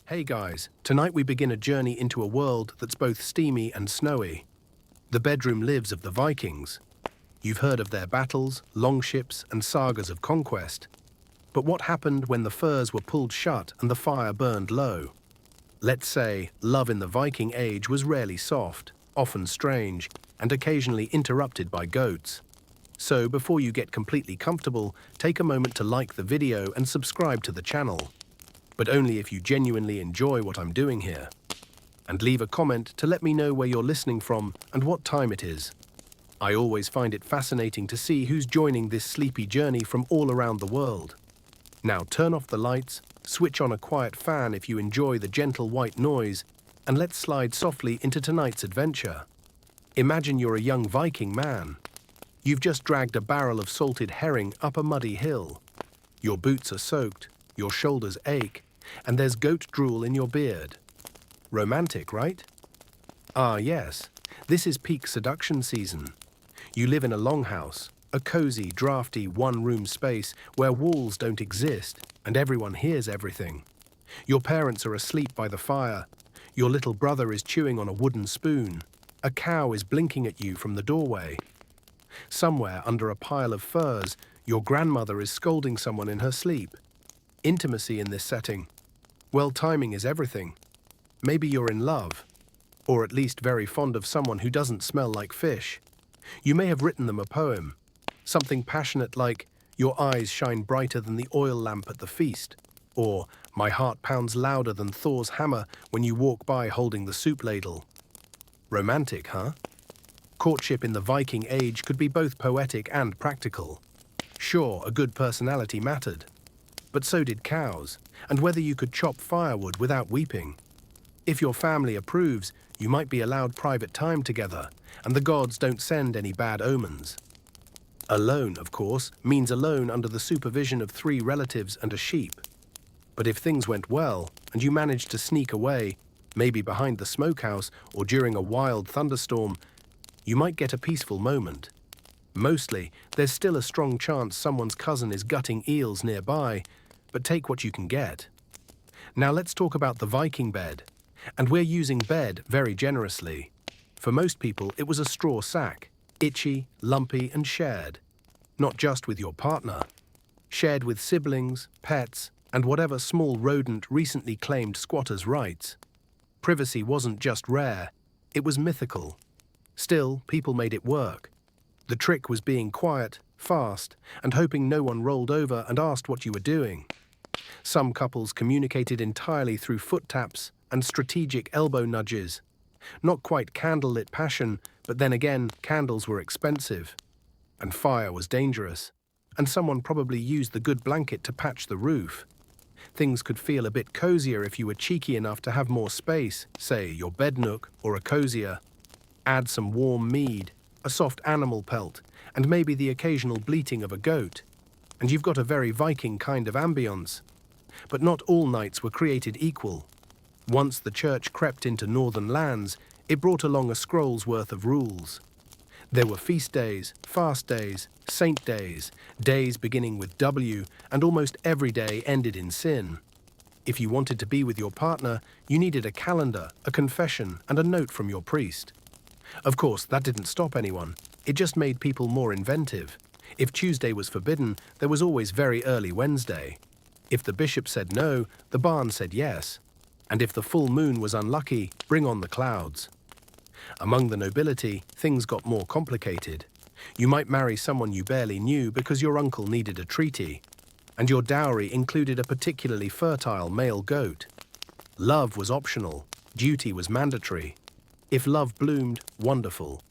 Hey guys, tonight we begin a journey into a world that's both steamy and snowy. The bedroom lives of the Vikings. You've heard of their battles, longships, and sagas of conquest. But what happened when the furs were pulled shut and the fire burned low? Let's say love in the Viking Age was rarely soft, often strange, and occasionally interrupted by goats. So before you get completely comfortable, take a moment to like the video and subscribe to the channel. But only if you genuinely enjoy what I'm doing here. And leave a comment to let me know where you're listening from and what time it is. I always find it fascinating to see who's joining this sleepy journey from all around the world. Now turn off the lights, switch on a quiet fan if you enjoy the gentle white noise, and let's slide softly into tonight's adventure. Imagine you're a young Viking man. You've just dragged a barrel of salted herring up a muddy hill. Your boots are soaked, your shoulders ache, and there's goat drool in your beard. Romantic, right? Ah, yes. This is peak seduction season. You live in a longhouse, a cozy, drafty, one-room space where walls don't exist and everyone hears everything. Your parents are asleep by the fire. Your little brother is chewing on a wooden spoon. A cow is blinking at you from the doorway. Somewhere under a pile of furs, your grandmother is scolding someone in her sleep. Intimacy in this setting. Well, timing is everything. Maybe you're in love, or at least very fond of someone who doesn't smell like fish. You may have written them a poem, something passionate like, "Your eyes shine brighter than the oil lamp at the feast," or "My heart pounds louder than Thor's hammer when you walk by holding the soup ladle." Romantic, huh? Courtship in the Viking Age could be both poetic and practical. Sure, a good personality mattered. But so did cows, and whether you could chop firewood without weeping. If your family approves, you might be allowed private time together, and the gods don't send any bad omens. Alone, of course, means alone under the supervision of 3 relatives and a sheep. But if things went well, and you managed to sneak away, maybe behind the smokehouse or during a wild thunderstorm, you might get a peaceful moment. Mostly, there's still a strong chance someone's cousin is gutting eels nearby, but take what you can get. Now let's talk about the Viking bed. And we're using bed very generously. For most people, it was a straw sack, itchy, lumpy, and shared. Not just with your partner. Shared with siblings, pets, and whatever small rodent recently claimed squatters' rights. Privacy wasn't just rare, it was mythical. Still, people made it work. The trick was being quiet, fast, and hoping no one rolled over and asked what you were doing. Some couples communicated entirely through foot taps and strategic elbow nudges. Not quite candlelit passion, but then again, candles were expensive. And fire was dangerous. And someone probably used the good blanket to patch the roof. Things could feel a bit cozier if you were cheeky enough to have more space, say your bed nook or a cozier. Add some warm mead, a soft animal pelt, and maybe the occasional bleating of a goat. And you've got a very Viking kind of ambience. But not all nights were created equal. Once the church crept into northern lands, it brought along a scroll's worth of rules. There were feast days, fast days, saint days, days beginning with W, and almost every day ended in sin. If you wanted to be with your partner, you needed a calendar, a confession, and a note from your priest. Of course, that didn't stop anyone. It just made people more inventive. If Tuesday was forbidden, there was always very early Wednesday. If the bishop said no, the barn said yes. And if the full moon was unlucky, bring on the clouds. Among the nobility, things got more complicated. You might marry someone you barely knew because your uncle needed a treaty. And your dowry included a particularly fertile male goat. Love was optional. Duty was mandatory. If love bloomed, wonderful.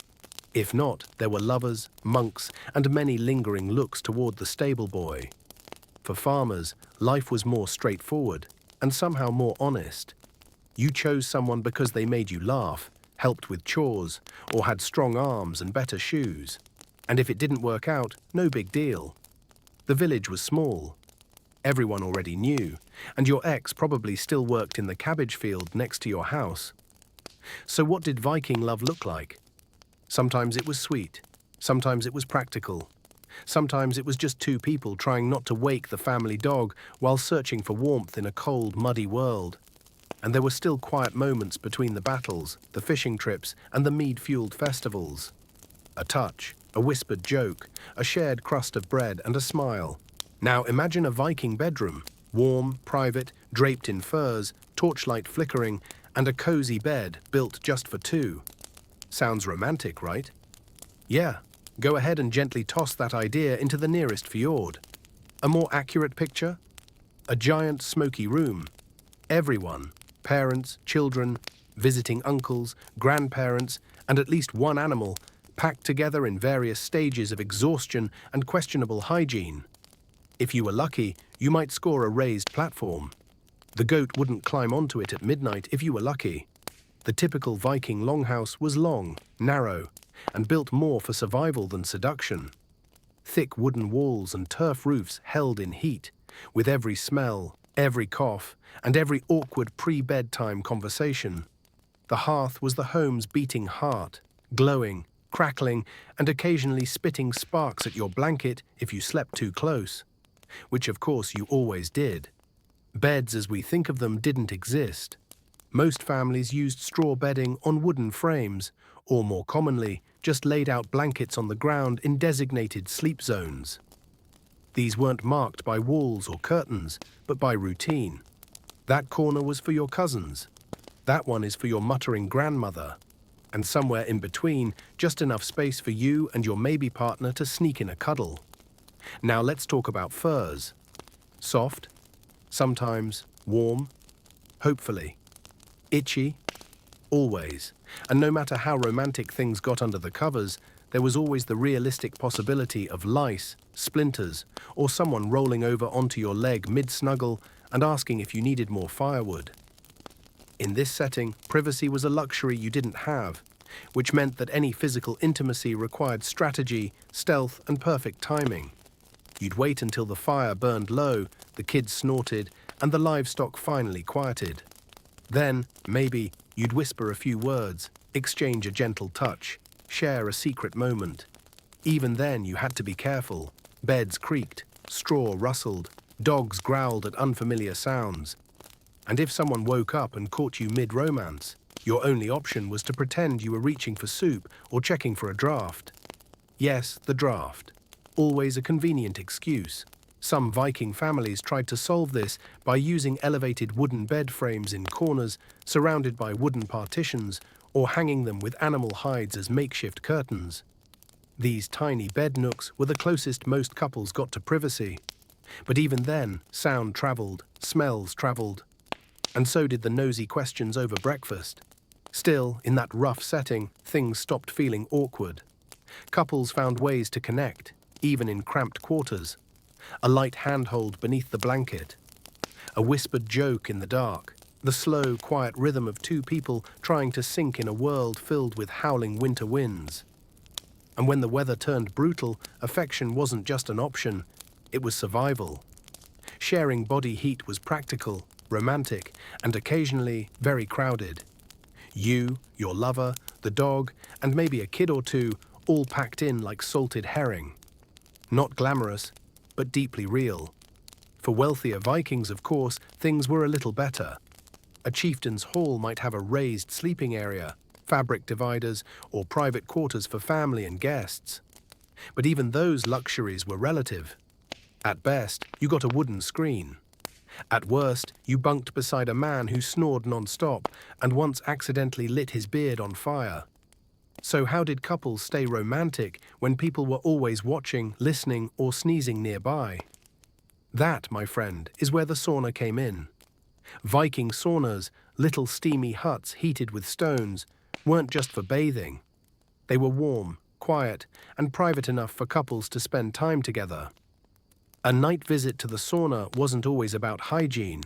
If not, there were lovers, monks, and many lingering looks toward the stable boy. For farmers, life was more straightforward, and somehow more honest. You chose someone because they made you laugh, helped with chores, or had strong arms and better shoes. And if it didn't work out, no big deal. The village was small. Everyone already knew, and your ex probably still worked in the cabbage field next to your house. So what did Viking love look like? Sometimes it was sweet, sometimes it was practical, sometimes it was just 2 people trying not to wake the family dog while searching for warmth in a cold, muddy world. And there were still quiet moments between the battles, the fishing trips, and the mead-fueled festivals. A touch, a whispered joke, a shared crust of bread, and a smile. Now imagine a Viking bedroom, warm, private, draped in furs, torchlight flickering, and a cozy bed built just for two. Sounds romantic, right? Yeah, go ahead and gently toss that idea into the nearest fjord. A more accurate picture? A giant smoky room. Everyone, parents, children, visiting uncles, grandparents, and at least one animal, packed together in various stages of exhaustion and questionable hygiene. If you were lucky, you might score a raised platform. The goat wouldn't climb onto it at midnight if you were lucky. The typical Viking longhouse was long, narrow, and built more for survival than seduction. Thick wooden walls and turf roofs held in heat, with every smell, every cough, and every awkward pre-bedtime conversation. The hearth was the home's beating heart, glowing, crackling, and occasionally spitting sparks at your blanket if you slept too close, which of course you always did. Beds as we think of them didn't exist. Most families used straw bedding on wooden frames, or more commonly, just laid out blankets on the ground in designated sleep zones. These weren't marked by walls or curtains, but by routine. That corner was for your cousins. That one is for your muttering grandmother. And somewhere in between, just enough space for you and your maybe partner to sneak in a cuddle. Now let's talk about furs. Soft, sometimes warm, hopefully. Itchy, always. And no matter how romantic things got under the covers, there was always the realistic possibility of lice, splinters, or someone rolling over onto your leg mid-snuggle and asking if you needed more firewood. In this setting, privacy was a luxury you didn't have, which meant that any physical intimacy required strategy, stealth, and perfect timing. You'd wait until the fire burned low, the kids snorted, and the livestock finally quieted. Then, maybe, you'd whisper a few words, exchange a gentle touch, share a secret moment. Even then, you had to be careful. Beds creaked, straw rustled, dogs growled at unfamiliar sounds. And if someone woke up and caught you mid-romance, your only option was to pretend you were reaching for soup or checking for a draft. Yes, the draft. Always a convenient excuse. Some Viking families tried to solve this by using elevated wooden bed frames in corners surrounded by wooden partitions or hanging them with animal hides as makeshift curtains. These tiny bed nooks were the closest most couples got to privacy. But even then, sound traveled, smells traveled. And so did the nosy questions over breakfast. Still, in that rough setting, things stopped feeling awkward. Couples found ways to connect, even in cramped quarters. A light handhold beneath the blanket. A whispered joke in the dark. The slow, quiet rhythm of two people trying to sink in a world filled with howling winter winds. And when the weather turned brutal, affection wasn't just an option, it was survival. Sharing body heat was practical, romantic, and occasionally very crowded. You, your lover, the dog, and maybe a kid or two, all packed in like salted herring. Not glamorous, but deeply real. For wealthier Vikings, of course, things were a little better. A chieftain's hall might have a raised sleeping area, fabric dividers, or private quarters for family and guests. But even those luxuries were relative. At best, you got a wooden screen. At worst, you bunked beside a man who snored non-stop and once accidentally lit his beard on fire. So how did couples stay romantic when people were always watching, listening, or sneezing nearby? That, my friend, is where the sauna came in. Viking saunas, little steamy huts heated with stones, weren't just for bathing. They were warm, quiet, and private enough for couples to spend time together. A night visit to the sauna wasn't always about hygiene.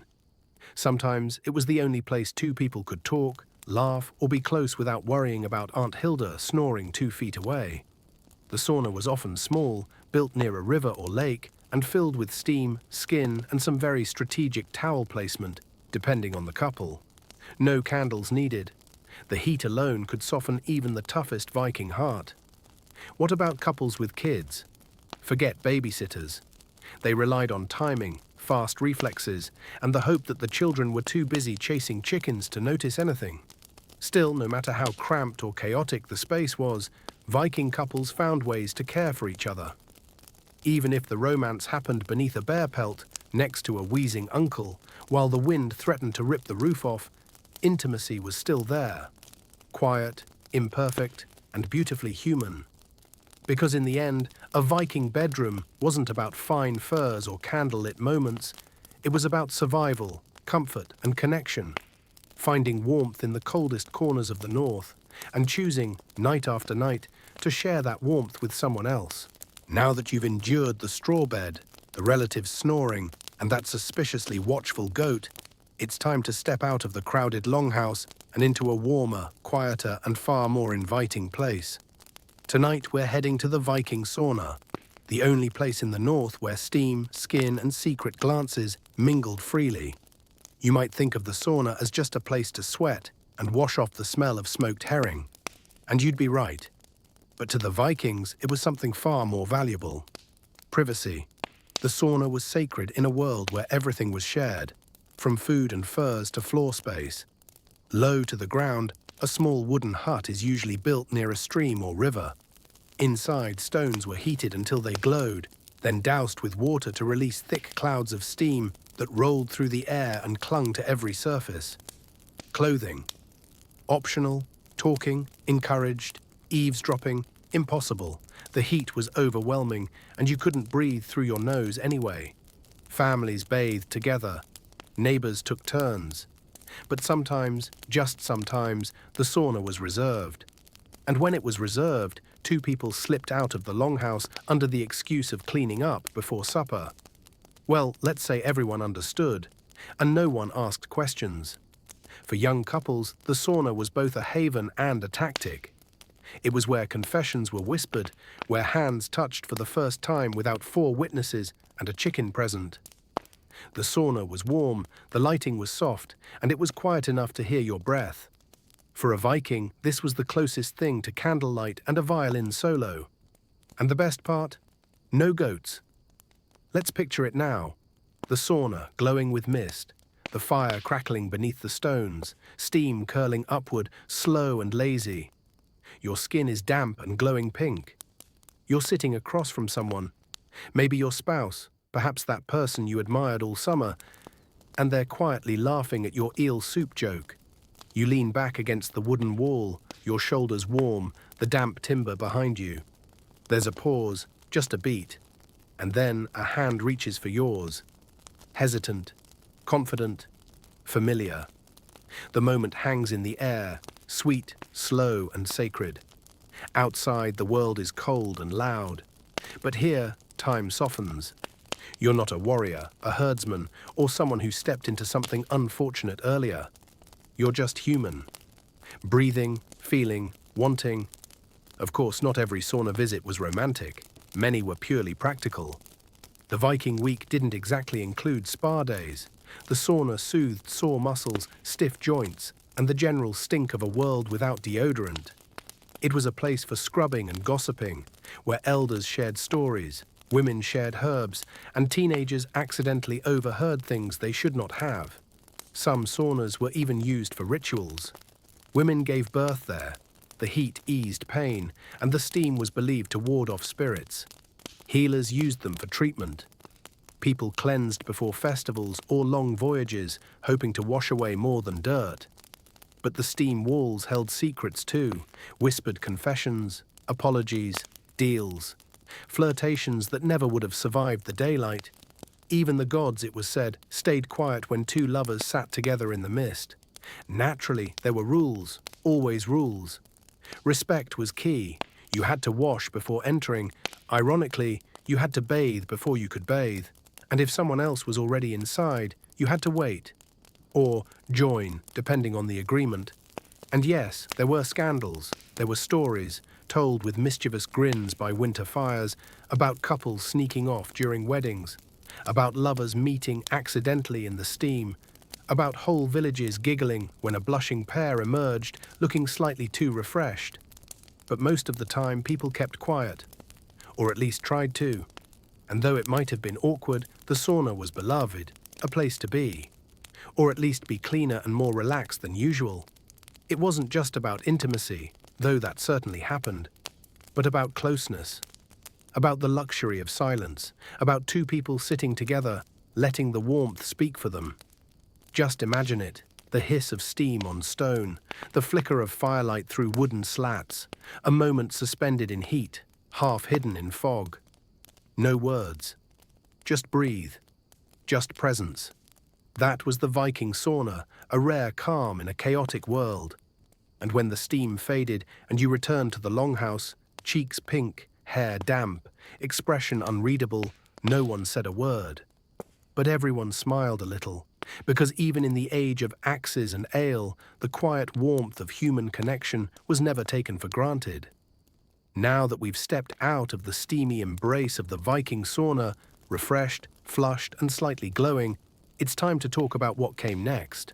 Sometimes it was the only place two people could talk, laugh, or be close without worrying about Aunt Hilda snoring 2 feet away. The sauna was often small, built near a river or lake, and filled with steam, skin, and some very strategic towel placement, depending on the couple. No candles needed. The heat alone could soften even the toughest Viking heart. What about couples with kids? Forget babysitters. They relied on timing, fast reflexes, and the hope that the children were too busy chasing chickens to notice anything. Still, no matter how cramped or chaotic the space was, Viking couples found ways to care for each other. Even if the romance happened beneath a bear pelt, next to a wheezing uncle, while the wind threatened to rip the roof off, intimacy was still there. Quiet, imperfect, and beautifully human. Because in the end, a Viking bedroom wasn't about fine furs or candlelit moments. It was about survival, comfort, and connection. Finding warmth in the coldest corners of the north, and choosing, night after night, to share that warmth with someone else. Now that you've endured the straw bed, the relatives snoring, and that suspiciously watchful goat, it's time to step out of the crowded longhouse and into a warmer, quieter, and far more inviting place. Tonight we're heading to the Viking sauna, the only place in the north where steam, skin, and secret glances mingled freely. You might think of the sauna as just a place to sweat and wash off the smell of smoked herring. And you'd be right. But to the Vikings, it was something far more valuable. Privacy. The sauna was sacred in a world where everything was shared, from food and furs to floor space. Low to the ground, a small wooden hut is usually built near a stream or river. Inside, stones were heated until they glowed, then doused with water to release thick clouds of steam that rolled through the air and clung to every surface. Clothing. Optional, talking, encouraged, eavesdropping, impossible. The heat was overwhelming, and you couldn't breathe through your nose anyway. Families bathed together. Neighbors took turns. But sometimes, just sometimes, the sauna was reserved. And when it was reserved, two people slipped out of the longhouse under the excuse of cleaning up before supper. Well, let's say everyone understood, and no one asked questions. For young couples, the sauna was both a haven and a tactic. It was where confessions were whispered, where hands touched for the first time without 4 witnesses and a chicken present. The sauna was warm, the lighting was soft, and it was quiet enough to hear your breath. For a Viking, this was the closest thing to candlelight and a violin solo. And the best part? No goats. Let's picture it now. The sauna glowing with mist, the fire crackling beneath the stones, steam curling upward, slow and lazy. Your skin is damp and glowing pink. You're sitting across from someone, maybe your spouse, perhaps that person you admired all summer, and they're quietly laughing at your eel soup joke. You lean back against the wooden wall, your shoulders warm, the damp timber behind you. There's a pause, just a beat, and then a hand reaches for yours. Hesitant, confident, familiar. The moment hangs in the air, sweet, slow, and sacred. Outside, the world is cold and loud, but here, time softens. You're not a warrior, a herdsman, or someone who stepped into something unfortunate earlier. You're just human. Breathing, feeling, wanting. Of course, not every sauna visit was romantic. Many were purely practical. The Viking week didn't exactly include spa days. The sauna soothed sore muscles, stiff joints, and the general stink of a world without deodorant. It was a place for scrubbing and gossiping, where elders shared stories, women shared herbs, and teenagers accidentally overheard things they should not have. Some saunas were even used for rituals. Women gave birth there. The heat eased pain, and the steam was believed to ward off spirits. Healers used them for treatment. People cleansed before festivals or long voyages, hoping to wash away more than dirt. But the steam walls held secrets too, whispered confessions, apologies, deals, flirtations that never would have survived the daylight. Even the gods, it was said, stayed quiet when two lovers sat together in the mist. Naturally, there were rules, always rules. Respect was key. You had to wash before entering. Ironically, you had to bathe before you could bathe. And if someone else was already inside, you had to wait. Or join, depending on the agreement. And yes, there were scandals. There were stories, told with mischievous grins by winter fires, about couples sneaking off during weddings, about lovers meeting accidentally in the steam, about whole villages giggling when a blushing pair emerged, looking slightly too refreshed. But most of the time, people kept quiet, or at least tried to. And though it might have been awkward, the sauna was beloved, a place to be. Or at least be cleaner and more relaxed than usual. It wasn't just about intimacy, though that certainly happened, but about closeness, about the luxury of silence, about two people sitting together, letting the warmth speak for them. Just imagine it, the hiss of steam on stone, the flicker of firelight through wooden slats, a moment suspended in heat, half hidden in fog. No words, just breathe, just presence. That was the Viking sauna, a rare calm in a chaotic world. And when the steam faded and you returned to the longhouse, cheeks pink, hair damp, expression unreadable, no one said a word. But everyone smiled a little, because even in the age of axes and ale, the quiet warmth of human connection was never taken for granted. Now that we've stepped out of the steamy embrace of the Viking sauna, refreshed, flushed, and slightly glowing, it's time to talk about what came next.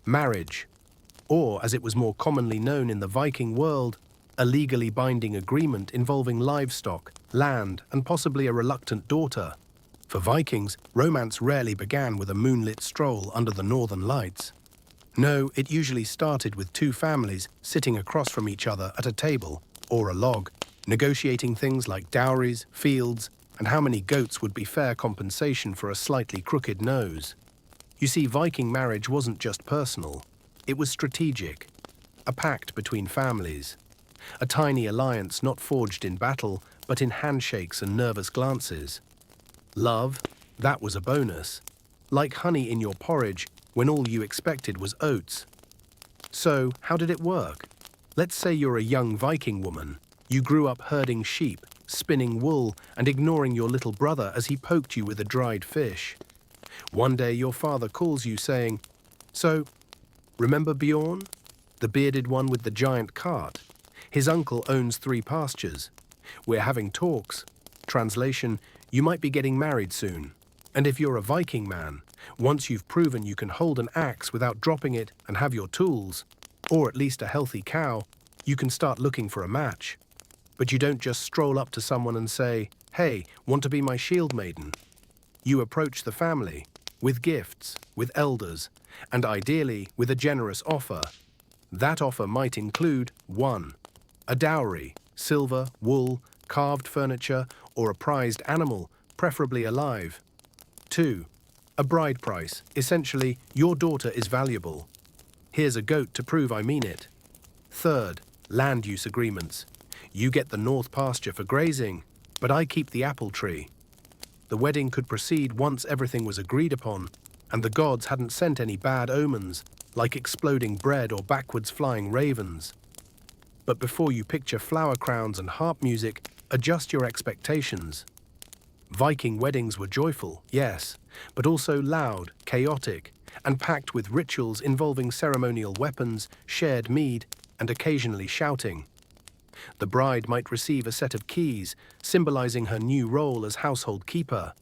Marriage, or as it was more commonly known in the Viking world, a legally binding agreement involving livestock, land, and possibly a reluctant daughter. For Vikings, romance rarely began with a moonlit stroll under the northern lights. No, it usually started with two families sitting across from each other at a table or a log, negotiating things like dowries, fields, and how many goats would be fair compensation for a slightly crooked nose. You see, Viking marriage wasn't just personal, it was strategic, a pact between families, a tiny alliance not forged in battle, but in handshakes and nervous glances. Love, that was a bonus, like honey in your porridge when all you expected was oats. So, how did it work? Let's say you're a young Viking woman. You grew up herding sheep, spinning wool, and ignoring your little brother as he poked you with a dried fish. One day your father calls you saying, "So, remember Bjorn? The bearded one with the giant cart? His uncle owns 3 pastures. We're having talks. Translation, you might be getting married soon. And if you're a Viking man, once you've proven you can hold an axe without dropping it and have your tools, or at least a healthy cow, you can start looking for a match. But you don't just stroll up to someone and say, 'Hey, want to be my shield maiden?' You approach the family, with gifts, with elders, and ideally with a generous offer. That offer might include 1. A dowry, silver, wool, carved furniture, or a prized animal, preferably alive. 2. A bride price, essentially, your daughter is valuable. Here's a goat to prove I mean it. 3rd, land use agreements. You get the north pasture for grazing, but I keep the apple tree. The wedding could proceed once everything was agreed upon, and the gods hadn't sent any bad omens, like exploding bread or backwards flying ravens. But before you picture flower crowns and harp music, adjust your expectations. Viking weddings were joyful, yes, but also loud, chaotic, and packed with rituals involving ceremonial weapons, shared mead, and occasionally shouting. The bride might receive a set of keys, symbolizing her new role as household keeper.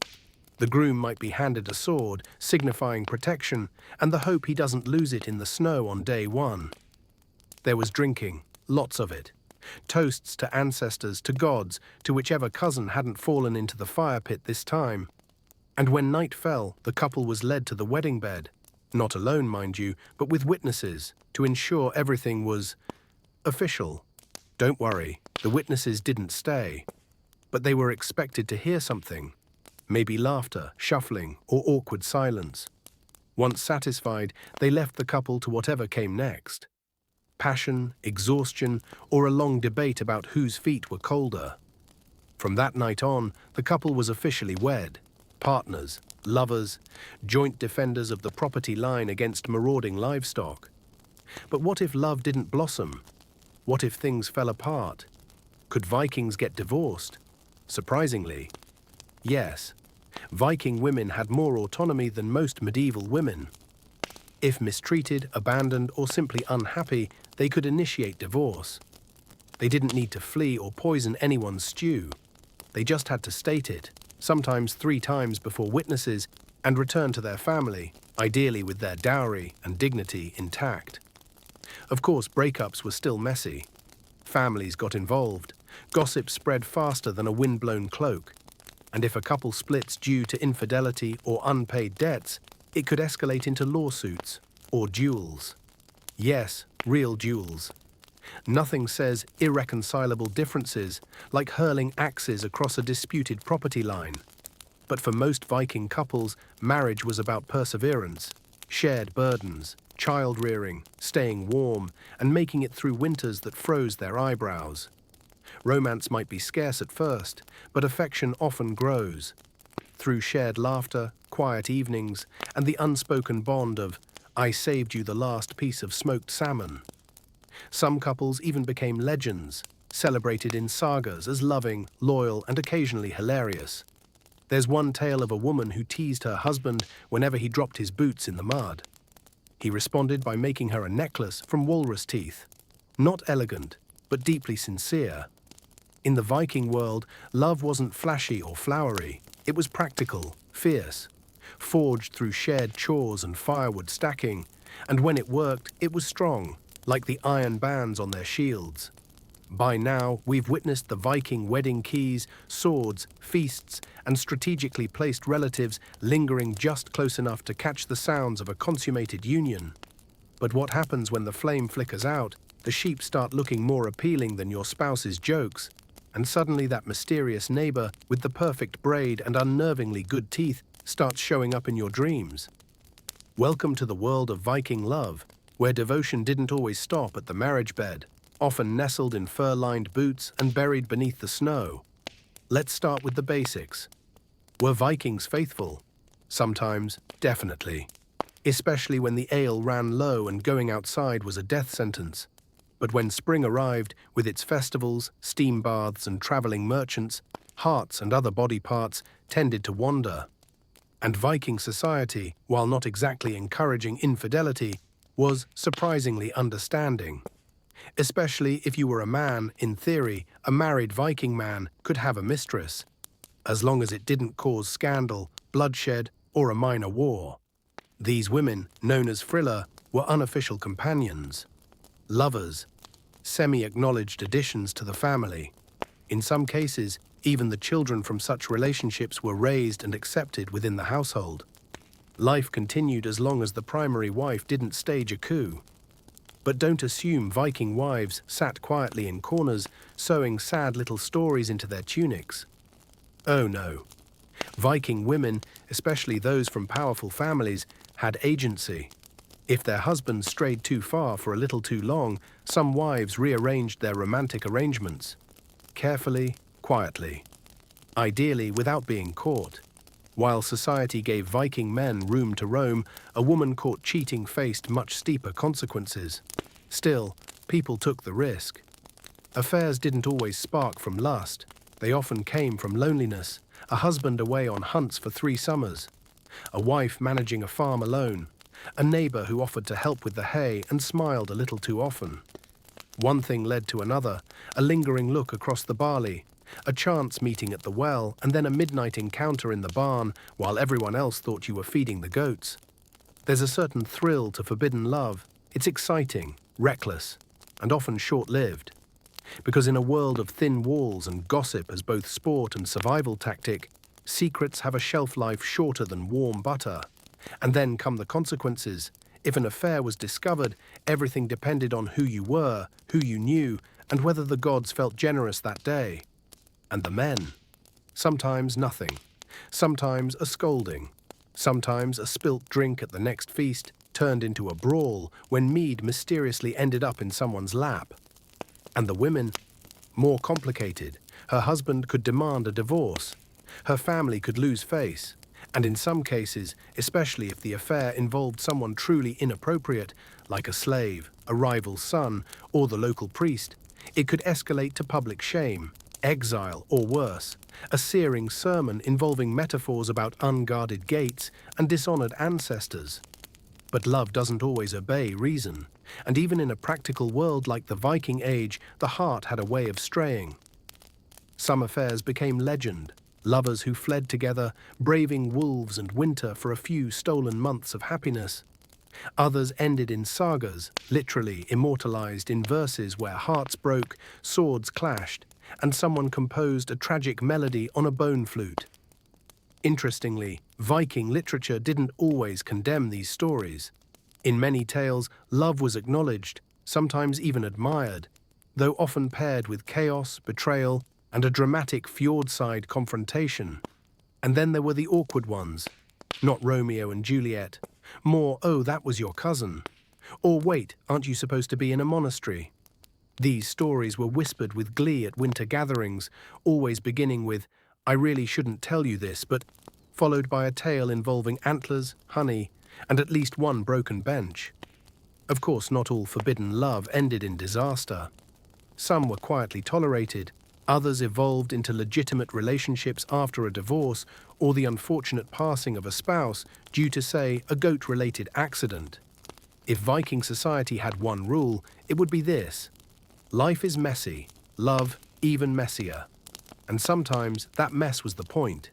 The groom might be handed a sword, signifying protection, and the hope he doesn't lose it in the snow on day 1. There was drinking, lots of it. Toasts to ancestors, to gods, to whichever cousin hadn't fallen into the fire pit this time. And when night fell, the couple was led to the wedding bed. Not alone, mind you, but with witnesses, to ensure everything was official. Don't worry, the witnesses didn't stay. But they were expected to hear something. Maybe laughter, shuffling, or awkward silence. Once satisfied, they left the couple to whatever came next. Passion, exhaustion, or a long debate about whose feet were colder. From that night on, the couple was officially wed. Partners, lovers, joint defenders of the property line against marauding livestock. But what if love didn't blossom? What if things fell apart? Could Vikings get divorced? Surprisingly, yes. Viking women had more autonomy than most medieval women. If mistreated, abandoned, or simply unhappy, they could initiate divorce. They didn't need to flee or poison anyone's stew. They just had to state it, sometimes 3 times before witnesses, and return to their family, ideally with their dowry and dignity intact. Of course, breakups were still messy. Families got involved. Gossip spread faster than a wind-blown cloak. And if a couple splits due to infidelity or unpaid debts, it could escalate into lawsuits or duels. Yes, real duels. Nothing says irreconcilable differences like hurling axes across a disputed property line. But for most Viking couples, marriage was about perseverance, shared burdens, child-rearing, staying warm, and making it through winters that froze their eyebrows. Romance might be scarce at first, but affection often grows. Through shared laughter, quiet evenings, and the unspoken bond of, "I saved you the last piece of smoked salmon." Some couples even became legends, celebrated in sagas as loving, loyal, and occasionally hilarious. There's one tale of a woman who teased her husband whenever he dropped his boots in the mud. He responded by making her a necklace from walrus teeth. Not elegant, but deeply sincere. In the Viking world, love wasn't flashy or flowery. It was practical, fierce, forged through shared chores and firewood stacking, and when it worked, it was strong, like the iron bands on their shields. By now, we've witnessed the Viking wedding keys, swords, feasts, and strategically placed relatives lingering just close enough to catch the sounds of a consummated union. But what happens when the flame flickers out, the sheep start looking more appealing than your spouse's jokes, and suddenly that mysterious neighbor with the perfect braid and unnervingly good teeth starts showing up in your dreams? Welcome to the world of Viking love, where devotion didn't always stop at the marriage bed, often nestled in fur-lined boots and buried beneath the snow. Let's start with the basics. Were Vikings faithful? Sometimes, definitely. Especially when the ale ran low and going outside was a death sentence. But when spring arrived, with its festivals, steam baths, and traveling merchants, hearts and other body parts tended to wander. And Viking society, while not exactly encouraging infidelity, was surprisingly understanding. Especially if you were a man, in theory, a married Viking man could have a mistress, as long as it didn't cause scandal, bloodshed, or a minor war. These women, known as frilla, were unofficial companions, lovers, semi-acknowledged additions to the family. In some cases, even the children from such relationships were raised and accepted within the household. Life continued as long as the primary wife didn't stage a coup. But don't assume Viking wives sat quietly in corners, sewing sad little stories into their tunics. Oh no. Viking women, especially those from powerful families, had agency. If their husbands strayed too far for a little too long, some wives rearranged their romantic arrangements. Carefully, quietly. Ideally without being caught. While society gave Viking men room to roam, a woman caught cheating faced much steeper consequences. Still, people took the risk. Affairs didn't always spark from lust. They often came from loneliness, a husband away on hunts for 3 summers, a wife managing a farm alone, a neighbor who offered to help with the hay and smiled a little too often. One thing led to another, a lingering look across the barley, a chance meeting at the well, and then a midnight encounter in the barn while everyone else thought you were feeding the goats. There's a certain thrill to forbidden love. It's exciting, reckless, and often short-lived. Because in a world of thin walls and gossip as both sport and survival tactic, secrets have a shelf life shorter than warm butter. And then come the consequences. If an affair was discovered, everything depended on who you were, who you knew, and whether the gods felt generous that day. And the men. Sometimes nothing. Sometimes a scolding. Sometimes a spilt drink at the next feast turned into a brawl when mead mysteriously ended up in someone's lap. And the women? More complicated. Her husband could demand a divorce. Her family could lose face. And in some cases, especially if the affair involved someone truly inappropriate, like a slave, a rival's son, or the local priest, it could escalate to public shame, exile, or worse, a searing sermon involving metaphors about unguarded gates and dishonored ancestors. But love doesn't always obey reason, and even in a practical world like the Viking Age, the heart had a way of straying. Some affairs became legend, lovers who fled together, braving wolves and winter for a few stolen months of happiness. Others ended in sagas, literally immortalized in verses where hearts broke, swords clashed, and someone composed a tragic melody on a bone flute. Interestingly, Viking literature didn't always condemn these stories. In many tales, love was acknowledged, sometimes even admired, though often paired with chaos, betrayal, and a dramatic fjordside confrontation. And then there were the awkward ones. Not Romeo and Juliet. More, oh, that was your cousin. Or wait, aren't you supposed to be in a monastery? These stories were whispered with glee at winter gatherings, always beginning with, I really shouldn't tell you this, but followed by a tale involving antlers, honey, and at least one broken bench. Of course, not all forbidden love ended in disaster. Some were quietly tolerated, others evolved into legitimate relationships after a divorce or the unfortunate passing of a spouse due to, say, a goat-related accident. If Viking society had one rule, it would be this: life is messy, love even messier. And sometimes that mess was the point.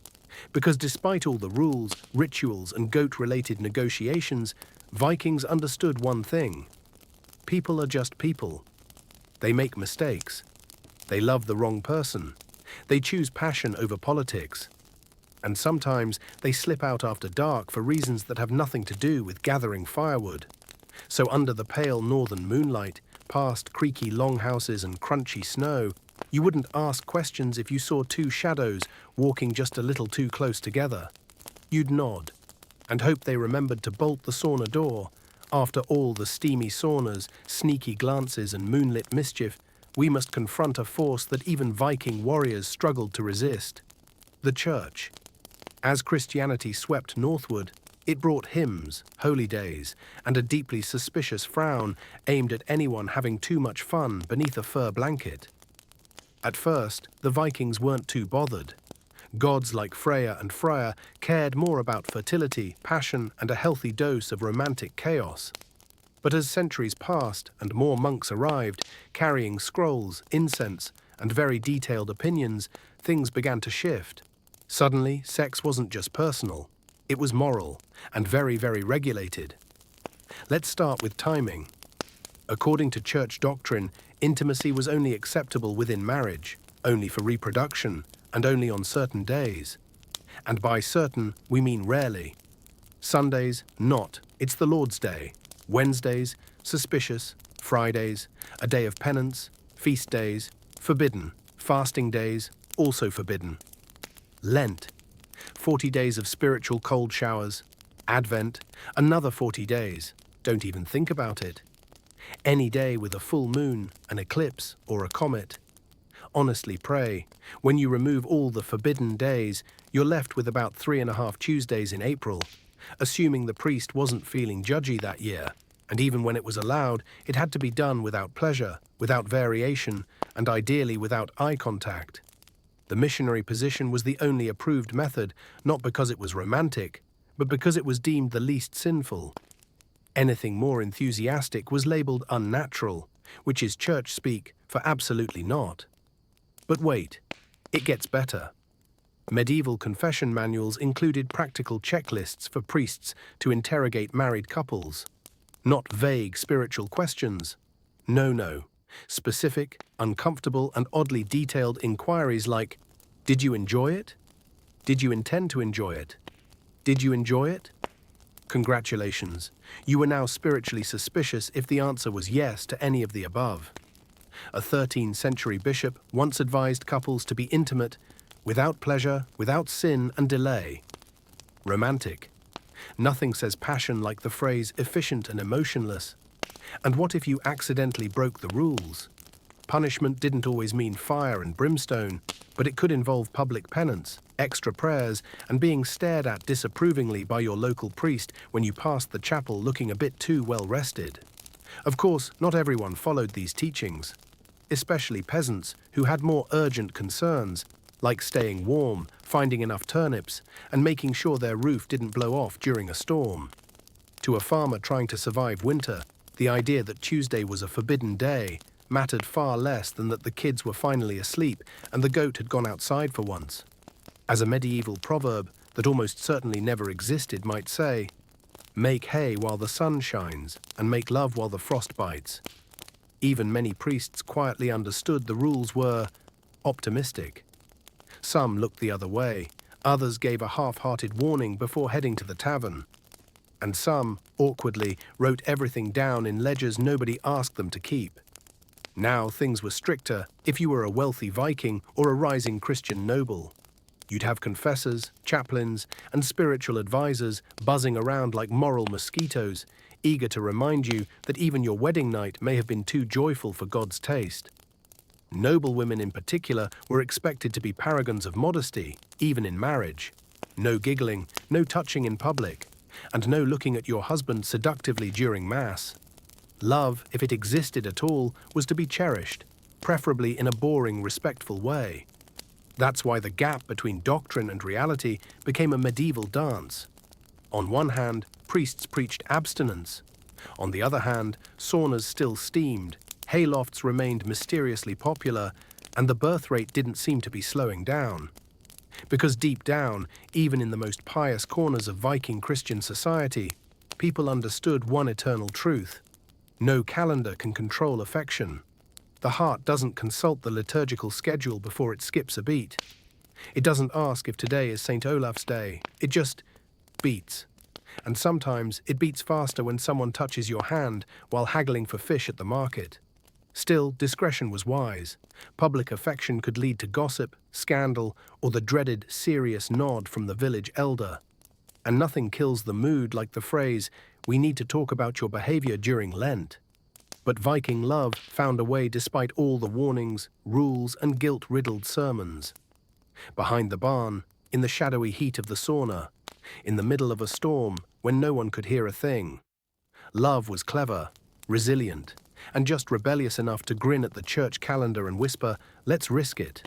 Because despite all the rules, rituals, and goat-related negotiations, Vikings understood one thing. People are just people. They make mistakes. They love the wrong person. They choose passion over politics. And sometimes they slip out after dark for reasons that have nothing to do with gathering firewood. So under the pale northern moonlight, past creaky longhouses and crunchy snow, you wouldn't ask questions if you saw two shadows walking just a little too close together. You'd nod and hope they remembered to bolt the sauna door. After all the steamy saunas, sneaky glances and moonlit mischief, we must confront a force that even Viking warriors struggled to resist: the church. As Christianity swept northward, it brought hymns, holy days, and a deeply suspicious frown aimed at anyone having too much fun beneath a fur blanket. At first, the Vikings weren't too bothered. Gods like Freya and Freyr cared more about fertility, passion, and a healthy dose of romantic chaos. But as centuries passed and more monks arrived, carrying scrolls, incense, and very detailed opinions, things began to shift. Suddenly, sex wasn't just personal. It was moral, and very, very regulated. Let's start with timing. According to church doctrine, intimacy was only acceptable within marriage, only for reproduction, and only on certain days. And by certain, we mean rarely. Sundays, not. It's the Lord's Day. Wednesdays, suspicious. Fridays, a day of penance. Feast days, forbidden. Fasting days, also forbidden. Lent, 40 days of spiritual cold showers. Advent, another 40 days. Don't even think about it. Any day with a full moon, an eclipse, or a comet. Honestly pray, when you remove all the forbidden days, you're left with about 3.5 Tuesdays in April, assuming the priest wasn't feeling judgy that year, and even when it was allowed, it had to be done without pleasure, without variation, and ideally without eye contact. The missionary position was the only approved method, not because it was romantic, but because it was deemed the least sinful. Anything more enthusiastic was labeled unnatural, which is church speak for absolutely not. But wait, it gets better. Medieval confession manuals included practical checklists for priests to interrogate married couples. Not vague spiritual questions. No. Specific, uncomfortable, and oddly detailed inquiries like, did you enjoy it? Did you intend to enjoy it? Did you enjoy it? Congratulations, you were now spiritually suspicious if the answer was yes to any of the above. A 13th century bishop once advised couples to be intimate, without pleasure, without sin and delay. Romantic. Nothing says passion like the phrase efficient and emotionless. And what if you accidentally broke the rules? Punishment didn't always mean fire and brimstone, but it could involve public penance, extra prayers, and being stared at disapprovingly by your local priest when you passed the chapel looking a bit too well rested. Of course, not everyone followed these teachings, especially peasants who had more urgent concerns, like staying warm, finding enough turnips, and making sure their roof didn't blow off during a storm. To a farmer trying to survive winter, the idea that Tuesday was a forbidden day mattered far less than that the kids were finally asleep and the goat had gone outside for once. As a medieval proverb that almost certainly never existed might say, make hay while the sun shines and make love while the frost bites. Even many priests quietly understood the rules were optimistic. Some looked the other way, Others gave a half-hearted warning before heading to the tavern. And some, awkwardly, wrote everything down in ledgers nobody asked them to keep. Now things were stricter if you were a wealthy Viking or a rising Christian noble. You'd have confessors, chaplains, and spiritual advisors buzzing around like moral mosquitoes, eager to remind you that even your wedding night may have been too joyful for God's taste. Noble women in particular were expected to be paragons of modesty, even in marriage. No giggling, no touching in public, and no looking at your husband seductively during Mass. Love, if it existed at all, was to be cherished, preferably in a boring, respectful way. That's why the gap between doctrine and reality became a medieval dance. On one hand, priests preached abstinence. On the other hand, saunas still steamed, haylofts remained mysteriously popular, and the birth rate didn't seem to be slowing down. Because deep down, even in the most pious corners of Viking Christian society, people understood one eternal truth. No calendar can control affection. The heart doesn't consult the liturgical schedule before it skips a beat. It doesn't ask if today is St. Olaf's Day. It just beats. And sometimes it beats faster when someone touches your hand while haggling for fish at the market. Still, discretion was wise. Public affection could lead to gossip, scandal, or the dreaded serious nod from the village elder. And nothing kills the mood like the phrase, "We need to talk about your behavior during Lent." But Viking love found a way despite all the warnings, rules, and guilt-riddled sermons. Behind the barn, in the shadowy heat of the sauna, in the middle of a storm when no one could hear a thing. Love was clever, resilient, and just rebellious enough to grin at the church calendar and whisper, "Let's risk it."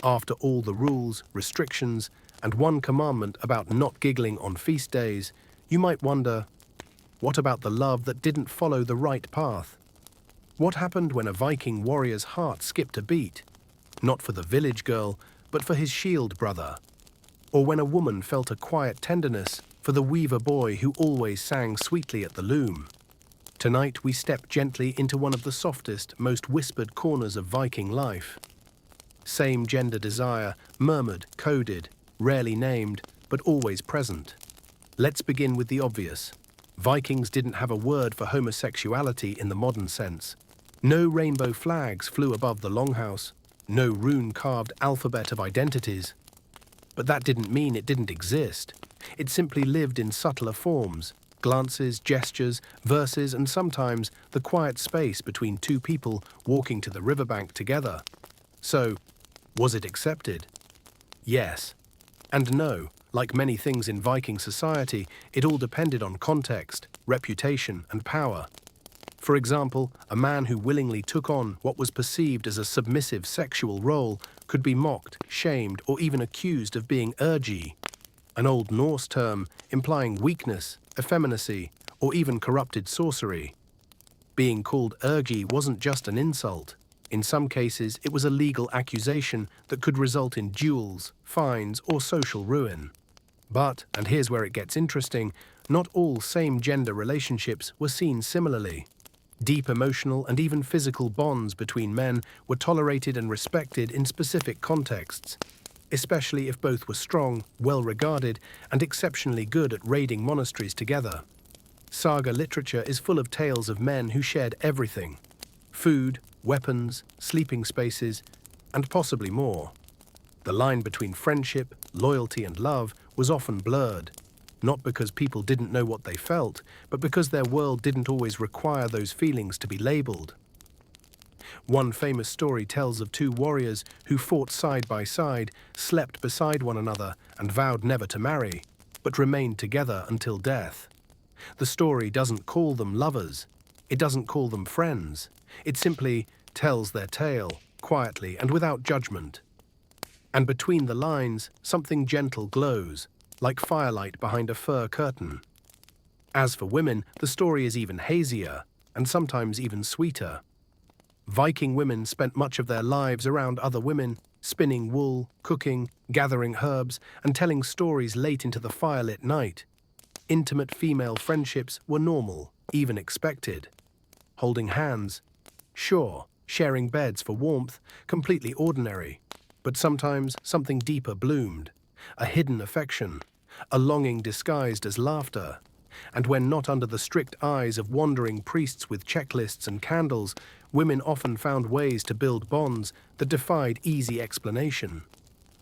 After all the rules, restrictions, and one commandment about not giggling on feast days, you might wonder, what about the love that didn't follow the right path? What happened when a Viking warrior's heart skipped a beat? Not for the village girl, but for his shield brother. Or when a woman felt a quiet tenderness for the weaver boy who always sang sweetly at the loom. Tonight we step gently into one of the softest, most whispered corners of Viking life. Same gender desire, murmured, coded, rarely named, but always present. Let's begin with the obvious. Vikings didn't have a word for homosexuality in the modern sense. No rainbow flags flew above the longhouse, no rune-carved alphabet of identities. But that didn't mean it didn't exist. It simply lived in subtler forms, glances, gestures, verses, and sometimes the quiet space between two people walking to the riverbank together. So, was it accepted? Yes. And no. Like many things in Viking society, it all depended on context, reputation, and power. For example, a man who willingly took on what was perceived as a submissive sexual role could be mocked, shamed, or even accused of being urgy, an Old Norse term implying weakness, effeminacy, or even corrupted sorcery. Being called urgy wasn't just an insult. In some cases, it was a legal accusation that could result in duels, fines, or social ruin. But, and here's where it gets interesting, not all same-gender relationships were seen similarly. Deep emotional and even physical bonds between men were tolerated and respected in specific contexts, especially if both were strong, well-regarded, and exceptionally good at raiding monasteries together. Saga literature is full of tales of men who shared everything: food, weapons, sleeping spaces, and possibly more. The line between friendship, loyalty, and love was often blurred, not because people didn't know what they felt, but because their world didn't always require those feelings to be labeled. One famous story tells of two warriors who fought side by side, slept beside one another, and vowed never to marry, but remained together until death. The story doesn't call them lovers. It doesn't call them friends. It simply tells their tale, quietly and without judgment. And between the lines, something gentle glows, like firelight behind a fur curtain. As for women, the story is even hazier, and sometimes even sweeter. Viking women spent much of their lives around other women, spinning wool, cooking, gathering herbs, and telling stories late into the firelit night. Intimate female friendships were normal, even expected. Holding hands, sure, sharing beds for warmth, completely ordinary. But sometimes something deeper bloomed. a hidden affection, a longing disguised as laughter. And when not under the strict eyes of wandering priests with checklists and candles, women often found ways to build bonds that defied easy explanation.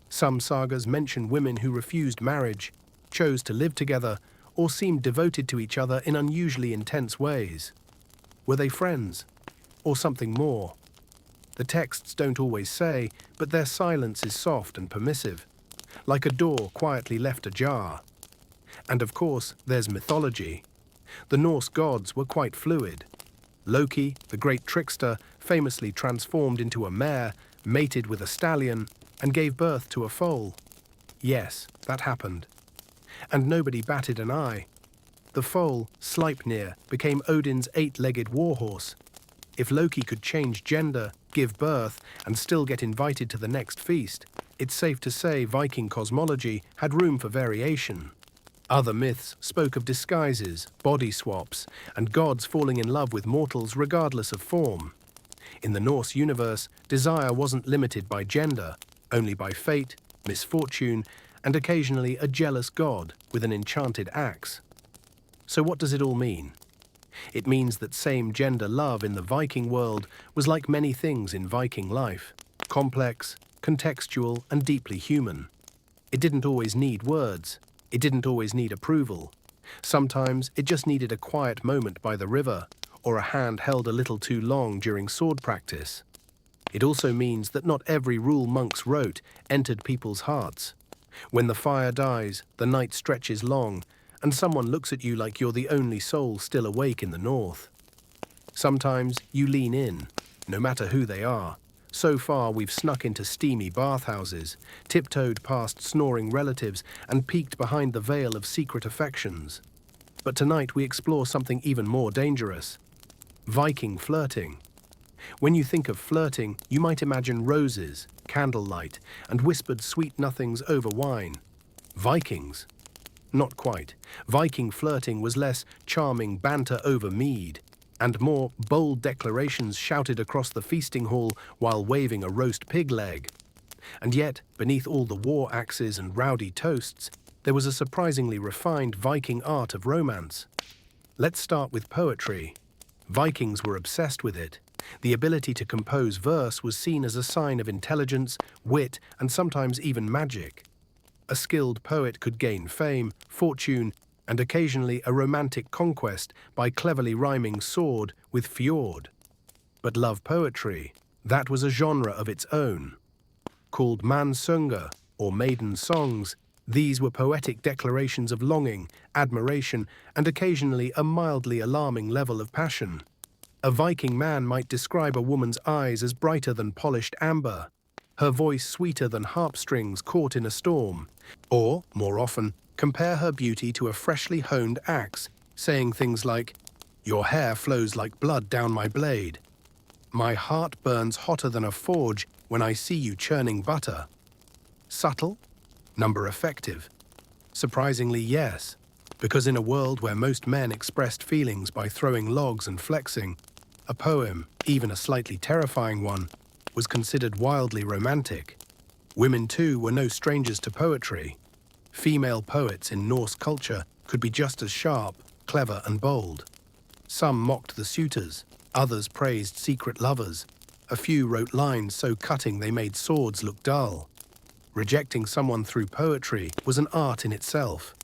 Some sagas mention women who refused marriage, chose to live together, or seemed devoted to each other in unusually intense ways. Were they friends, or something more? The texts don't always say, but their silence is soft and permissive, like a door quietly left ajar. And of course, there's mythology. The Norse gods were quite fluid. Loki, the great trickster, famously transformed into a mare, mated with a stallion, and gave birth to a foal. Yes, that happened. And nobody batted an eye. The foal, Sleipnir, became Odin's eight-legged warhorse. If Loki could change gender, give birth, and still get invited to the next feast, it's safe to say Viking cosmology had room for variation. Other myths spoke of disguises, body swaps, and gods falling in love with mortals regardless of form. In the Norse universe, desire wasn't limited by gender, only by fate, misfortune, and occasionally a jealous god with an enchanted axe. So what does it all mean? It means that same-gender love in the Viking world was like many things in Viking life, complex, contextual, and deeply human. It didn't always need words. It didn't always need approval. Sometimes it just needed a quiet moment by the river, or a hand held a little too long during sword practice. It also means that not every rule monks wrote entered people's hearts. When the fire dies, the night stretches long, and someone looks at you like you're the only soul still awake in the north. Sometimes you lean in, no matter who they are. So far we've snuck into steamy bathhouses, tiptoed past snoring relatives, and peeked behind the veil of secret affections. But tonight we explore something even more dangerous: Viking flirting. When you think of flirting, you might imagine roses, candlelight, and whispered sweet nothings over wine. Vikings? Not quite. Viking flirting was less charming banter over mead, and more bold declarations shouted across the feasting hall while waving a roast pig leg. And yet, beneath all the war axes and rowdy toasts, there was a surprisingly refined Viking art of romance. Let's start with poetry. Vikings were obsessed with it. The ability to compose verse was seen as a sign of intelligence, wit, and sometimes even magic. A skilled poet could gain fame, fortune, and occasionally a romantic conquest by cleverly rhyming sword with fjord. But love poetry, that was a genre of its own. Called mansunga, or maiden songs, these were poetic declarations of longing, admiration, and occasionally a mildly alarming level of passion. A Viking man might describe a woman's eyes as brighter than polished amber, her voice sweeter than harp strings caught in a storm, or, more often, compare her beauty to a freshly honed axe, saying things like, "Your hair flows like blood down my blade. My heart burns hotter than a forge when I see you churning butter." Subtle? Number effective? Surprisingly, yes, because in a world where most men expressed feelings by throwing logs and flexing, a poem, even a slightly terrifying one, was considered wildly romantic. Women, too, were no strangers to poetry. Female poets in Norse culture could be just as sharp, clever, and bold. Some mocked the suitors, others praised secret lovers. A few wrote lines so cutting they made swords look dull. Rejecting someone through poetry was an art in itself.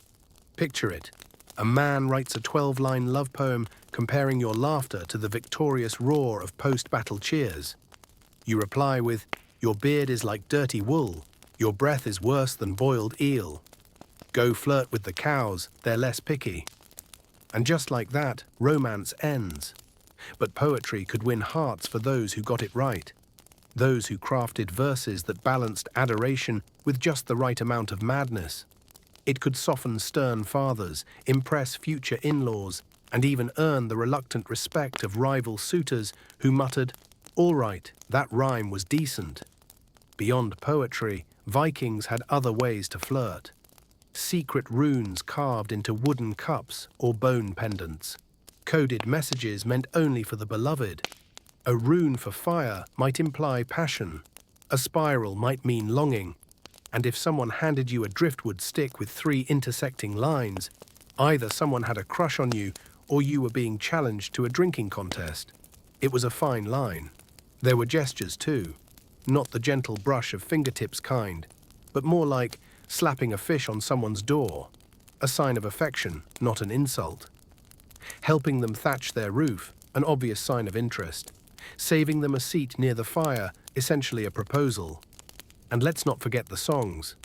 Picture it. A man writes a 12-line love poem comparing your laughter to the victorious roar of post-battle cheers. You reply with, "Your beard is like dirty wool. Your breath is worse than boiled eel. Go flirt with the cows, they're less picky." And just like that, romance ends. But poetry could win hearts for those who got it right. Those who crafted verses that balanced adoration with just the right amount of madness. It could soften stern fathers, impress future in-laws, and even earn the reluctant respect of rival suitors who muttered, "All right, that rhyme was decent." Beyond poetry, Vikings had other ways to flirt. Secret runes carved into wooden cups or bone pendants. Coded messages meant only for the beloved. A rune for fire might imply passion. A spiral might mean longing. And if someone handed you a driftwood stick with 3 intersecting lines, either someone had a crush on you or you were being challenged to a drinking contest. It was a fine line. There were gestures too, not the gentle brush of fingertips kind, but more like slapping a fish on someone's door, a sign of affection, not an insult. Helping them thatch their roof, an obvious sign of interest. Saving them a seat near the fire, essentially a proposal. And let's not forget the songs.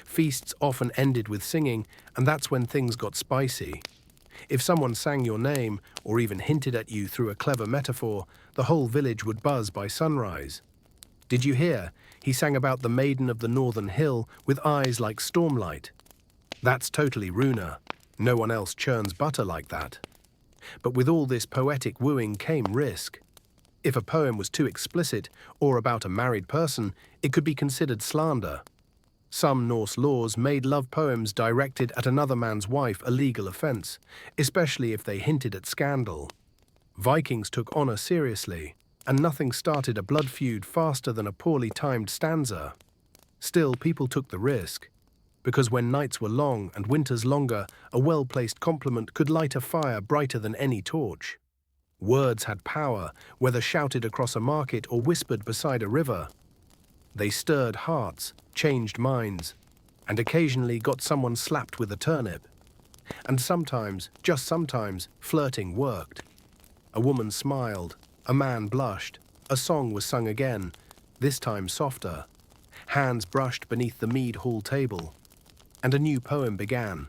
Feasts often ended with singing, and that's when things got spicy. If someone sang your name, or even hinted at you through a clever metaphor, the whole village would buzz by sunrise. Did you hear? He sang about the maiden of the northern hill with eyes like stormlight. That's totally Runa. No one else churns butter like that. But with all this poetic wooing came risk. If a poem was too explicit or about a married person, it could be considered slander. Some Norse laws made love poems directed at another man's wife a legal offense, especially if they hinted at scandal. Vikings took honor seriously, and nothing started a blood feud faster than a poorly timed stanza. Still, people took the risk, because when nights were long and winters longer, a well-placed compliment could light a fire brighter than any torch. Words had power, whether shouted across a market or whispered beside a river. They stirred hearts, changed minds, and occasionally got someone slapped with a turnip. And sometimes, just sometimes, flirting worked. A woman smiled, a man blushed, a song was sung again, this time softer. Hands brushed beneath the mead hall table. And a new poem began,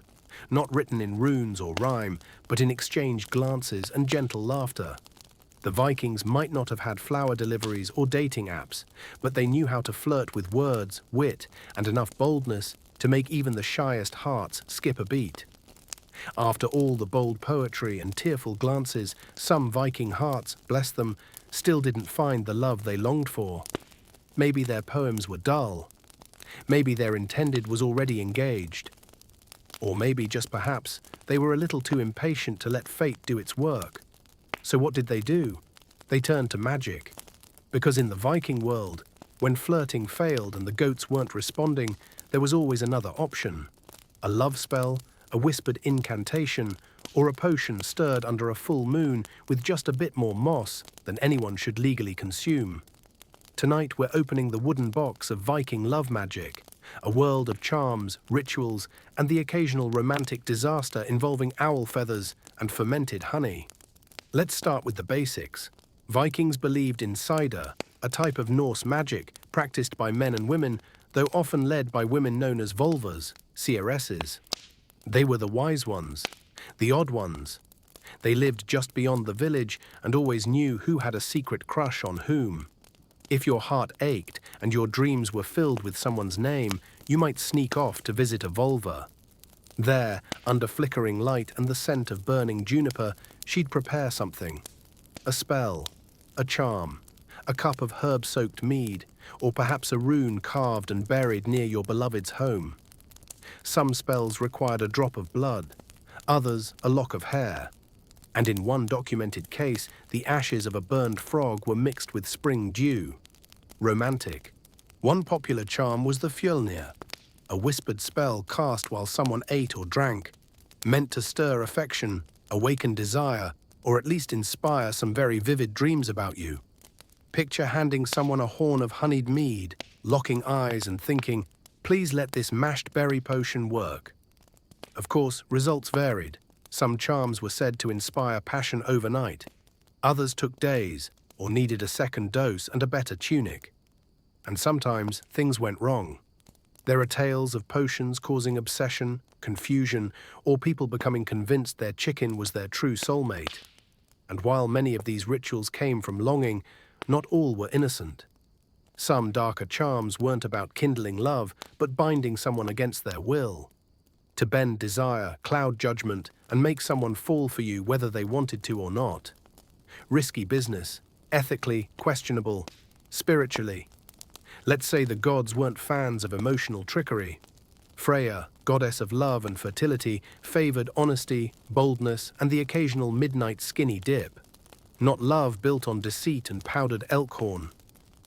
not written in runes or rhyme, but in exchanged glances and gentle laughter. The Vikings might not have had flower deliveries or dating apps, but they knew how to flirt with words, wit, and enough boldness to make even the shyest hearts skip a beat. After all the bold poetry and tearful glances, some Viking hearts, bless them, still didn't find the love they longed for. Maybe their poems were dull. Maybe their intended was already engaged. Or maybe, just perhaps, they were a little too impatient to let fate do its work. So what did they do? They turned to magic. Because in the Viking world, when flirting failed and the goats weren't responding, there was always another option. A love spell, a whispered incantation, or a potion stirred under a full moon with just a bit more moss than anyone should legally consume. Tonight we're opening the wooden box of Viking love magic, a world of charms, rituals, and the occasional romantic disaster involving owl feathers and fermented honey. Let's start with the basics. Vikings believed in cider, a type of Norse magic practiced by men and women, though often led by women known as volvas, seeresses. They were the wise ones, the odd ones. They lived just beyond the village and always knew who had a secret crush on whom. If your heart ached and your dreams were filled with someone's name, you might sneak off to visit a volva. There, under flickering light and the scent of burning juniper, she'd prepare something. A spell, a charm, a cup of herb-soaked mead, or perhaps a rune carved and buried near your beloved's home. Some spells required a drop of blood, others a lock of hair. And in one documented case, the ashes of a burned frog were mixed with spring dew. Romantic. One popular charm was the Fjölnir, a whispered spell cast while someone ate or drank, meant to stir affection, awaken desire, or at least inspire some very vivid dreams about you. Picture handing someone a horn of honeyed mead, locking eyes and thinking, please let this mashed berry potion work. Of course, results varied. Some charms were said to inspire passion overnight. Others took days, or needed a second dose and a better tunic. And sometimes things went wrong. There are tales of potions causing obsession, confusion, or people becoming convinced their chicken was their true soulmate. And while many of these rituals came from longing, not all were innocent. Some darker charms weren't about kindling love, but binding someone against their will. To bend desire, cloud judgment, and make someone fall for you whether they wanted to or not. Risky business, ethically questionable, spiritually. Let's say the gods weren't fans of emotional trickery. Freya, goddess of love and fertility, favored honesty, boldness, and the occasional midnight skinny dip. Not love built on deceit and powdered elk horn.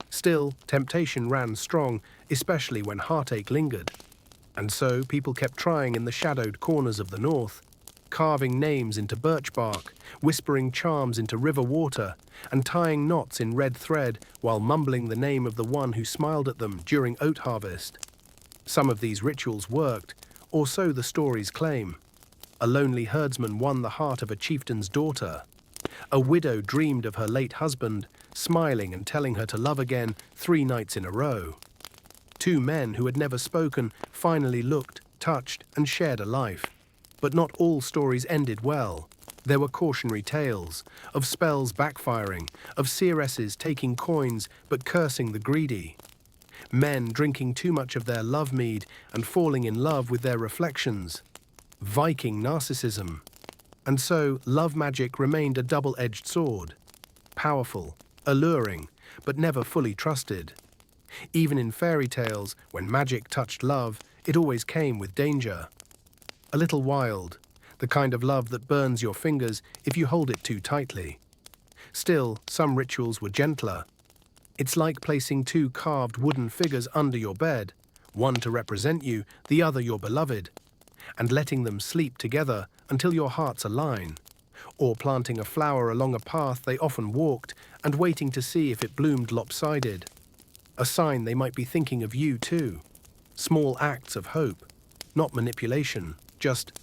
Still, temptation ran strong, especially when heartache lingered. And so people kept trying in the shadowed corners of the north, carving names into birch bark, whispering charms into river water, and tying knots in red thread while mumbling the name of the one who smiled at them during oat harvest. Some of these rituals worked, or so the stories claim. A lonely herdsman won the heart of a chieftain's daughter. A widow dreamed of her late husband, smiling and telling her to love again 3 nights in a row. 2 men who had never spoken finally looked, touched, and shared a life. But not all stories ended well. There were cautionary tales of spells backfiring, of seeresses taking coins but cursing the greedy. Men drinking too much of their love mead and falling in love with their reflections. Viking narcissism. And so love magic remained a double-edged sword. Powerful, alluring, but never fully trusted. Even in fairy tales, when magic touched love, it always came with danger. A little wild, the kind of love that burns your fingers if you hold it too tightly. Still, some rituals were gentler. It's like placing 2 carved wooden figures under your bed, one to represent you, the other your beloved, and letting them sleep together until your hearts align, or planting a flower along a path they often walked and waiting to see if it bloomed lopsided. A sign they might be thinking of you too. Small acts of hope, not manipulation, just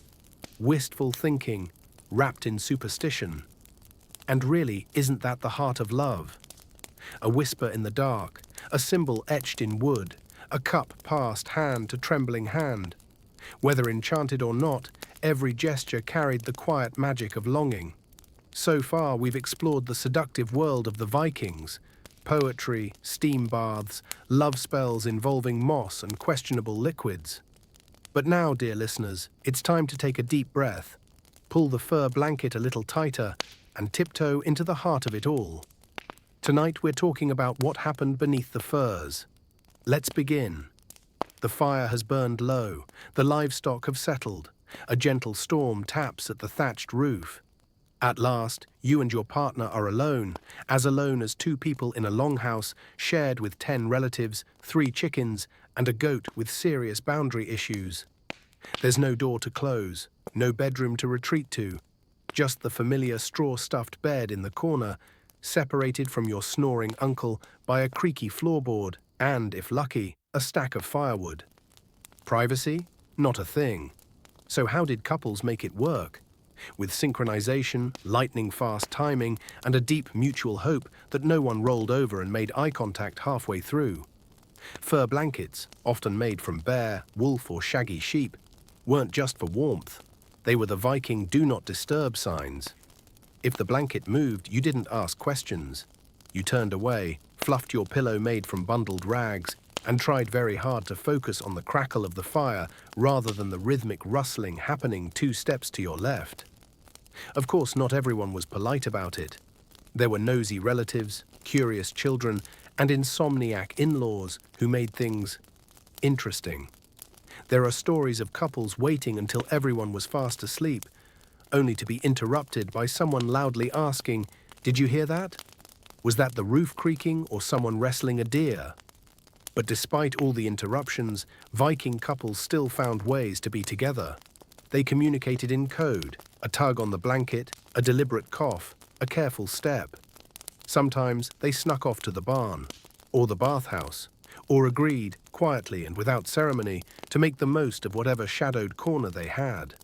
wistful thinking wrapped in superstition. And really, isn't that the heart of love? A whisper in the dark, a symbol etched in wood, a cup passed hand to trembling hand. Whether enchanted or not, every gesture carried the quiet magic of longing. So far, we've explored the seductive world of the Vikings. Poetry, steam baths, love spells involving moss and questionable liquids. But now, dear listeners, it's time to take a deep breath, pull the fur blanket a little tighter, and tiptoe into the heart of it all. Tonight we're talking about what happened beneath the furs. Let's begin. The fire has burned low, the livestock have settled, a gentle storm taps at the thatched roof. At last, you and your partner are alone as 2 people in a longhouse shared with 10 relatives, 3 chickens, and a goat with serious boundary issues. There's no door to close, no bedroom to retreat to, just the familiar straw-stuffed bed in the corner, separated from your snoring uncle by a creaky floorboard and, if lucky, a stack of firewood. Privacy? Not a thing. So how did couples make it work? With synchronization, lightning-fast timing, and a deep mutual hope that no one rolled over and made eye contact halfway through. Fur blankets, often made from bear, wolf, or shaggy sheep, weren't just for warmth. They were the Viking do not disturb signs. If the blanket moved, you didn't ask questions. You turned away, fluffed your pillow made from bundled rags, and tried very hard to focus on the crackle of the fire rather than the rhythmic rustling happening 2 steps to your left. Of course, not everyone was polite about it. There were nosy relatives, curious children, and insomniac in-laws who made things interesting. There are stories of couples waiting until everyone was fast asleep, only to be interrupted by someone loudly asking, "Did you hear that? Was that the roof creaking or someone wrestling a deer?" But despite all the interruptions, Viking couples still found ways to be together. They communicated in code, a tug on the blanket, a deliberate cough, a careful step. Sometimes they snuck off to the barn, or the bathhouse, or agreed, quietly and without ceremony, to make the most of whatever shadowed corner they had.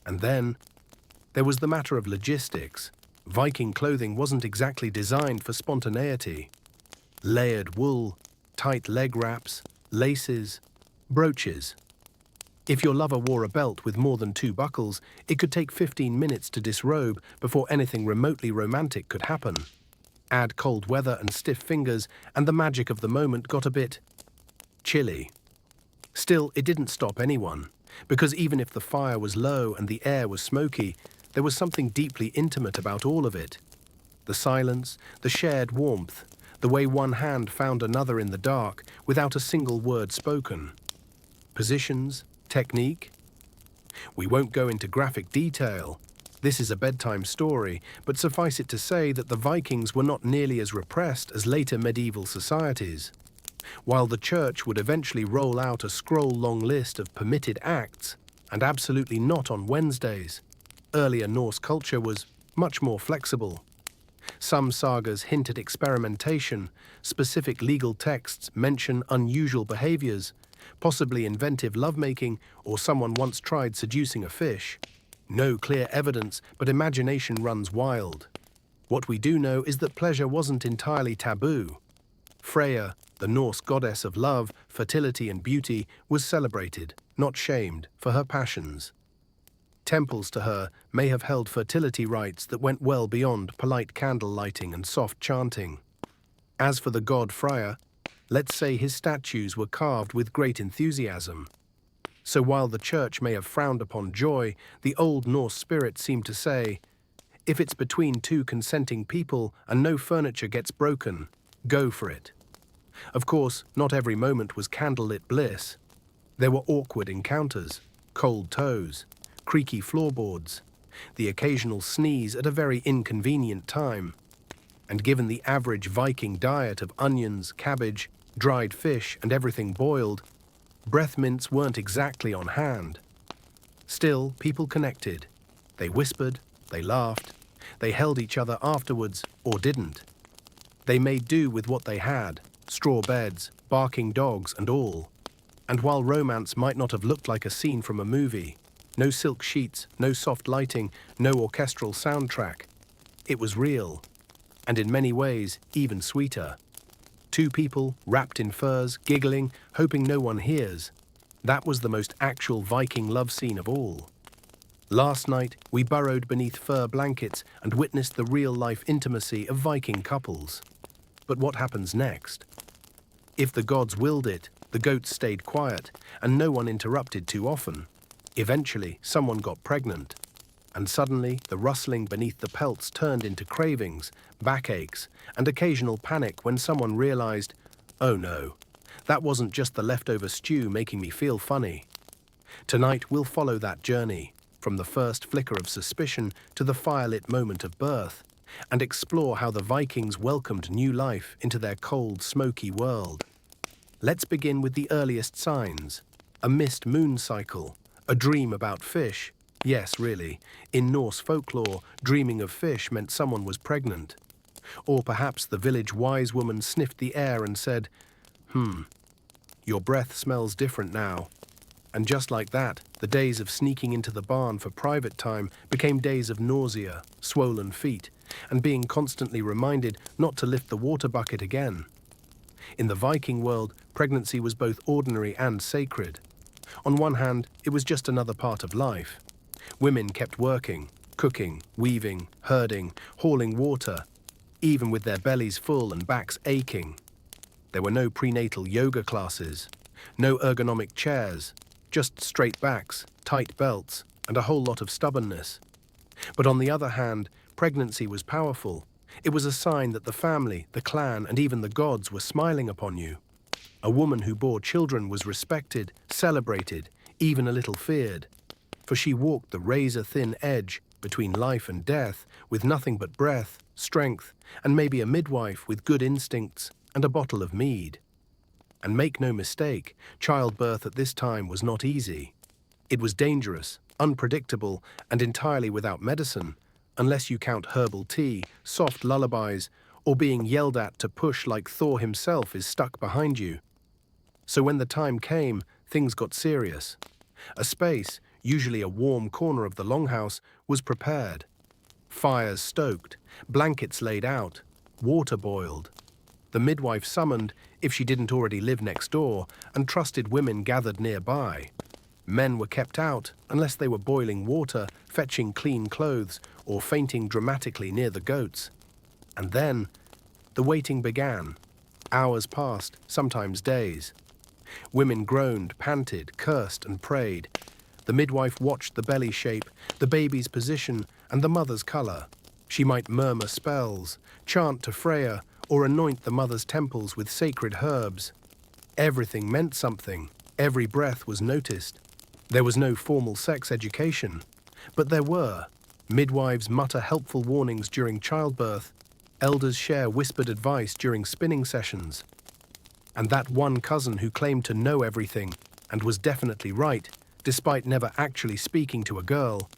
And then, there was the matter of logistics. Viking clothing wasn't exactly designed for spontaneity. Layered wool, tight leg wraps, laces, brooches. If your lover wore a belt with more than 2 buckles, it could take 15 minutes to disrobe before anything remotely romantic could happen. Add cold weather and stiff fingers, and the magic of the moment got a bit chilly. Still, it didn't stop anyone, because even if the fire was low and the air was smoky, there was something deeply intimate about all of it. The silence, the shared warmth, the way one hand found another in the dark without a single word spoken. Positions, technique. We won't go into graphic detail, This is a bedtime story, but suffice it to say that the Vikings were not nearly as repressed as later medieval societies. While the church would eventually roll out a scroll-long list of permitted acts, and absolutely not on Wednesdays, earlier Norse culture was much more flexible. Some sagas hint at experimentation, specific legal texts mention unusual behaviors, possibly inventive lovemaking, or someone once tried seducing a fish. No clear evidence, but imagination runs wild. What we do know is that pleasure wasn't entirely taboo. Freya, the Norse goddess of love, fertility and beauty, was celebrated, not shamed, for her passions. Temples to her may have held fertility rites that went well beyond polite candle lighting and soft chanting. As for the god Freyr, let's say his statues were carved with great enthusiasm. So while the church may have frowned upon joy, the Old Norse spirit seemed to say, if it's between two consenting people and no furniture gets broken, go for it. Of course, not every moment was candlelit bliss. There were awkward encounters, cold toes, creaky floorboards, the occasional sneeze at a very inconvenient time. And given the average Viking diet of onions, cabbage, dried fish, and everything boiled, breath mints weren't exactly on hand. Still, people connected. They whispered, they laughed, they held each other afterwards, or didn't. They made do with what they had, straw beds, barking dogs, and all. And while romance might not have looked like a scene from a movie, no silk sheets, no soft lighting, no orchestral soundtrack, it was real, and in many ways even sweeter. Two people, wrapped in furs, giggling, hoping no one hears. That was the most actual Viking love scene of all. Last night, we burrowed beneath fur blankets and witnessed the real-life intimacy of Viking couples. But what happens next? If the gods willed it, the goats stayed quiet, and no one interrupted too often. Eventually, someone got pregnant. And suddenly, the rustling beneath the pelts turned into cravings, backaches, and occasional panic when someone realized, oh no, that wasn't just the leftover stew making me feel funny. Tonight, we'll follow that journey, from the first flicker of suspicion to the firelit moment of birth, and explore how the Vikings welcomed new life into their cold, smoky world. Let's begin with the earliest signs: a missed moon cycle, a dream about fish. Yes, really, in Norse folklore, dreaming of fish meant someone was pregnant. Or perhaps the village wise woman sniffed the air and said, your breath smells different now. And just like that, the days of sneaking into the barn for private time became days of nausea, swollen feet, and being constantly reminded not to lift the water bucket again. In the Viking world, pregnancy was both ordinary and sacred. On one hand, it was just another part of life. Women kept working, cooking, weaving, herding, hauling water, even with their bellies full and backs aching. There were no prenatal yoga classes, no ergonomic chairs, just straight backs, tight belts, and a whole lot of stubbornness. But on the other hand, pregnancy was powerful. It was a sign that the family, the clan, and even the gods were smiling upon you. A woman who bore children was respected, celebrated, even a little feared. For she walked the razor-thin edge between life and death with nothing but breath, strength, and maybe a midwife with good instincts and a bottle of mead. And make no mistake, childbirth at this time was not easy. It was dangerous, unpredictable, and entirely without medicine, unless you count herbal tea, soft lullabies, or being yelled at to push like Thor himself is stuck behind you. So when the time came, things got serious. A space, usually a warm corner of the longhouse, was prepared. Fires stoked, blankets laid out, water boiled. The midwife summoned, if she didn't already live next door, and trusted women gathered nearby. Men were kept out unless they were boiling water, fetching clean clothes, or fainting dramatically near the goats. And then, the waiting began. Hours passed, sometimes days. Women groaned, panted, cursed, and prayed. The midwife watched the belly shape, the baby's position, and the mother's color. She might murmur spells, chant to Freya, or anoint the mother's temples with sacred herbs. Everything meant something. Every breath was noticed. There was no formal sex education, but there were. Midwives mutter helpful warnings during childbirth. Elders share whispered advice during spinning sessions. And that one cousin who claimed to know everything and was definitely right, despite never actually speaking to a girl.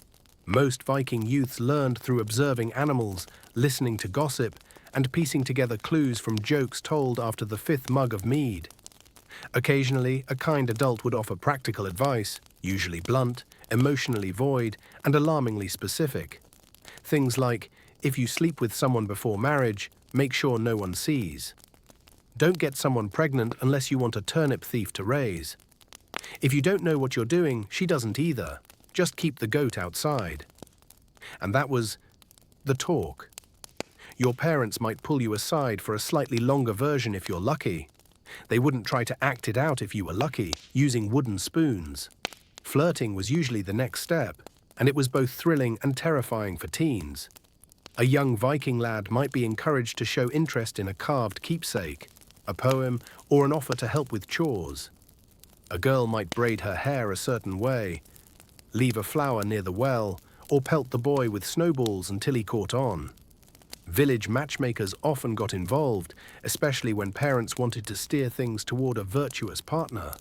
Most Viking youths learned through observing animals, listening to gossip, and piecing together clues from jokes told after the fifth mug of mead. Occasionally, a kind adult would offer practical advice, usually blunt, emotionally void, and alarmingly specific. Things like, if you sleep with someone before marriage, make sure no one sees. Don't get someone pregnant unless you want a turnip thief to raise. If you don't know what you're doing, she doesn't either. Just keep the goat outside. And that was the talk. Your parents might pull you aside for a slightly longer version if you're lucky. They wouldn't try to act it out if you were lucky, using wooden spoons. Flirting was usually the next step, and it was both thrilling and terrifying for teens. A young Viking lad might be encouraged to show interest in a carved keepsake, a poem, or an offer to help with chores. A girl might braid her hair a certain way, leave a flower near the well, or pelt the boy with snowballs until he caught on. Village matchmakers often got involved, especially when parents wanted to steer things toward a virtuous partner.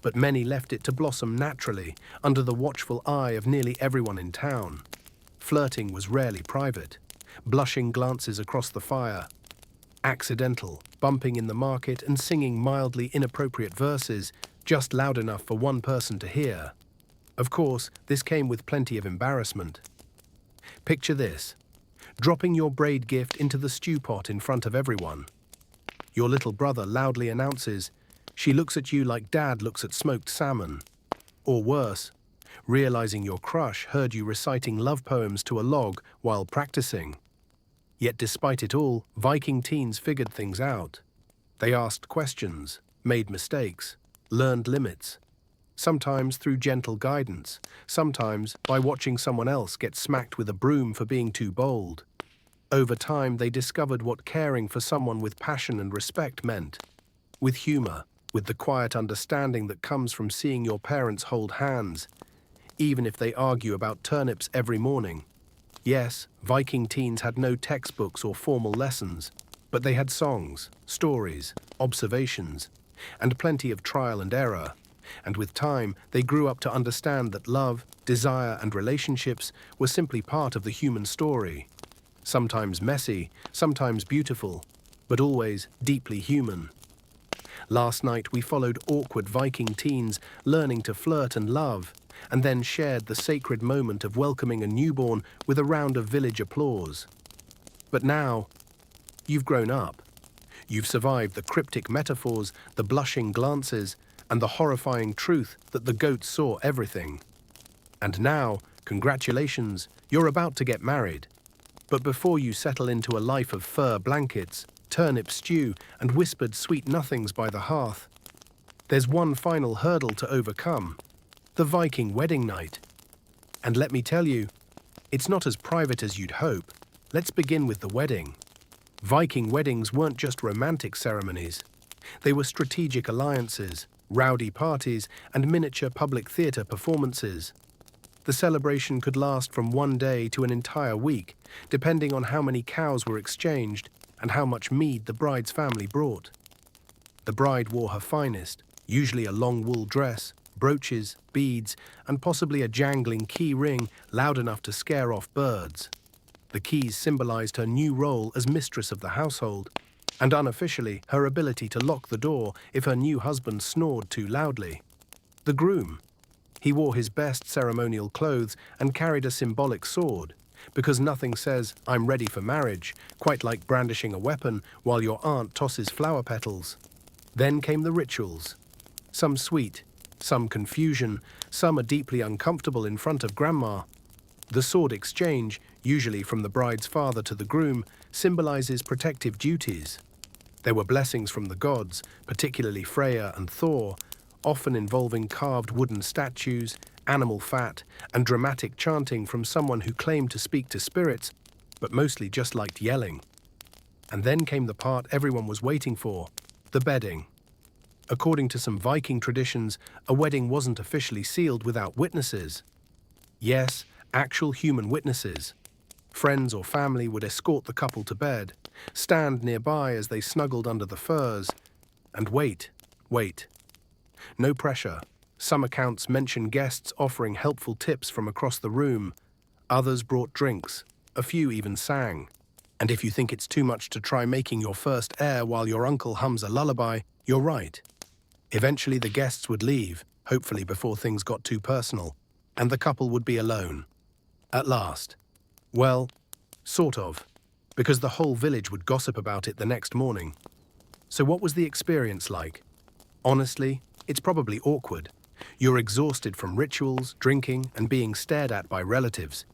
But many left it to blossom naturally, under the watchful eye of nearly everyone in town. Flirting was rarely private. Blushing glances across the fire. Accidental, bumping in the market and singing mildly inappropriate verses, just loud enough for one person to hear. Of course, this came with plenty of embarrassment. Picture this: dropping your braid gift into the stew pot in front of everyone. Your little brother loudly announces, "She looks at you like Dad looks at smoked salmon." Or worse, realizing your crush heard you reciting love poems to a log while practicing. Yet despite it all, Viking teens figured things out. They asked questions, made mistakes, learned limits. Sometimes through gentle guidance, sometimes by watching someone else get smacked with a broom for being too bold. Over time, they discovered what caring for someone with passion and respect meant. With humor, with the quiet understanding that comes from seeing your parents hold hands, even if they argue about turnips every morning. Yes, Viking teens had no textbooks or formal lessons, but they had songs, stories, observations, and plenty of trial and error. And with time, they grew up to understand that love, desire, and relationships were simply part of the human story. Sometimes messy, sometimes beautiful, but always deeply human. Last night, we followed awkward Viking teens learning to flirt and love, and then shared the sacred moment of welcoming a newborn with a round of village applause. But now, you've grown up. You've survived the cryptic metaphors, the blushing glances, and the horrifying truth that the goat saw everything. And now, congratulations, you're about to get married. But before you settle into a life of fur blankets, turnip stew, and whispered sweet nothings by the hearth, there's one final hurdle to overcome: the Viking wedding night. And let me tell you, it's not as private as you'd hope. Let's begin with the wedding. Viking weddings weren't just romantic ceremonies. They were strategic alliances, rowdy parties, and miniature public theatre performances. The celebration could last from one day to an entire week, depending on how many cows were exchanged and how much mead the bride's family brought. The bride wore her finest, usually a long wool dress, brooches, beads, and possibly a jangling key ring loud enough to scare off birds. The keys symbolized her new role as mistress of the household, and unofficially her ability to lock the door if her new husband snored too loudly. The groom. He wore his best ceremonial clothes and carried a symbolic sword, because nothing says, "I'm ready for marriage," quite like brandishing a weapon while your aunt tosses flower petals. Then came the rituals. Some sweet, some confusion, some are deeply uncomfortable in front of grandma. The sword exchange, usually from the bride's father to the groom, symbolizes protective duties. There were blessings from the gods, particularly Freya and Thor, often involving carved wooden statues, animal fat, and dramatic chanting from someone who claimed to speak to spirits, but mostly just liked yelling. And then came the part everyone was waiting for: the bedding. According to some Viking traditions, a wedding wasn't officially sealed without witnesses. Yes, Actual human witnesses. Friends or family would escort the couple to bed, stand nearby as they snuggled under the furs, and wait. No pressure. Some accounts mention guests offering helpful tips from across the room. Others brought drinks. A few even sang. And if you think it's too much to try making your first air while your uncle hums a lullaby, you're right. Eventually the guests would leave, hopefully before things got too personal, and the couple would be alone. At last. Well, sort of, because the whole village would gossip about it the next morning. So what was the experience like? Honestly, it's probably awkward. You're exhausted from rituals, drinking, and being stared at by relatives.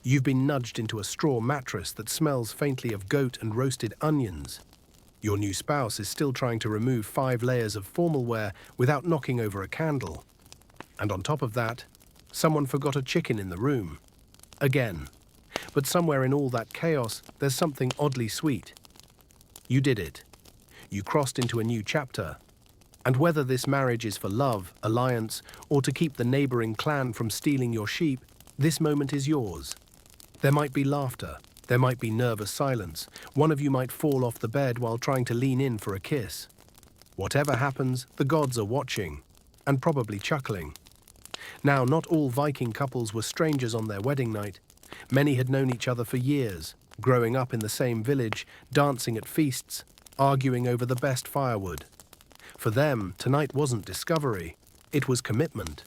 You've been nudged into a straw mattress that smells faintly of goat and roasted onions. Your new spouse is still trying to remove 5 layers of formal wear without knocking over a candle. And on top of that, someone forgot a chicken in the room. Again. But somewhere in all that chaos, there's something oddly sweet. You did it. You crossed into a new chapter. And whether this marriage is for love, alliance, or to keep the neighboring clan from stealing your sheep, this moment is yours. There might be laughter. There might be nervous silence. One of you might fall off the bed while trying to lean in for a kiss. Whatever happens, the gods are watching, and probably chuckling. Now, not all Viking couples were strangers on their wedding night. Many had known each other for years, growing up in the same village, dancing at feasts, arguing over the best firewood. For them, tonight wasn't discovery, it was commitment.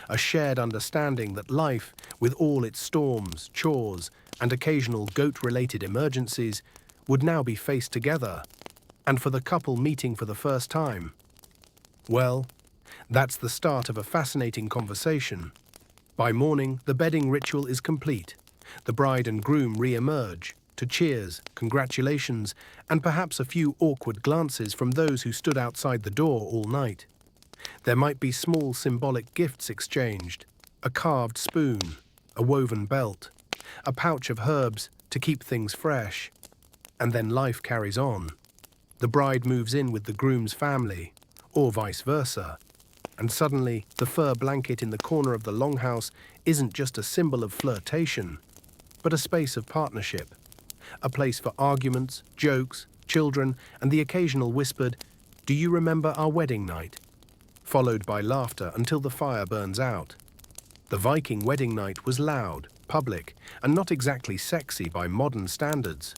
A shared understanding that life, with all its storms, chores, and occasional goat-related emergencies, would now be faced together, and for the couple meeting for the first time. Well, that's the start of a fascinating conversation. By morning, the bedding ritual is complete. The bride and groom re-emerge, to cheers, congratulations, and perhaps a few awkward glances from those who stood outside the door all night. There might be small symbolic gifts exchanged, a carved spoon, a woven belt, a pouch of herbs to keep things fresh. And then life carries on. The bride moves in with the groom's family, or vice versa. And suddenly, the fur blanket in the corner of the longhouse isn't just a symbol of flirtation, but a space of partnership. A place for arguments, jokes, children, and the occasional whispered, "Do you remember our wedding night?" Followed by laughter until the fire burns out. The Viking wedding night was loud, public, and not exactly sexy by modern standards.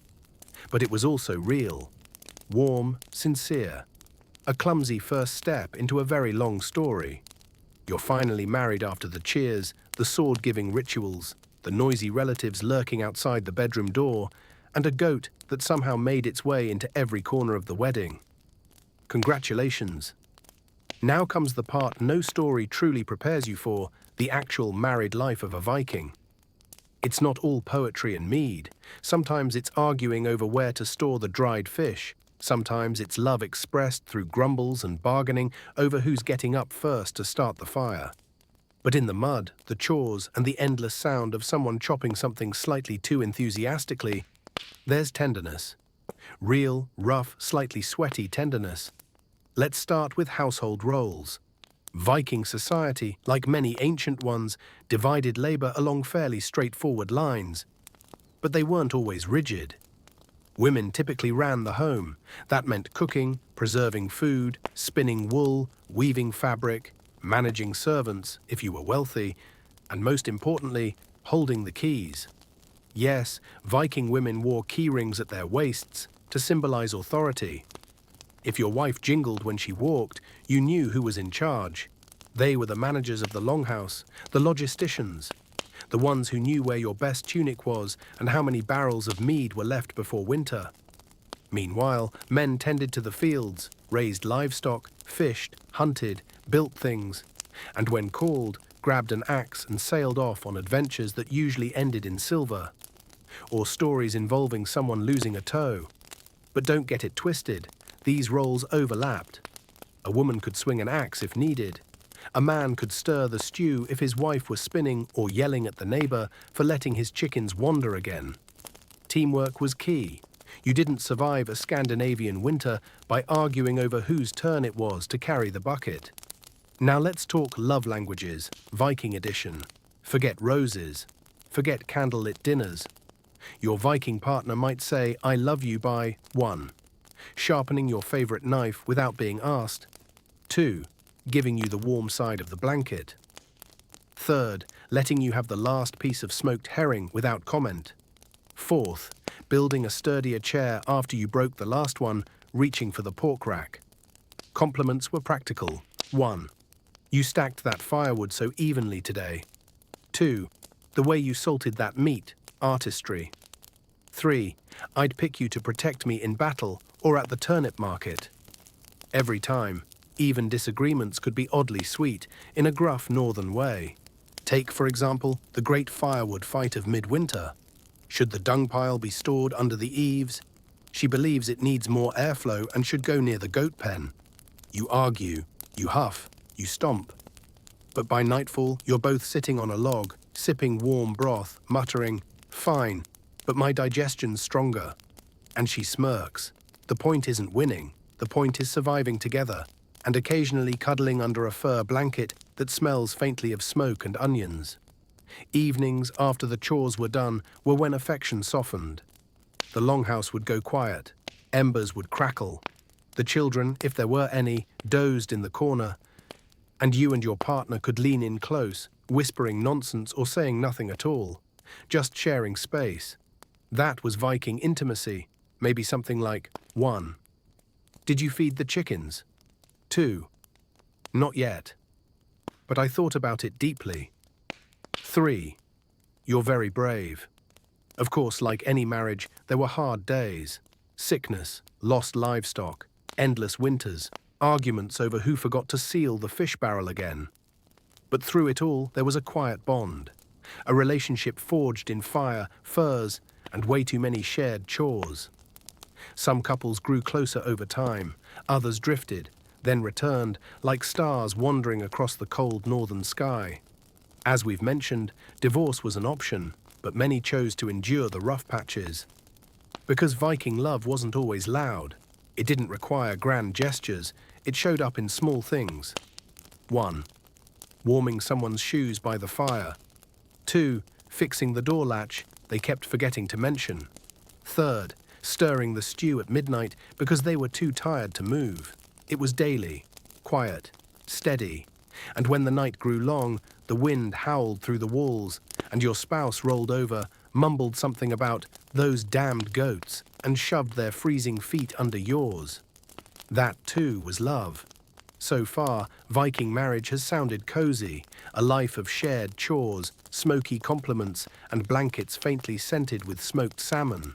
But it was also real, warm, sincere. A clumsy first step into a very long story. You're finally married after the cheers, the sword-giving rituals, the noisy relatives lurking outside the bedroom door, and a goat that somehow made its way into every corner of the wedding. Congratulations. Now comes the part no story truly prepares you for, the actual married life of a Viking. It's not all poetry and mead. Sometimes it's arguing over where to store the dried fish. Sometimes it's love expressed through grumbles and bargaining over who's getting up first to start the fire. But in the mud, the chores, and the endless sound of someone chopping something slightly too enthusiastically, there's tenderness. Real, rough, slightly sweaty tenderness. Let's start with household roles. Viking society, like many ancient ones, divided labor along fairly straightforward lines. But they weren't always rigid. Women typically ran the home. That meant cooking, preserving food, spinning wool, weaving fabric, managing servants, if you were wealthy, and most importantly, holding the keys. Yes, Viking women wore key rings at their waists to symbolize authority. If your wife jingled when she walked, you knew who was in charge. They were the managers of the longhouse, the logisticians, the ones who knew where your best tunic was and how many barrels of mead were left before winter. Meanwhile, men tended to the fields, raised livestock, fished, hunted, built things, and when called, grabbed an axe and sailed off on adventures that usually ended in silver, or stories involving someone losing a toe. But don't get it twisted, these roles overlapped. A woman could swing an axe if needed. A man could stir the stew if his wife was spinning or yelling at the neighbor for letting his chickens wander again. Teamwork was key. You didn't survive a Scandinavian winter by arguing over whose turn it was to carry the bucket. Now let's talk love languages, Viking edition. Forget roses. Forget candlelit dinners. Your Viking partner might say, "I love you" by 1. Sharpening your favorite knife without being asked. 2. Giving you the warm side of the blanket. 3rd, letting you have the last piece of smoked herring without comment. 4th, building a sturdier chair after you broke the last one, reaching for the pork rack. Compliments were practical. 1. You stacked that firewood so evenly today. 2. The way you salted that meat, artistry. 3. I'd pick you to protect me in battle or at the turnip market. Every time, even disagreements could be oddly sweet in a gruff northern way. Take, for example, the great firewood fight of midwinter. Should the dung pile be stored under the eaves? She believes it needs more airflow and should go near the goat pen. You argue, you huff, you stomp. But by nightfall, you're both sitting on a log, sipping warm broth, muttering, "Fine, but my digestion's stronger." And she smirks. The point isn't winning, the point is surviving together, and occasionally cuddling under a fur blanket that smells faintly of smoke and onions. Evenings after the chores were done were when affection softened. The longhouse would go quiet, embers would crackle. The children, if there were any, dozed in the corner, and you and your partner could lean in close, whispering nonsense or saying nothing at all, just sharing space. That was Viking intimacy, maybe something like 1. Did you feed the chickens? 2. Not yet. But I thought about it deeply. 3. You're very brave. Of course, like any marriage, there were hard days. Sickness, lost livestock, endless winters, arguments over who forgot to seal the fish barrel again. But through it all, there was a quiet bond. A relationship forged in fire, furs, and way too many shared chores. Some couples grew closer over time, others drifted, then returned, like stars wandering across the cold northern sky. As we've mentioned, divorce was an option, but many chose to endure the rough patches. Because Viking love wasn't always loud. It didn't require grand gestures, it showed up in small things. 1. Warming someone's shoes by the fire. 2. Fixing the door latch they kept forgetting to mention. 3rd, stirring the stew at midnight because they were too tired to move. It was daily, quiet, steady, and when the night grew long, the wind howled through the walls, and your spouse rolled over, mumbled something about "those damned goats," and shoved their freezing feet under yours. That, too, was love. So far, Viking marriage has sounded cozy, a life of shared chores, smoky compliments, and blankets faintly scented with smoked salmon.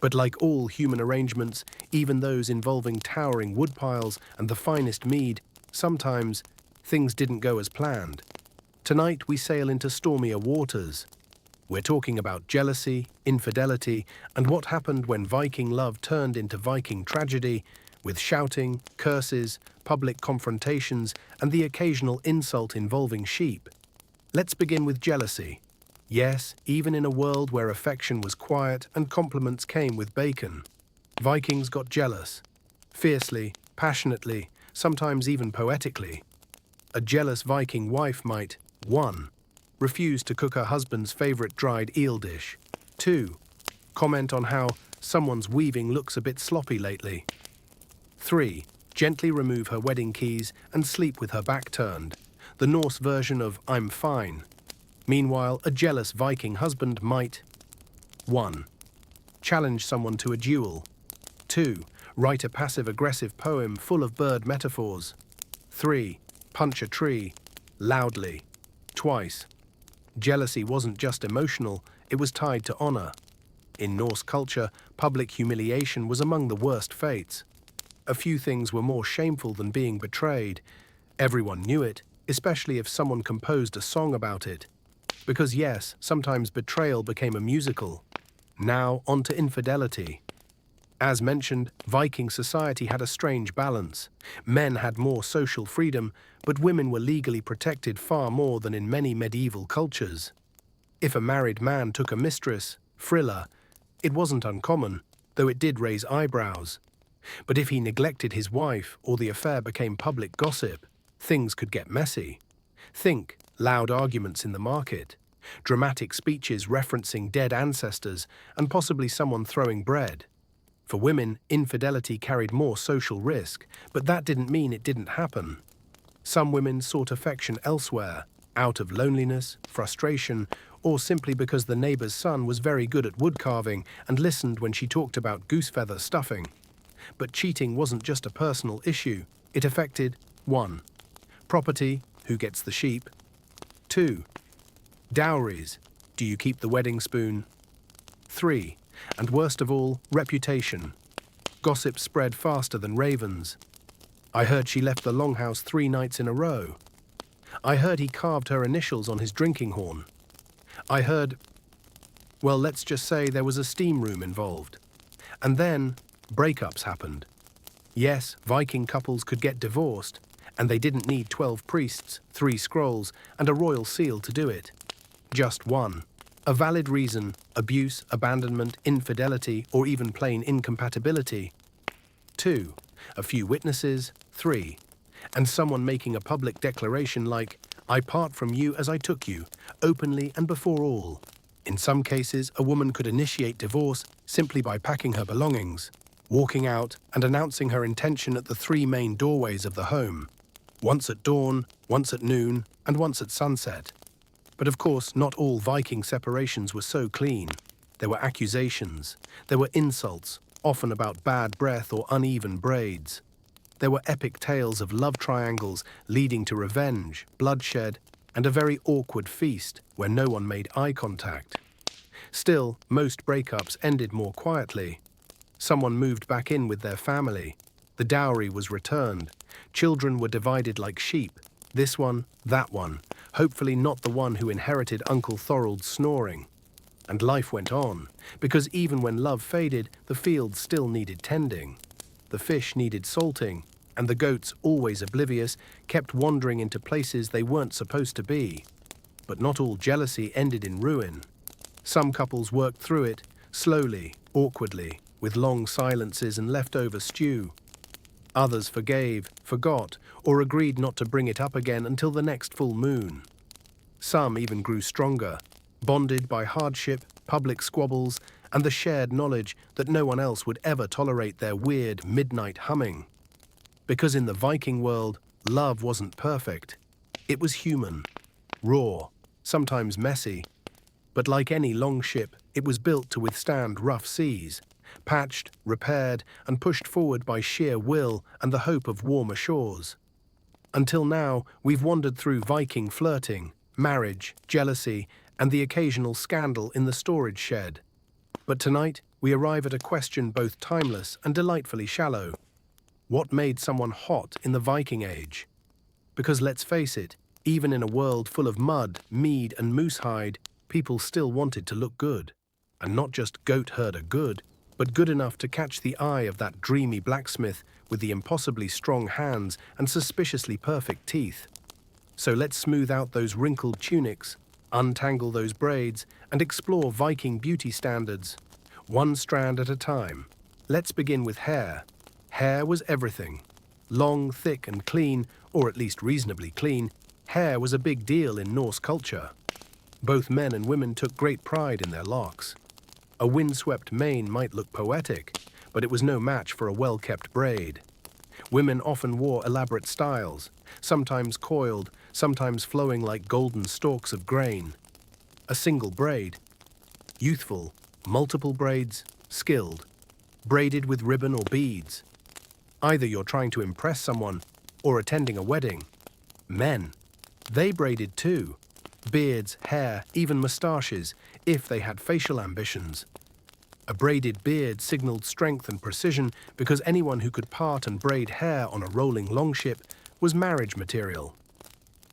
But like all human arrangements, even those involving towering woodpiles and the finest mead, sometimes things didn't go as planned. Tonight we sail into stormier waters. We're talking about jealousy, infidelity, and what happened when Viking love turned into Viking tragedy, with shouting, curses, public confrontations, and the occasional insult involving sheep. Let's begin with jealousy. Yes, even in a world where affection was quiet and compliments came with bacon, Vikings got jealous. Fiercely, passionately, sometimes even poetically. A jealous Viking wife might 1. Refuse to cook her husband's favorite dried eel dish. 2. Comment on how someone's weaving looks a bit sloppy lately. 3. Gently remove her wedding keys and sleep with her back turned, the Norse version of "I'm fine." Meanwhile, a jealous Viking husband might 1. Challenge someone to a duel. 2. Write a passive-aggressive poem full of bird metaphors. 3. Punch a tree, loudly, twice. Jealousy wasn't just emotional, it was tied to honor. In Norse culture, public humiliation was among the worst fates. A few things were more shameful than being betrayed. Everyone knew it, especially if someone composed a song about it. Because yes, sometimes betrayal became a musical. Now on to infidelity. As mentioned, Viking society had a strange balance. Men had more social freedom, but women were legally protected far more than in many medieval cultures. If a married man took a mistress, Frilla, it wasn't uncommon, though it did raise eyebrows. But if he neglected his wife or the affair became public gossip, things could get messy. Think loud arguments in the market, dramatic speeches referencing dead ancestors, and possibly someone throwing bread. For women, infidelity carried more social risk, but that didn't mean it didn't happen. Some women sought affection elsewhere, out of loneliness, frustration, or simply because the neighbor's son was very good at wood carving and listened when she talked about goose feather stuffing. But cheating wasn't just a personal issue. It affected 1. Property, who gets the sheep? 2. Dowries, do you keep the wedding spoon? 3. And worst of all, reputation. Gossip spread faster than ravens. I heard she left the longhouse 3 nights in a row. I heard he carved her initials on his drinking horn. I heard, well, let's just say there was a steam room involved. And then, breakups happened. Yes, Viking couples could get divorced, and they didn't need 12 priests, 3 scrolls, and a royal seal to do it. Just one. A valid reason: abuse, abandonment, infidelity, or even plain incompatibility. 2. A few witnesses. 3. And someone making a public declaration like, I part from you as I took you, openly and before all. In some cases, a woman could initiate divorce simply by packing her belongings, walking out and announcing her intention at the 3 main doorways of the home. Once at dawn, once at noon, and once at sunset. But of course, not all Viking separations were so clean. There were accusations. There were insults, often about bad breath or uneven braids. There were epic tales of love triangles leading to revenge, bloodshed, and a very awkward feast where no one made eye contact. Still, most breakups ended more quietly. Someone moved back in with their family. The dowry was returned. Children were divided like sheep. This one, that one, hopefully not the one who inherited Uncle Thorald's snoring. And life went on, because even when love faded, the fields still needed tending. The fish needed salting, and the goats, always oblivious, kept wandering into places they weren't supposed to be. But not all jealousy ended in ruin. Some couples worked through it, slowly, awkwardly, with long silences and leftover stew. Others forgave, forgot, or agreed not to bring it up again until the next full moon. Some even grew stronger, bonded by hardship, public squabbles, and the shared knowledge that no one else would ever tolerate their weird midnight humming. Because in the Viking world, love wasn't perfect. It was human, raw, sometimes messy. But like any longship, it was built to withstand rough seas, patched, repaired, and pushed forward by sheer will and the hope of warmer shores. Until now, we've wandered through Viking flirting, marriage, jealousy, and the occasional scandal in the storage shed. But tonight, we arrive at a question both timeless and delightfully shallow. What made someone hot in the Viking Age? Because let's face it, even in a world full of mud, mead, and moosehide, people still wanted to look good. And not just goat herder good, but good enough to catch the eye of that dreamy blacksmith with the impossibly strong hands and suspiciously perfect teeth. So let's smooth out those wrinkled tunics, untangle those braids, and explore Viking beauty standards, one strand at a time. Let's begin with hair. Hair was everything. Long, thick, and clean, or at least reasonably clean, hair was a big deal in Norse culture. Both men and women took great pride in their locks. A windswept mane might look poetic, but it was no match for a well-kept braid. Women often wore elaborate styles, sometimes coiled, sometimes flowing like golden stalks of grain. A single braid. Youthful, multiple braids, skilled. Braided with ribbon or beads. Either you're trying to impress someone or attending a wedding. Men. They braided too. Beards, hair, even moustaches, if they had facial ambitions. A braided beard signaled strength and precision because anyone who could part and braid hair on a rolling longship was marriage material.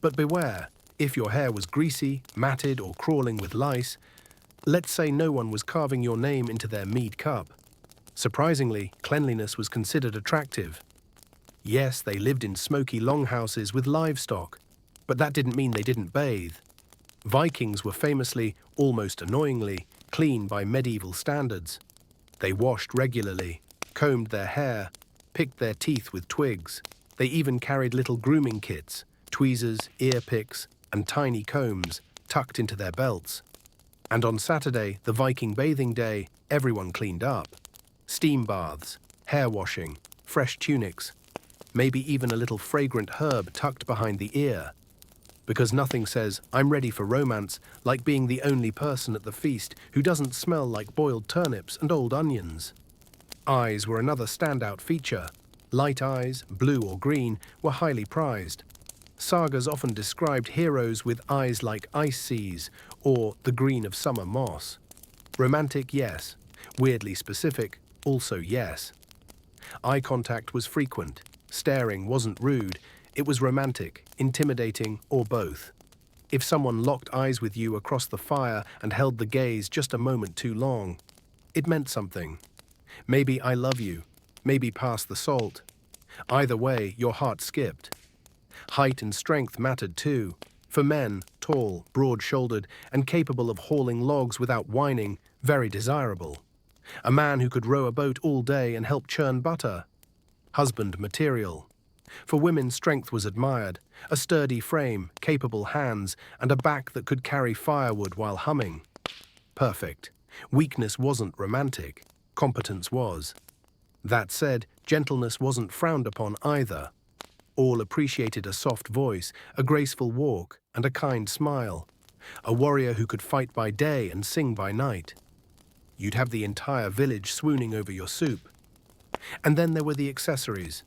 But beware, if your hair was greasy, matted, or crawling with lice, let's say no one was carving your name into their mead cup. Surprisingly, cleanliness was considered attractive. Yes, they lived in smoky longhouses with livestock, but that didn't mean they didn't bathe. Vikings were famously, almost annoyingly, clean by medieval standards. They washed regularly, combed their hair, picked their teeth with twigs. They even carried little grooming kits, tweezers, ear picks, and tiny combs tucked into their belts. And on Saturday, the Viking bathing day, everyone cleaned up. Steam baths, hair washing, fresh tunics, maybe even a little fragrant herb tucked behind the ear. Because nothing says, "I'm ready for romance," like being the only person at the feast who doesn't smell like boiled turnips and old onions. Eyes were another standout feature. Light eyes, blue or green, were highly prized. Sagas often described heroes with eyes like ice seas or the green of summer moss. Romantic, yes. Weirdly specific, also yes. Eye contact was frequent. Staring wasn't rude. It was romantic, intimidating, or both. If someone locked eyes with you across the fire and held the gaze just a moment too long, it meant something. Maybe "I love you," maybe "pass the salt." Either way, your heart skipped. Height and strength mattered too. For men, tall, broad-shouldered, and capable of hauling logs without whining, very desirable. A man who could row a boat all day and help churn butter. Husband material. For women, strength was admired. A sturdy frame, capable hands, and a back that could carry firewood while humming. Perfect. Weakness wasn't romantic. Competence was. That said, gentleness wasn't frowned upon either. All appreciated a soft voice, a graceful walk, and a kind smile. A warrior who could fight by day and sing by night. You'd have the entire village swooning over your soup. And then there were the accessories.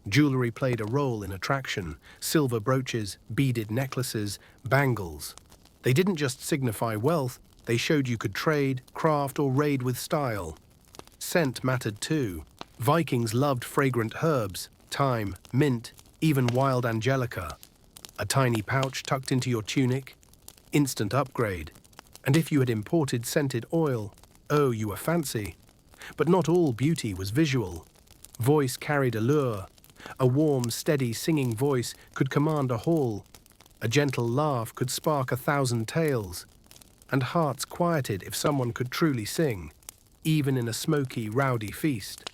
Jewelry played a role in attraction. Silver brooches, beaded necklaces, bangles. They didn't just signify wealth, they showed you could trade, craft, or raid with style. Scent mattered too. Vikings loved fragrant herbs, thyme, mint, even wild angelica. A tiny pouch tucked into your tunic, instant upgrade. And if you had imported scented oil, oh, you were fancy. But not all beauty was visual. Voice carried allure. A warm, steady singing voice could command a hall. A gentle laugh could spark 1,000 tales. And hearts quieted if someone could truly sing, even in a smoky, rowdy feast.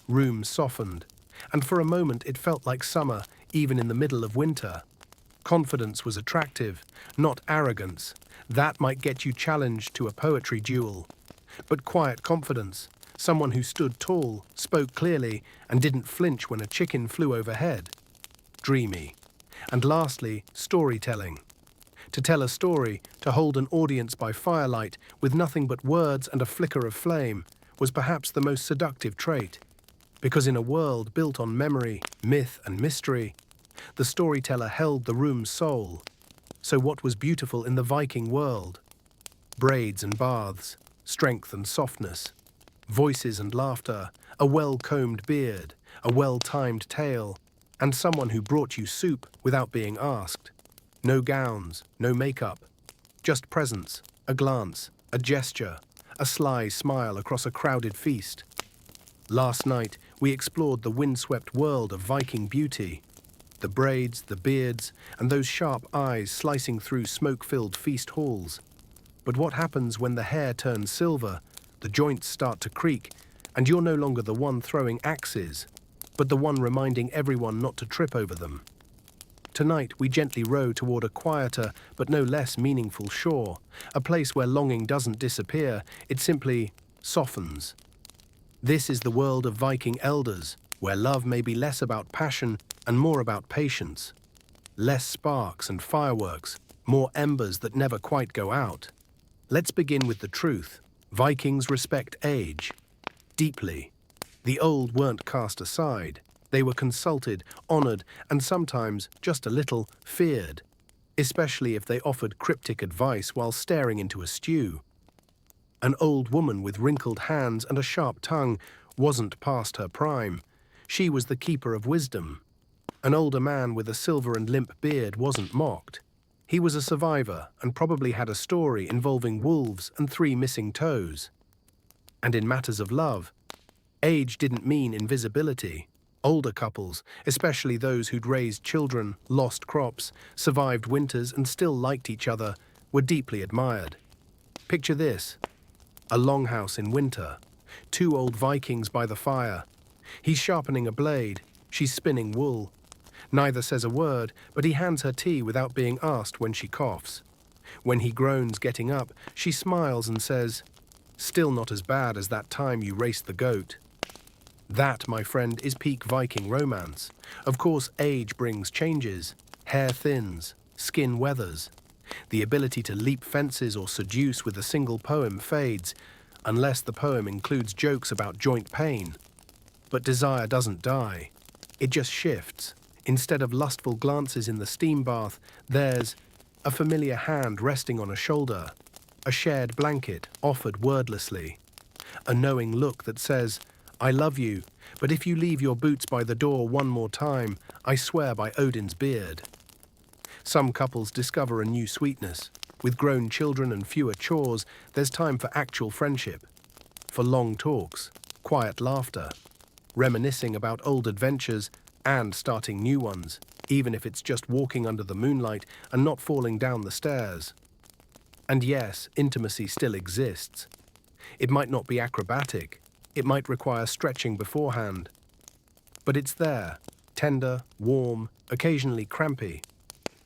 Rooms softened, and for a moment it felt like summer, even in the middle of winter. Confidence was attractive, not arrogance. That might get you challenged to a poetry duel. But quiet confidence, someone who stood tall, spoke clearly, and didn't flinch when a chicken flew overhead. Dreamy. And lastly, storytelling. To tell a story, to hold an audience by firelight with nothing but words and a flicker of flame, was perhaps the most seductive trait. Because in a world built on memory, myth, and mystery, the storyteller held the room's soul. So what was beautiful in the Viking world? Braids and baths, strength and softness, voices and laughter, a well-combed beard, a well-timed tale, and someone who brought you soup without being asked. No gowns, no makeup, just presence, a glance, a gesture, a sly smile across a crowded feast. Last night, we explored the windswept world of Viking beauty. The braids, the beards, and those sharp eyes slicing through smoke-filled feast halls. But what happens when the hair turns silver, the joints start to creak, and you're no longer the one throwing axes, but the one reminding everyone not to trip over them? Tonight, we gently row toward a quieter but no less meaningful shore, a place where longing doesn't disappear, it simply softens. This is the world of Viking elders, where love may be less about passion and more about patience. Less sparks and fireworks, more embers that never quite go out. Let's begin with the truth. Vikings respect age. Deeply. The old weren't cast aside. They were consulted, honored, and sometimes, just a little, feared. Especially if they offered cryptic advice while staring into a stew. An old woman with wrinkled hands and a sharp tongue wasn't past her prime. She was the keeper of wisdom. An older man with a silver and limp beard wasn't mocked. He was a survivor and probably had a story involving wolves and 3 missing toes. And in matters of love, age didn't mean invisibility. Older couples, especially those who'd raised children, lost crops, survived winters and still liked each other, were deeply admired. Picture this. A longhouse in winter. 2 old Vikings by the fire. He's sharpening a blade. She's spinning wool. Neither says a word, but he hands her tea without being asked when she coughs. When he groans getting up, she smiles and says, "Still not as bad as that time you raced the goat." That, my friend, is peak Viking romance. Of course, age brings changes. Hair thins, skin weathers. The ability to leap fences or seduce with a single poem fades, unless the poem includes jokes about joint pain. But desire doesn't die. It just shifts. Instead of lustful glances in the steam bath, there's a familiar hand resting on a shoulder, a shared blanket offered wordlessly, a knowing look that says, "I love you, but if you leave your boots by the door one more time, I swear by Odin's beard." Some couples discover a new sweetness. With grown children and fewer chores, there's time for actual friendship, for long talks, quiet laughter, reminiscing about old adventures and starting new ones, even if it's just walking under the moonlight and not falling down the stairs. And yes, intimacy still exists. It might not be acrobatic, it might require stretching beforehand. But it's there, tender, warm, occasionally crampy,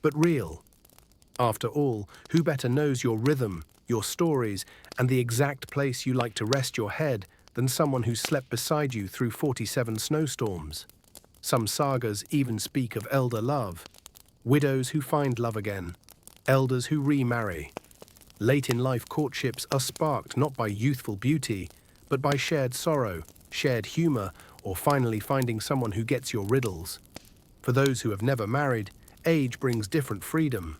but real. After all, who better knows your rhythm, your stories, and the exact place you like to rest your head than someone who slept beside you through 47 snowstorms? Some sagas even speak of elder love, widows who find love again, elders who remarry. Late-in-life courtships are sparked not by youthful beauty, but by shared sorrow, shared humor, or finally finding someone who gets your riddles. For those who have never married, age brings different freedom.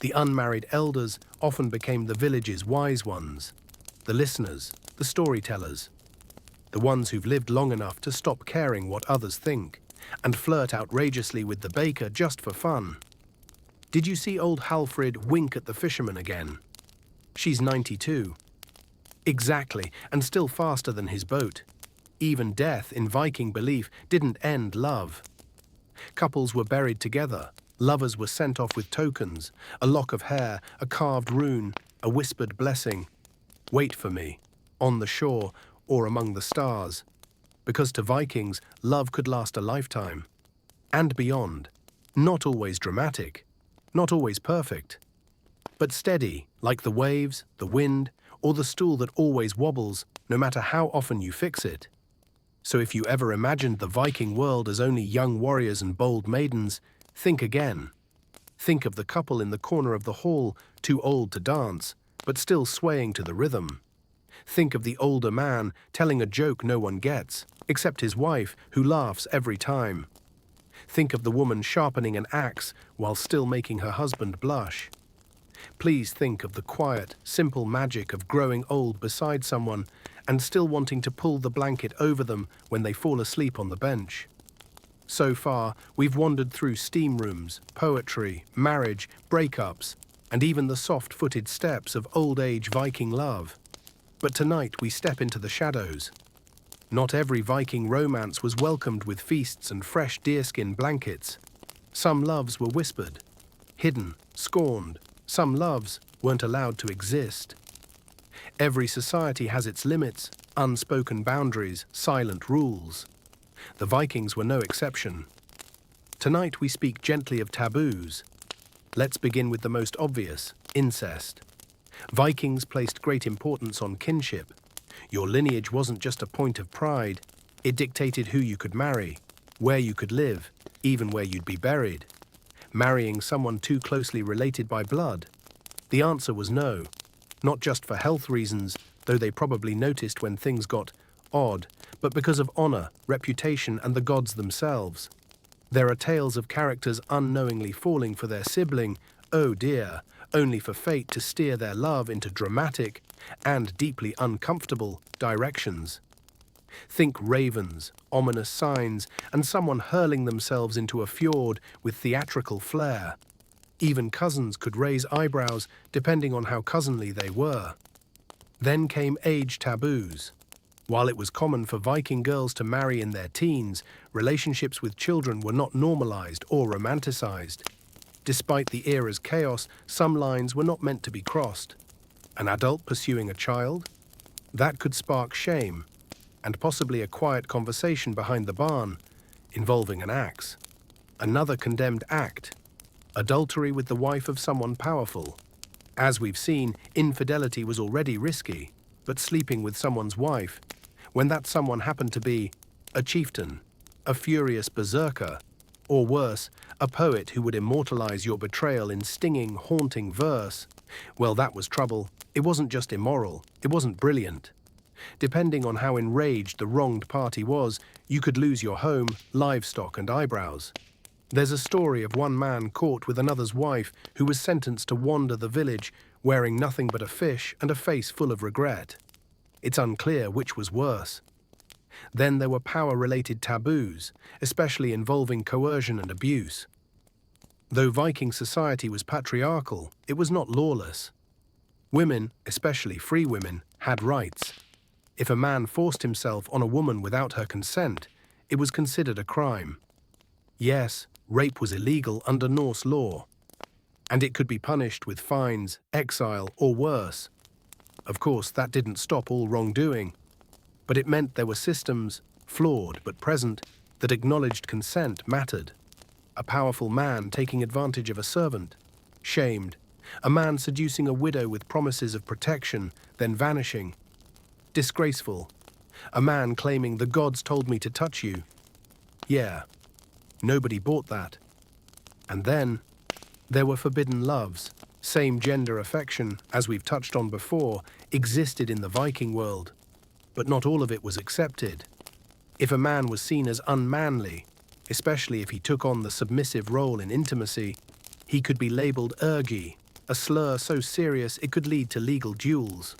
The unmarried elders often became the village's wise ones, the listeners, the storytellers, the ones who've lived long enough to stop caring what others think and flirt outrageously with the baker just for fun. Did you see old Halfrid wink at the fisherman again? She's 92. Exactly, and still faster than his boat. Even death, in Viking belief, didn't end love. Couples were buried together. Lovers were sent off with tokens, a lock of hair, a carved rune, a whispered blessing. Wait for me, on the shore or among the stars. Because to Vikings, love could last a lifetime. And beyond. Not always dramatic, not always perfect, but steady, like the waves, the wind, or the stool that always wobbles, no matter how often you fix it. So if you ever imagined the Viking world as only young warriors and bold maidens, think again. Think of the couple in the corner of the hall, too old to dance, but still swaying to the rhythm. Think of the older man telling a joke no one gets, except his wife, who laughs every time. Think of the woman sharpening an axe while still making her husband blush. Please think of the quiet, simple magic of growing old beside someone and still wanting to pull the blanket over them when they fall asleep on the bench. So far, we've wandered through steam rooms, poetry, marriage, breakups, and even the soft-footed steps of old-age Viking love. But tonight we step into the shadows. Not every Viking romance was welcomed with feasts and fresh deerskin blankets. Some loves were whispered, hidden, scorned. Some loves weren't allowed to exist. Every society has its limits, unspoken boundaries, silent rules. The Vikings were no exception. Tonight we speak gently of taboos. Let's begin with the most obvious, incest. Vikings placed great importance on kinship. Your lineage wasn't just a point of pride. It dictated who you could marry, where you could live, even where you'd be buried. Marrying someone too closely related by blood? The answer was no. Not just for health reasons, though they probably noticed when things got odd, but because of honor, reputation, and the gods themselves. There are tales of characters unknowingly falling for their sibling, oh dear, only for fate to steer their love into dramatic and deeply uncomfortable directions. Think ravens, ominous signs, and someone hurling themselves into a fjord with theatrical flair. Even cousins could raise eyebrows depending on how cousinly they were. Then came age taboos. While it was common for Viking girls to marry in their teens, relationships with children were not normalized or romanticized. Despite the era's chaos, some lines were not meant to be crossed. An adult pursuing a child? That could spark shame, and possibly a quiet conversation behind the barn, involving an axe. Another condemned act, adultery with the wife of someone powerful. As we've seen, infidelity was already risky, but sleeping with someone's wife, when that someone happened to be a chieftain, a furious berserker, or worse, a poet who would immortalize your betrayal in stinging, haunting verse, well, that was trouble. It wasn't just immoral, it wasn't brilliant. Depending on how enraged the wronged party was, you could lose your home, livestock, and eyebrows. There's a story of one man caught with another's wife who was sentenced to wander the village wearing nothing but a fish and a face full of regret. It's unclear which was worse. Then there were power-related taboos, especially involving coercion and abuse. Though Viking society was patriarchal, it was not lawless. Women, especially free women, had rights. If a man forced himself on a woman without her consent, it was considered a crime. Yes, rape was illegal under Norse law, and it could be punished with fines, exile, or worse. Of course, that didn't stop all wrongdoing, but it meant there were systems, flawed but present, that acknowledged consent mattered. A powerful man taking advantage of a servant, shamed. A man seducing a widow with promises of protection, then vanishing. Disgraceful. A man claiming the gods told me to touch you. Yeah, nobody bought that. And then there were forbidden loves. Same-gender affection, as we've touched on before, existed in the Viking world, but not all of it was accepted. If a man was seen as unmanly, especially if he took on the submissive role in intimacy, he could be labeled ergi, a slur so serious it could lead to legal duels.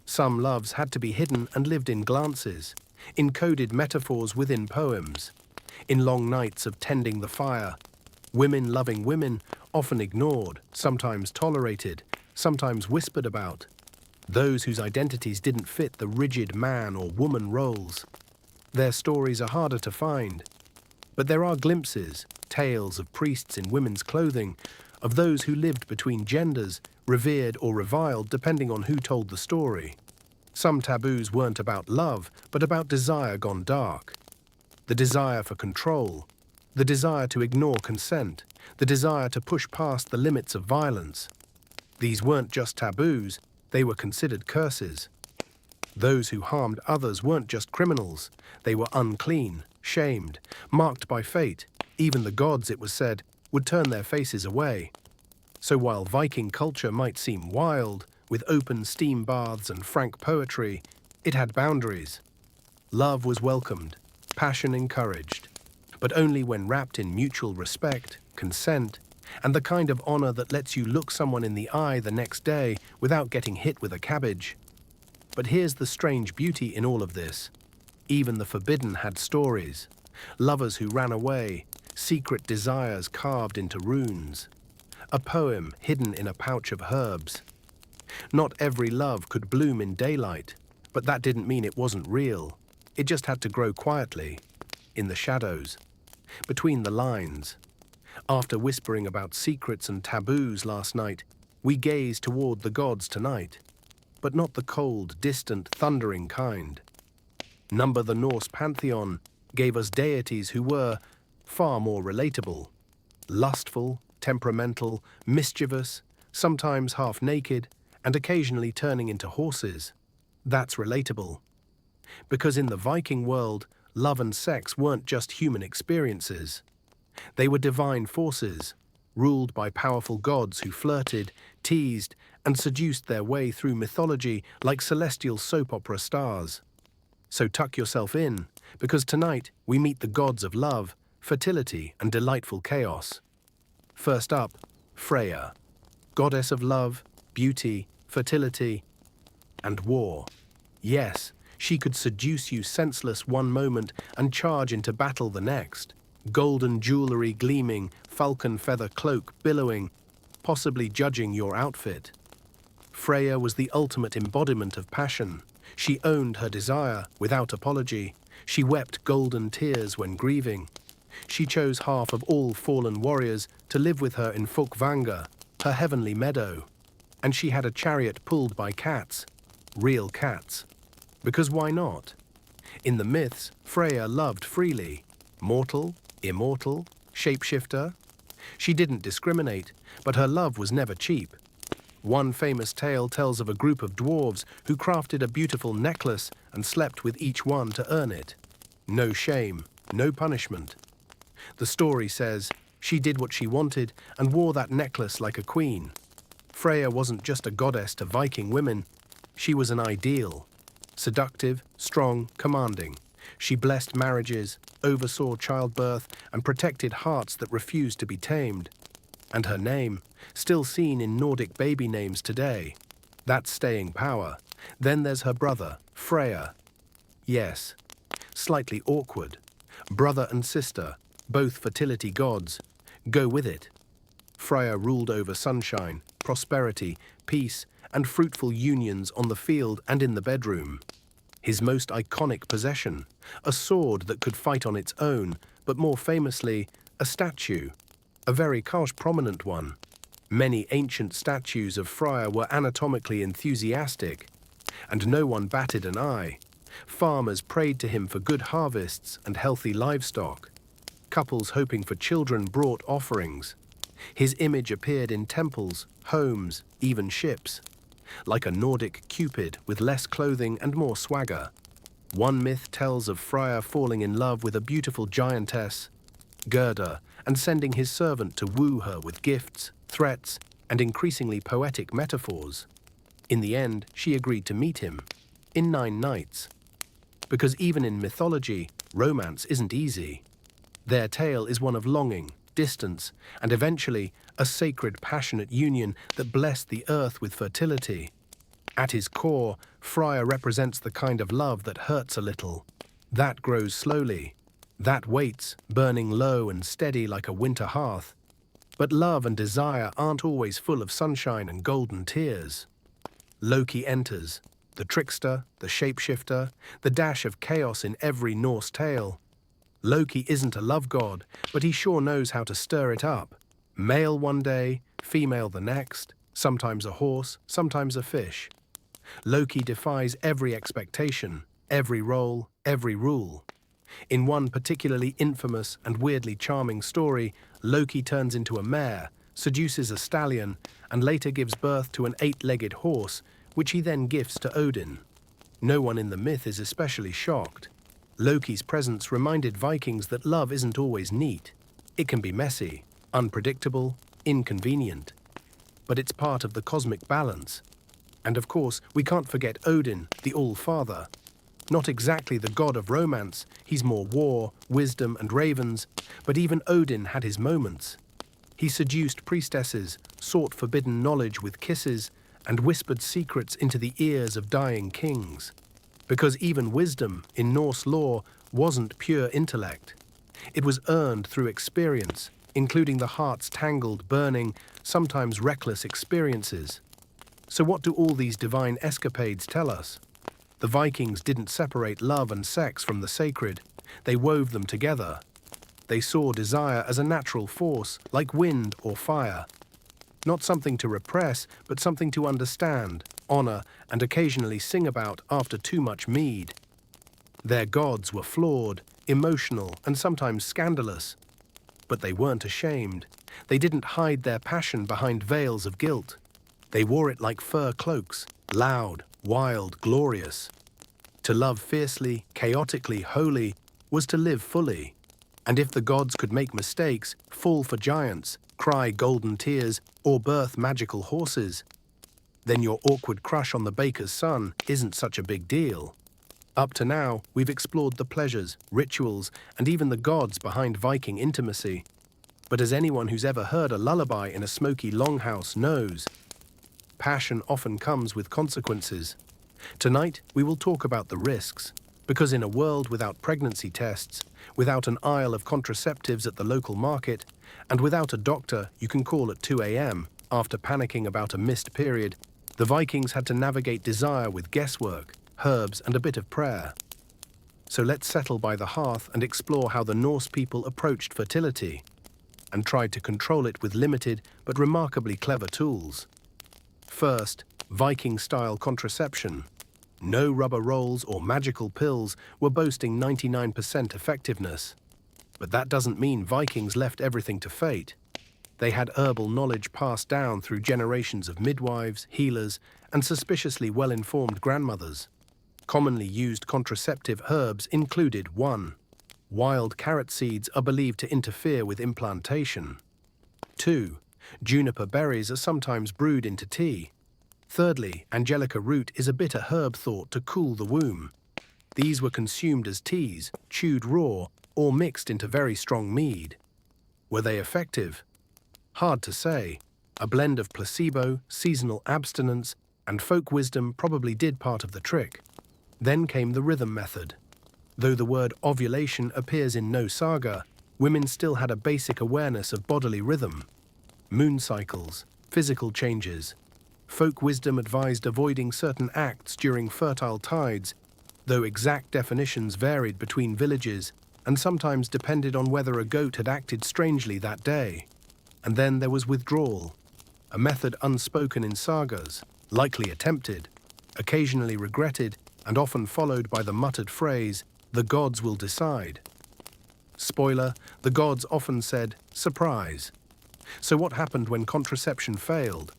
Some loves had to be hidden and lived in glances, encoded metaphors within poems, in long nights of tending the fire. Women loving women, often ignored, sometimes tolerated, sometimes whispered about. Those whose identities didn't fit the rigid man or woman roles. Their stories are harder to find. But there are glimpses, tales of priests in women's clothing, of those who lived between genders, revered or reviled depending on who told the story. Some taboos weren't about love, but about desire gone dark. The desire for control, the desire to ignore consent, the desire to push past the limits of violence. These weren't just taboos, they were considered curses. Those who harmed others weren't just criminals, they were unclean, shamed, marked by fate. Even the gods, it was said, would turn their faces away. So while Viking culture might seem wild, with open steam baths and frank poetry, it had boundaries. Love was welcomed, passion encouraged, but only when wrapped in mutual respect, consent, and the kind of honor that lets you look someone in the eye the next day without getting hit with a cabbage. But here's the strange beauty in all of this. Even the forbidden had stories. Lovers who ran away, secret desires carved into runes. A poem hidden in a pouch of herbs. Not every love could bloom in daylight, but that didn't mean it wasn't real. It just had to grow quietly, in the shadows, between the lines. After whispering about secrets and taboos last night, we gaze toward the gods tonight, but not the cold, distant, thundering kind. Number the Norse pantheon gave us deities who were far more relatable. Lustful, temperamental, mischievous, sometimes half-naked, and occasionally turning into horses. That's relatable. Because in the Viking world, love and sex weren't just human experiences. They were divine forces, ruled by powerful gods who flirted, teased, and seduced their way through mythology like celestial soap opera stars. So tuck yourself in, because tonight we meet the gods of love, fertility, and delightful chaos. First up, Freya, goddess of love, beauty, fertility, and war. Yes, she could seduce you senseless one moment and charge into battle the next. Golden jewelry gleaming, falcon feather cloak billowing, possibly judging your outfit. Freya was the ultimate embodiment of passion. She owned her desire without apology. She wept golden tears when grieving. She chose half of all fallen warriors to live with her in Folkvanga, her heavenly meadow. And she had a chariot pulled by cats, real cats. Because why not? In the myths, Freya loved freely. Mortal, immortal, shapeshifter. She didn't discriminate, but her love was never cheap. One famous tale tells of a group of dwarves who crafted a beautiful necklace and slept with each one to earn it. No shame, no punishment. The story says she did what she wanted and wore that necklace like a queen. Freya wasn't just a goddess to Viking women, she was an ideal. Seductive, strong, commanding. She blessed marriages, oversaw childbirth, and protected hearts that refused to be tamed. And her name, still seen in Nordic baby names today. That's staying power. Then there's her brother, Freya. Yes, slightly awkward. Brother and sister, both fertility gods. Go with it. Freya ruled over sunshine, prosperity, peace, and fruitful unions on the field and in the bedroom. His most iconic possession, a sword that could fight on its own, but more famously, a statue. A very prominent one. Many ancient statues of Freya were anatomically enthusiastic, and no one batted an eye. Farmers prayed to him for good harvests and healthy livestock. Couples hoping for children brought offerings. His image appeared in temples, homes, even ships. Like a Nordic Cupid with less clothing and more swagger. One myth tells of Freya falling in love with a beautiful giantess, Gerda, and sending his servant to woo her with gifts, threats, and increasingly poetic metaphors. In the end, she agreed to meet him, in 9 nights. Because even in mythology, romance isn't easy. Their tale is one of longing, distance, and eventually a sacred, passionate union that blessed the earth with fertility. At his core, Freya represents the kind of love that hurts a little. That grows slowly. That waits, burning low and steady like a winter hearth. But love and desire aren't always full of sunshine and golden tears. Loki enters, the trickster, the shapeshifter, the dash of chaos in every Norse tale. Loki isn't a love god, but he sure knows how to stir it up. Male one day, female the next, sometimes a horse, sometimes a fish. Loki defies every expectation, every role, every rule. In one particularly infamous and weirdly charming story, Loki turns into a mare, seduces a stallion, and later gives birth to an 8-legged horse, which he then gifts to Odin. No one in the myth is especially shocked. Loki's presence reminded Vikings that love isn't always neat. It can be messy, unpredictable, inconvenient. But it's part of the cosmic balance. And of course, we can't forget Odin, the All-Father. Not exactly the god of romance, he's more war, wisdom, and ravens, but even Odin had his moments. He seduced priestesses, sought forbidden knowledge with kisses, and whispered secrets into the ears of dying kings. Because even wisdom, in Norse lore, wasn't pure intellect. It was earned through experience, including the heart's tangled, burning, sometimes reckless experiences. So what do all these divine escapades tell us? The Vikings didn't separate love and sex from the sacred. They wove them together. They saw desire as a natural force, like wind or fire. Not something to repress, but something to understand, honor, and occasionally sing about after too much mead. Their gods were flawed, emotional, and sometimes scandalous. But they weren't ashamed. They didn't hide their passion behind veils of guilt. They wore it like fur cloaks, loud, wild, glorious. To love fiercely, chaotically, wholly, was to live fully. And if the gods could make mistakes, fall for giants, cry golden tears, or birth magical horses, then your awkward crush on the baker's son isn't such a big deal. Up to now, we've explored the pleasures, rituals, and even the gods behind Viking intimacy. But as anyone who's ever heard a lullaby in a smoky longhouse knows, passion often comes with consequences. Tonight, we will talk about the risks, because in a world without pregnancy tests, without an aisle of contraceptives at the local market, and without a doctor you can call at 2 a.m. after panicking about a missed period, the Vikings had to navigate desire with guesswork, herbs, and a bit of prayer. So let's settle by the hearth and explore how the Norse people approached fertility and tried to control it with limited but remarkably clever tools. First, Viking-style contraception. No rubber rolls or magical pills were boasting 99% effectiveness. But that doesn't mean Vikings left everything to fate. They had herbal knowledge passed down through generations of midwives, healers, and suspiciously well-informed grandmothers. Commonly used contraceptive herbs included 1. Wild carrot seeds are believed to interfere with implantation. 2. Juniper berries are sometimes brewed into tea. Thirdly, angelica root is a bitter herb thought to cool the womb. These were consumed as teas, chewed raw, or mixed into very strong mead. Were they effective? Hard to say. A blend of placebo, seasonal abstinence, and folk wisdom probably did part of the trick. Then came the rhythm method. Though the word ovulation appears in no saga, women still had a basic awareness of bodily rhythm. Moon cycles, physical changes. Folk wisdom advised avoiding certain acts during fertile tides, though exact definitions varied between villages and sometimes depended on whether a goat had acted strangely that day. And then there was withdrawal, a method unspoken in sagas, likely attempted, occasionally regretted, and often followed by the muttered phrase, "The gods will decide." Spoiler, the gods often said, "Surprise." So what happened when contraception failed?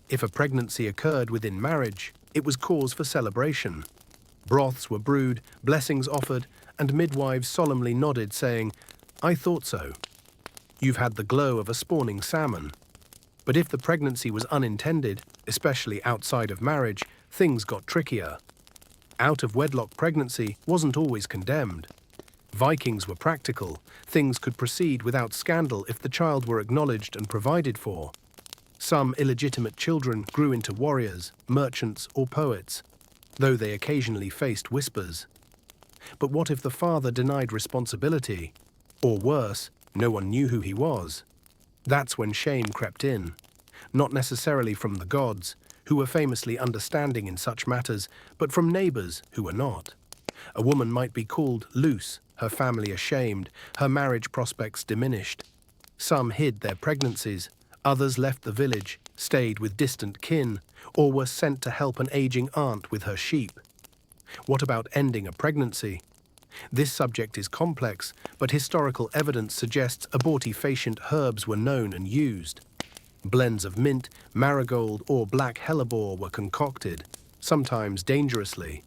If a pregnancy occurred within marriage, it was cause for celebration. Broths were brewed, blessings offered, and midwives solemnly nodded, saying, "I thought so." You've had the glow of a spawning salmon. But if the pregnancy was unintended, especially outside of marriage, things got trickier. Out-of-wedlock pregnancy wasn't always condemned. Vikings were practical. Things could proceed without scandal if the child were acknowledged and provided for. Some illegitimate children grew into warriors, merchants, or poets, though they occasionally faced whispers. But what if the father denied responsibility? Or worse, no one knew who he was. That's when shame crept in. Not necessarily from the gods, who were famously understanding in such matters, but from neighbors who were not. A woman might be called loose, her family ashamed, her marriage prospects diminished. Some hid their pregnancies, others left the village, stayed with distant kin, or were sent to help an aging aunt with her sheep. What about ending a pregnancy? This subject is complex, but historical evidence suggests abortifacient herbs were known and used. Blends of mint, marigold, or black hellebore were concocted, sometimes dangerously.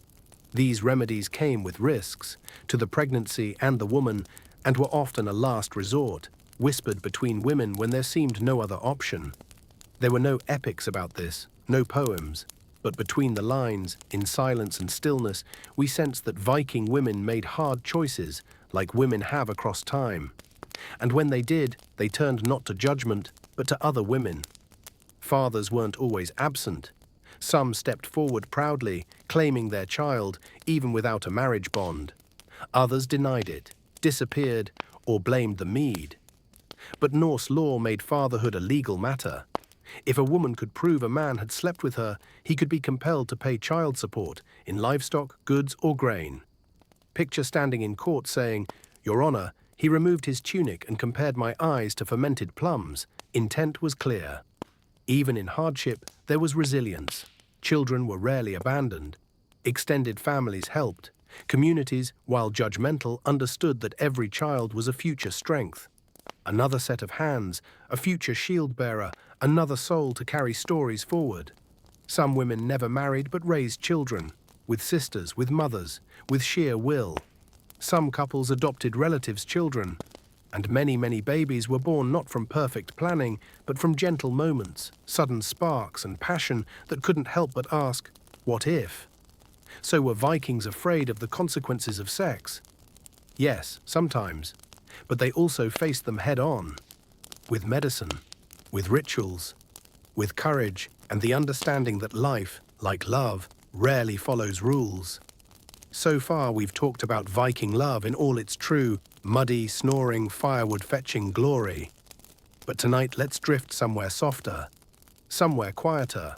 These remedies came with risks, to the pregnancy and the woman, and were often a last resort, whispered between women when there seemed no other option. There were no epics about this, no poems, but between the lines, in silence and stillness, we sensed that Viking women made hard choices, like women have across time. And when they did, they turned not to judgment, but to other women. Fathers weren't always absent. Some stepped forward proudly, claiming their child, even without a marriage bond. Others denied it, disappeared, or blamed the mead. But Norse law made fatherhood a legal matter. If a woman could prove a man had slept with her, he could be compelled to pay child support in livestock, goods, or grain. Picture standing in court saying, "Your Honor, he removed his tunic and compared my eyes to fermented plums. Intent was clear." Even in hardship, there was resilience. Children were rarely abandoned. Extended families helped. Communities, while judgmental, understood that every child was a future strength. Another set of hands, a future shield-bearer, another soul to carry stories forward. Some women never married but raised children, with sisters, with mothers, with sheer will. Some couples adopted relatives' children, and many babies were born not from perfect planning, but from gentle moments, sudden sparks and passion that couldn't help but ask, what if? So were Vikings afraid of the consequences of sex? Yes, sometimes, but they also faced them head-on, with medicine, with rituals, with courage, and the understanding that life, like love, rarely follows rules. So far we've talked about Viking love in all its true, muddy, snoring, firewood-fetching glory. But tonight let's drift somewhere softer, somewhere quieter.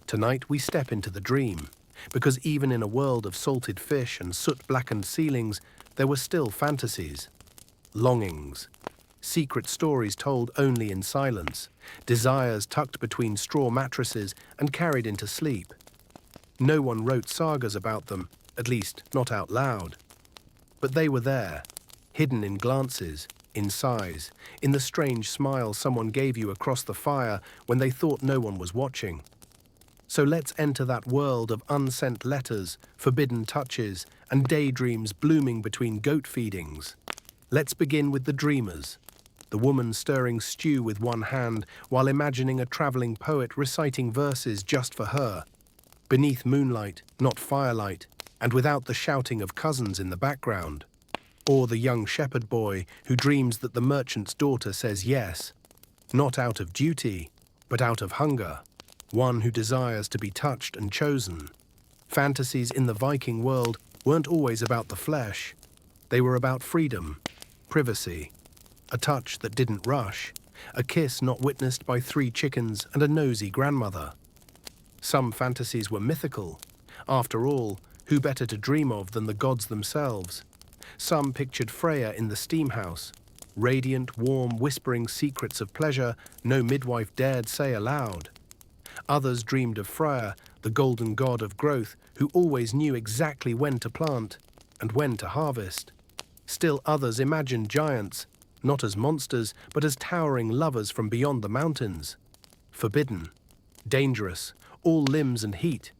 Tonight we step into the dream, because even in a world of salted fish and soot-blackened ceilings, there were still fantasies, longings, secret stories told only in silence, desires tucked between straw mattresses and carried into sleep. No one wrote sagas about them, at least not out loud. But they were there, hidden in glances, in sighs, in the strange smile someone gave you across the fire when they thought no one was watching. So let's enter that world of unsent letters, forbidden touches, and daydreams blooming between goat feedings. Let's begin with the dreamers, the woman stirring stew with one hand while imagining a traveling poet reciting verses just for her, beneath moonlight, not firelight, and without the shouting of cousins in the background. Or the young shepherd boy who dreams that the merchant's daughter says yes, not out of duty, but out of hunger. One who desires to be touched and chosen. Fantasies in the Viking world weren't always about the flesh. They were about freedom, privacy, a touch that didn't rush, a kiss not witnessed by 3 chickens and a nosy grandmother. Some fantasies were mythical. After all, who better to dream of than the gods themselves? Some pictured Freya in the steam house, radiant, warm, whispering secrets of pleasure no midwife dared say aloud. Others dreamed of Freya, the golden god of growth, who always knew exactly when to plant and when to harvest. Still others imagined giants, not as monsters, but as towering lovers from beyond the mountains. Forbidden, dangerous, all limbs and heat.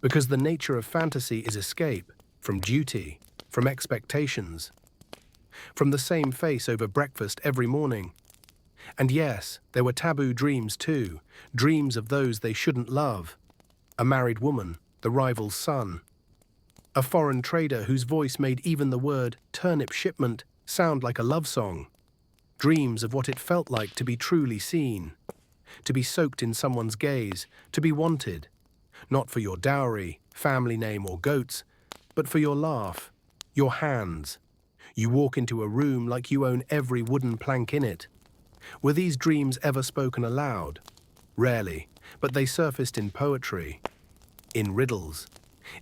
Because the nature of fantasy is escape from duty, from expectations, from the same face over breakfast every morning. And yes, there were taboo dreams too, dreams of those they shouldn't love. A married woman, the rival's son. A foreign trader whose voice made even the word turnip shipment sound like a love song. Dreams of what it felt like to be truly seen, to be soaked in someone's gaze, to be wanted. Not for your dowry, family name or goats, but for your laugh, your hands. You walk into a room like you own every wooden plank in it. Were these dreams ever spoken aloud? Rarely, but they surfaced in poetry, in riddles,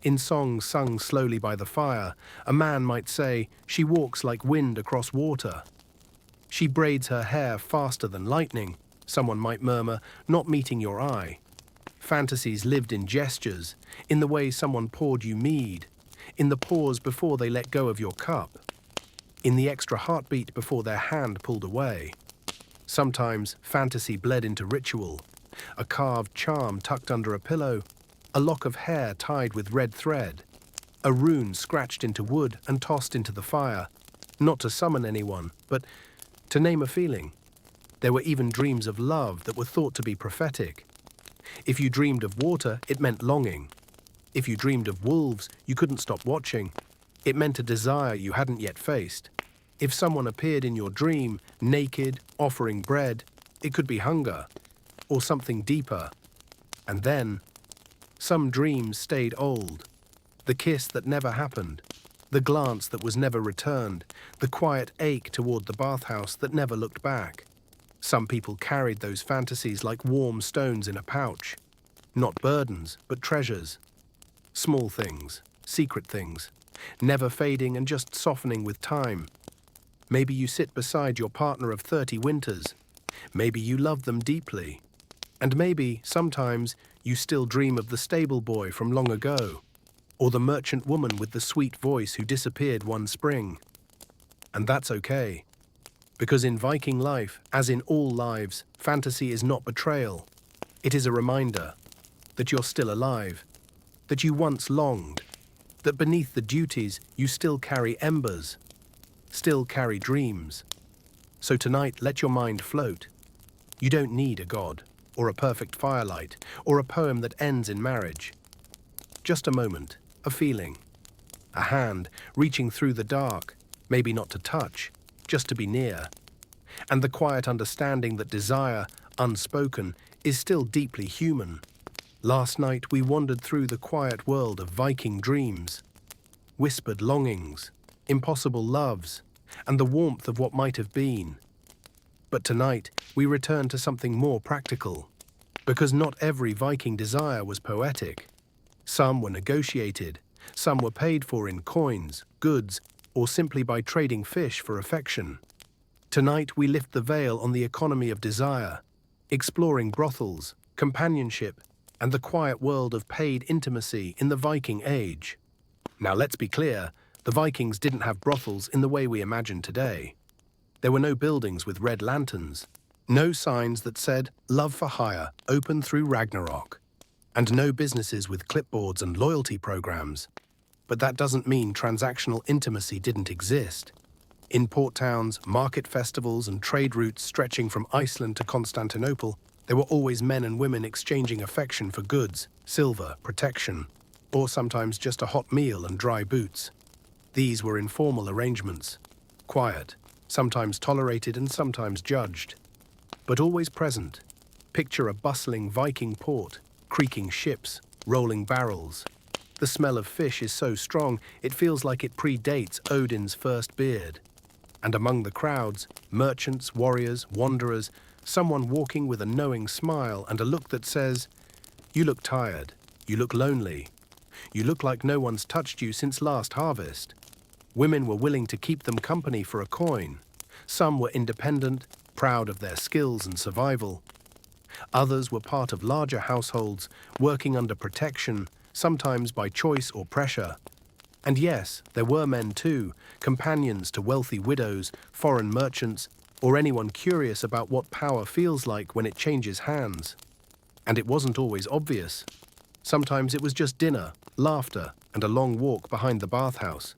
in songs sung slowly by the fire. A man might say, "She walks like wind across water. She braids her hair faster than lightning." Someone might murmur, "Not meeting your eye." Fantasies lived in gestures, in the way someone poured you mead, in the pause before they let go of your cup, in the extra heartbeat before their hand pulled away. Sometimes fantasy bled into ritual, a carved charm tucked under a pillow, a lock of hair tied with red thread, a rune scratched into wood and tossed into the fire, not to summon anyone, but to name a feeling. There were even dreams of love that were thought to be prophetic. If you dreamed of water, it meant longing. If you dreamed of wolves, you couldn't stop watching. It meant a desire you hadn't yet faced. If someone appeared in your dream, naked, offering bread, it could be hunger, or something deeper. And then, some dreams stayed old. The kiss that never happened, the glance that was never returned, the quiet ache toward the bathhouse that never looked back. Some people carried those fantasies like warm stones in a pouch. Not burdens, but treasures. Small things, secret things, never fading and just softening with time. Maybe you sit beside your partner of 30 winters. Maybe you love them deeply. And maybe, sometimes, you still dream of the stable boy from long ago, or the merchant woman with the sweet voice who disappeared one spring. And that's okay. Because in Viking life, as in all lives, fantasy is not betrayal. It is a reminder that you're still alive, that you once longed, that beneath the duties you still carry embers, still carry dreams. So tonight, let your mind float. You don't need a god, or a perfect firelight, or a poem that ends in marriage. Just a moment, a feeling, a hand reaching through the dark, maybe not to touch, just to be near. And the quiet understanding that desire, unspoken, is still deeply human. Last night we wandered through the quiet world of Viking dreams, whispered longings, impossible loves, and the warmth of what might have been. But tonight we return to something more practical, because not every Viking desire was poetic. Some were negotiated, some were paid for in coins, goods, or simply by trading fish for affection. Tonight we lift the veil on the economy of desire, exploring brothels, companionship, and the quiet world of paid intimacy in the Viking age. Now let's be clear, the Vikings didn't have brothels in the way we imagine today. There were no buildings with red lanterns, no signs that said, "Love for hire, open through Ragnarok," and no businesses with clipboards and loyalty programs. But that doesn't mean transactional intimacy didn't exist. In port towns, market festivals, and trade routes stretching from Iceland to Constantinople, there were always men and women exchanging affection for goods, silver, protection, or sometimes just a hot meal and dry boots. These were informal arrangements, quiet, sometimes tolerated and sometimes judged, but always present. Picture a bustling Viking port, creaking ships, rolling barrels. The smell of fish is so strong it feels like it predates Odin's first beard. And among the crowds, merchants, warriors, wanderers, someone walking with a knowing smile and a look that says, "You look tired, you look lonely, you look like no one's touched you since last harvest." Women were willing to keep them company for a coin. Some were independent, proud of their skills and survival. Others were part of larger households, working under protection, sometimes by choice or pressure. And yes, there were men too, companions to wealthy widows, foreign merchants, or anyone curious about what power feels like when it changes hands. And it wasn't always obvious. Sometimes it was just dinner, laughter, and a long walk behind the bathhouse.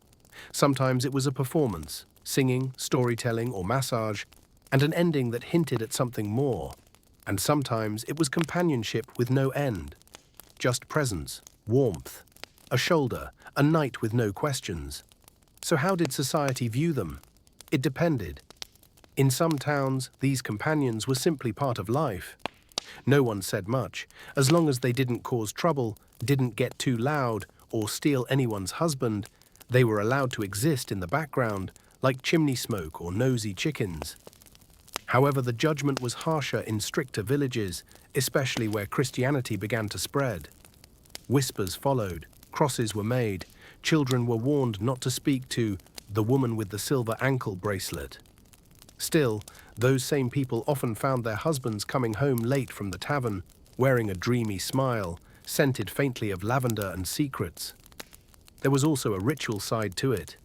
Sometimes it was a performance, singing, storytelling, or massage, and an ending that hinted at something more. And sometimes it was companionship with no end. Just presence, warmth, a shoulder, a night with no questions. So how did society view them? It depended. In some towns, these companions were simply part of life. No one said much, as long as they didn't cause trouble, didn't get too loud, or steal anyone's husband. They were allowed to exist in the background, like chimney smoke or nosy chickens. However, the judgment was harsher in stricter villages, especially where Christianity began to spread. Whispers followed, crosses were made, children were warned not to speak to the woman with the silver ankle bracelet. Still, those same people often found their husbands coming home late from the tavern, wearing a dreamy smile, scented faintly of lavender and secrets. There was also a ritual side to it.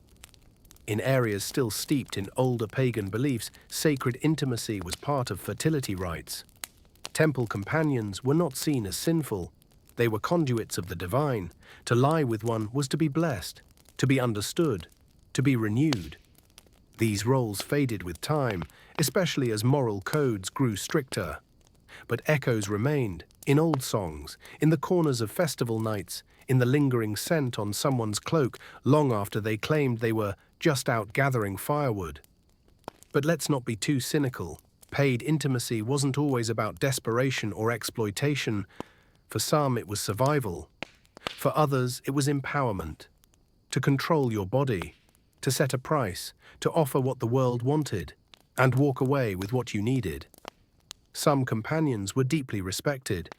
In areas still steeped in older pagan beliefs, sacred intimacy was part of fertility rites. Temple companions were not seen as sinful. They were conduits of the divine. To lie with one was to be blessed, to be understood, to be renewed. These roles faded with time, especially as moral codes grew stricter. But echoes remained, in old songs, in the corners of festival nights, in the lingering scent on someone's cloak long after they claimed they were just out gathering firewood. But let's not be too cynical. Paid intimacy wasn't always about desperation or exploitation. For some, it was survival. For others, it was empowerment. To control your body, to set a price, to offer what the world wanted, and walk away with what you needed. Some companions were deeply respected,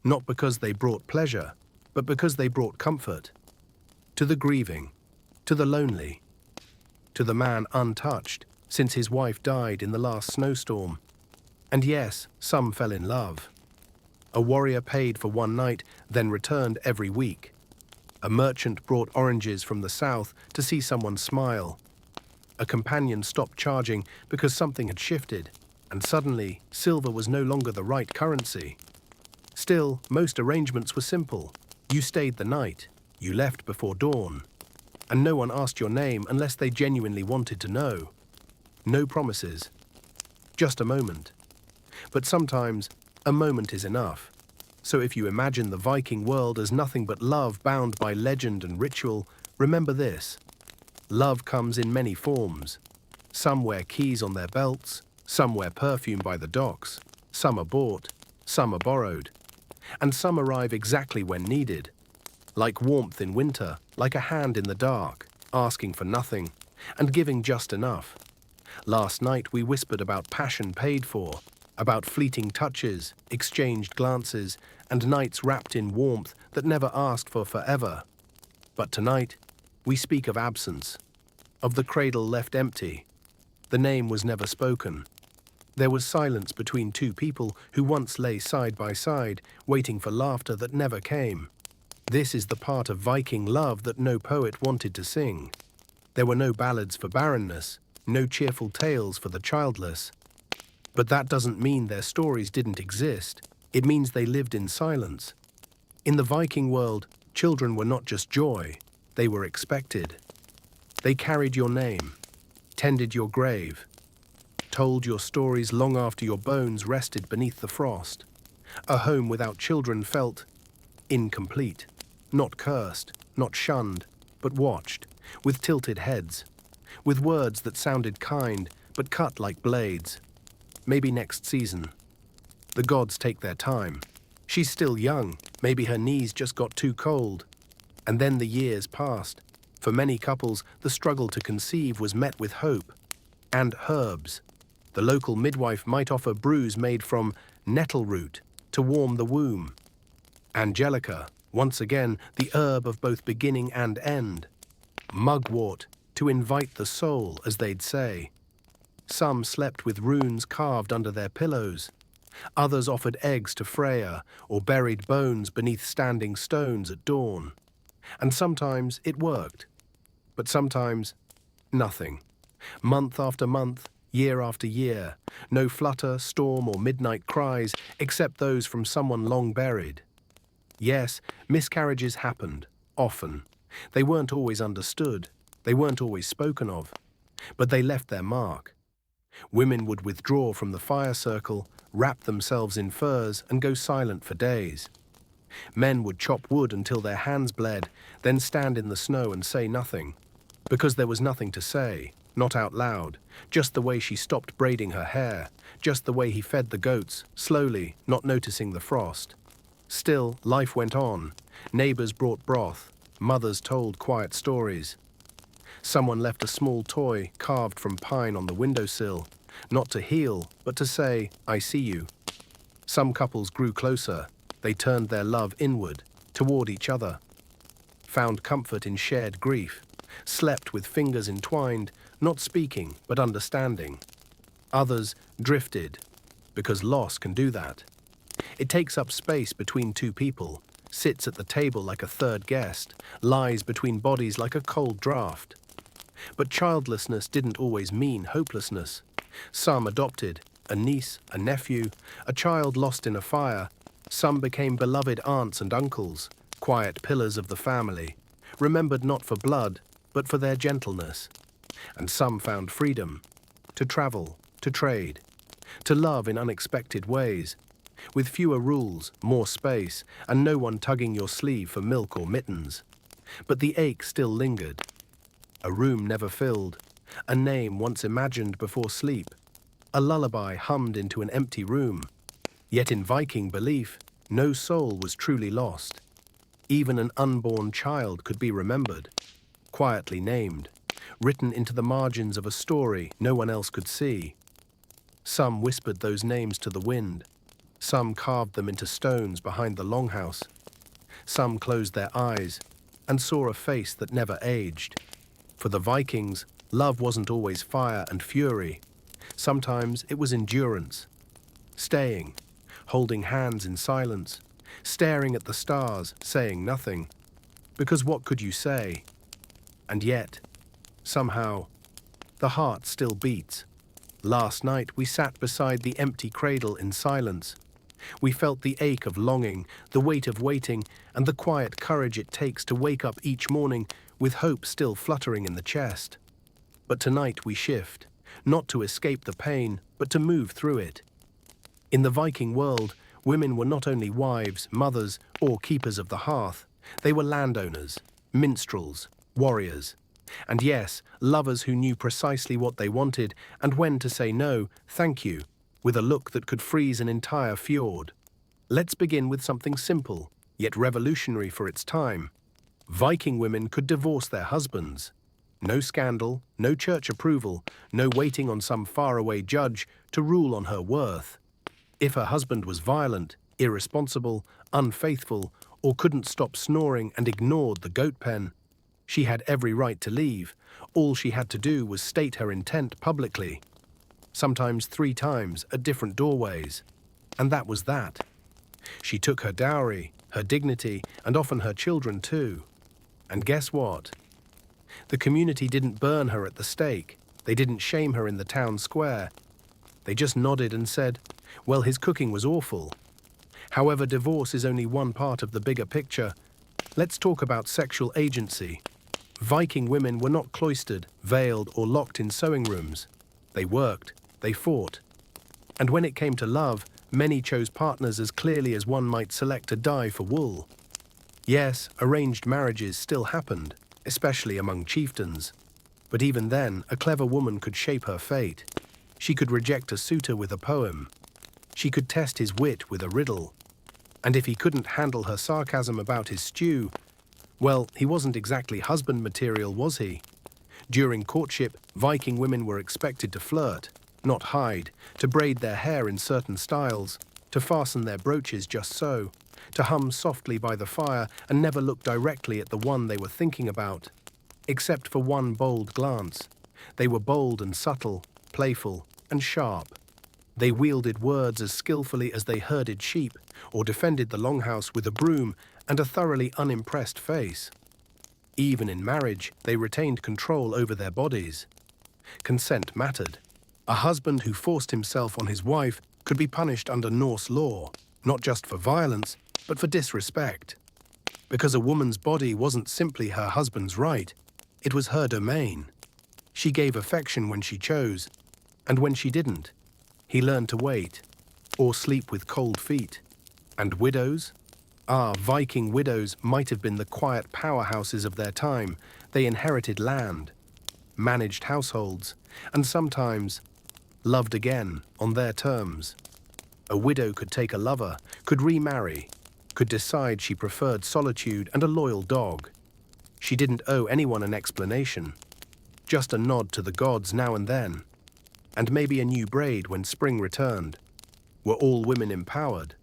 not because they brought pleasure, but because they brought comfort. To the grieving, to the lonely, to the man untouched since his wife died in the last snowstorm. And yes, some fell in love. A warrior paid for one night, then returned every week. A merchant brought oranges from the south to see someone smile. A companion stopped charging because something had shifted, and suddenly silver was no longer the right currency. Still, most arrangements were simple. You stayed the night, you left before dawn, and no one asked your name unless they genuinely wanted to know. No promises, just a moment. But sometimes, a moment is enough. So if you imagine the Viking world as nothing but love bound by legend and ritual, remember this. Love comes in many forms. Some wear keys on their belts, some wear perfume by the docks, some are bought, some are borrowed, and some arrive exactly when needed. Like warmth in winter, like a hand in the dark, asking for nothing, and giving just enough. Last night we whispered about passion paid for, about fleeting touches, exchanged glances, and nights wrapped in warmth that never asked for forever. But tonight, we speak of absence, of the cradle left empty. The name was never spoken. There was silence between two people who once lay side by side, waiting for laughter that never came. This is the part of Viking love that no poet wanted to sing. There were no ballads for barrenness, no cheerful tales for the childless. But that doesn't mean their stories didn't exist. It means they lived in silence. In the Viking world, children were not just joy, they were expected. They carried your name, tended your grave, told your stories long after your bones rested beneath the frost. A home without children felt incomplete, not cursed, not shunned, but watched, with tilted heads, with words that sounded kind but cut like blades. Maybe next season. The gods take their time. She's still young, maybe her knees just got too cold. And then the years passed. For many couples, the struggle to conceive was met with hope and herbs. The local midwife might offer brews made from nettle root to warm the womb. Angelica, once again, the herb of both beginning and end. Mugwort, to invite the soul, as they'd say. Some slept with runes carved under their pillows. Others offered eggs to Freya or buried bones beneath standing stones at dawn. And sometimes it worked. But sometimes, nothing. Month after month, year after year, no flutter, storm, or midnight cries except those from someone long buried. Yes, miscarriages happened, often. They weren't always understood. They weren't always spoken of. But they left their mark. Women would withdraw from the fire circle, wrap themselves in furs, and go silent for days. Men would chop wood until their hands bled, then stand in the snow and say nothing. Because there was nothing to say, not out loud, just the way she stopped braiding her hair, just the way he fed the goats, slowly, not noticing the frost. Still, life went on. Neighbors brought broth. Mothers told quiet stories. Someone left a small toy carved from pine on the windowsill, not to heal, but to say, "I see you." Some couples grew closer. They turned their love inward, toward each other. Found comfort in shared grief. Slept with fingers entwined, not speaking, but understanding. Others drifted, because loss can do that. It takes up space between two people, sits at the table like a third guest, lies between bodies like a cold draft. But childlessness didn't always mean hopelessness. Some adopted, a niece, a nephew, a child lost in a fire. Some became beloved aunts and uncles, quiet pillars of the family, remembered not for blood, but for their gentleness. And some found freedom, to travel, to trade, to love in unexpected ways, with fewer rules, more space, and no one tugging your sleeve for milk or mittens. But the ache still lingered. A room never filled, a name once imagined before sleep, a lullaby hummed into an empty room. Yet in Viking belief, no soul was truly lost. Even an unborn child could be remembered, quietly named, written into the margins of a story no one else could see. Some whispered those names to the wind. Some carved them into stones behind the longhouse. Some closed their eyes and saw a face that never aged. For the Vikings, love wasn't always fire and fury. Sometimes it was endurance. Staying, holding hands in silence, staring at the stars, saying nothing. Because what could you say? And yet, somehow, the heart still beats. Last night we sat beside the empty cradle in silence. We felt the ache of longing, the weight of waiting, and the quiet courage it takes to wake up each morning with hope still fluttering in the chest. But tonight we shift, not to escape the pain, but to move through it. In the Viking world, women were not only wives, mothers, or keepers of the hearth. They were landowners, minstrels, warriors. And yes, lovers who knew precisely what they wanted and when to say no, thank you, with a look that could freeze an entire fjord. Let's begin with something simple, yet revolutionary for its time. Viking women could divorce their husbands. No scandal, no church approval, no waiting on some faraway judge to rule on her worth. If her husband was violent, irresponsible, unfaithful, or couldn't stop snoring and ignored the goat pen, she had every right to leave. All she had to do was state her intent publicly, sometimes 3 times at different doorways. And that was that. She took her dowry, her dignity, and often her children too. And guess what? The community didn't burn her at the stake. They didn't shame her in the town square. They just nodded and said, well, his cooking was awful. However, divorce is only one part of the bigger picture. Let's talk about sexual agency. Viking women were not cloistered, veiled, or locked in sewing rooms. They worked, they fought. And when it came to love, many chose partners as clearly as one might select a dye for wool. Yes, arranged marriages still happened, especially among chieftains. But even then, a clever woman could shape her fate. She could reject a suitor with a poem. She could test his wit with a riddle. And if he couldn't handle her sarcasm about his stew, well, he wasn't exactly husband material, was he? During courtship, Viking women were expected to flirt, not hide, to braid their hair in certain styles, to fasten their brooches just so, to hum softly by the fire and never look directly at the one they were thinking about, except for one bold glance. They were bold and subtle, playful and sharp. They wielded words as skillfully as they herded sheep or defended the longhouse with a broom and a thoroughly unimpressed face. Even in marriage, they retained control over their bodies. Consent mattered. A husband who forced himself on his wife could be punished under Norse law, not just for violence, but for disrespect. Because a woman's body wasn't simply her husband's right, it was her domain. She gave affection when she chose, and when she didn't, he learned to wait, or sleep with cold feet. And widows? Viking widows might have been the quiet powerhouses of their time. They inherited land, managed households, and sometimes loved again on their terms. A widow could take a lover, could remarry, could decide she preferred solitude and a loyal dog. She didn't owe anyone an explanation, just a nod to the gods now and then, and maybe a new braid when spring returned. Were all women empowered?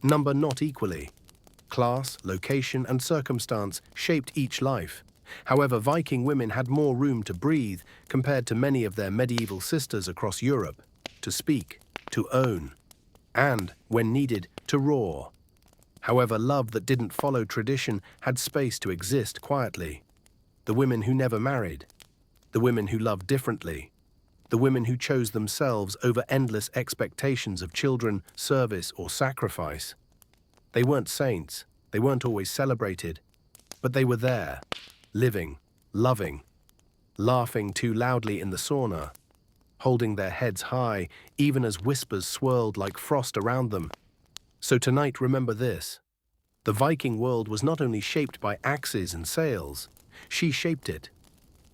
Number not equally. Class, location, and circumstance shaped each life. However, Viking women had more room to breathe compared to many of their medieval sisters across Europe, to speak, to own, and, when needed, to roar. However, love that didn't follow tradition had space to exist quietly. The women who never married, the women who loved differently, the women who chose themselves over endless expectations of children, service, or sacrifice. They weren't saints, they weren't always celebrated, but they were there, living, loving, laughing too loudly in the sauna, holding their heads high even as whispers swirled like frost around them. So tonight, remember this. The Viking world was not only shaped by axes and sails, she shaped it.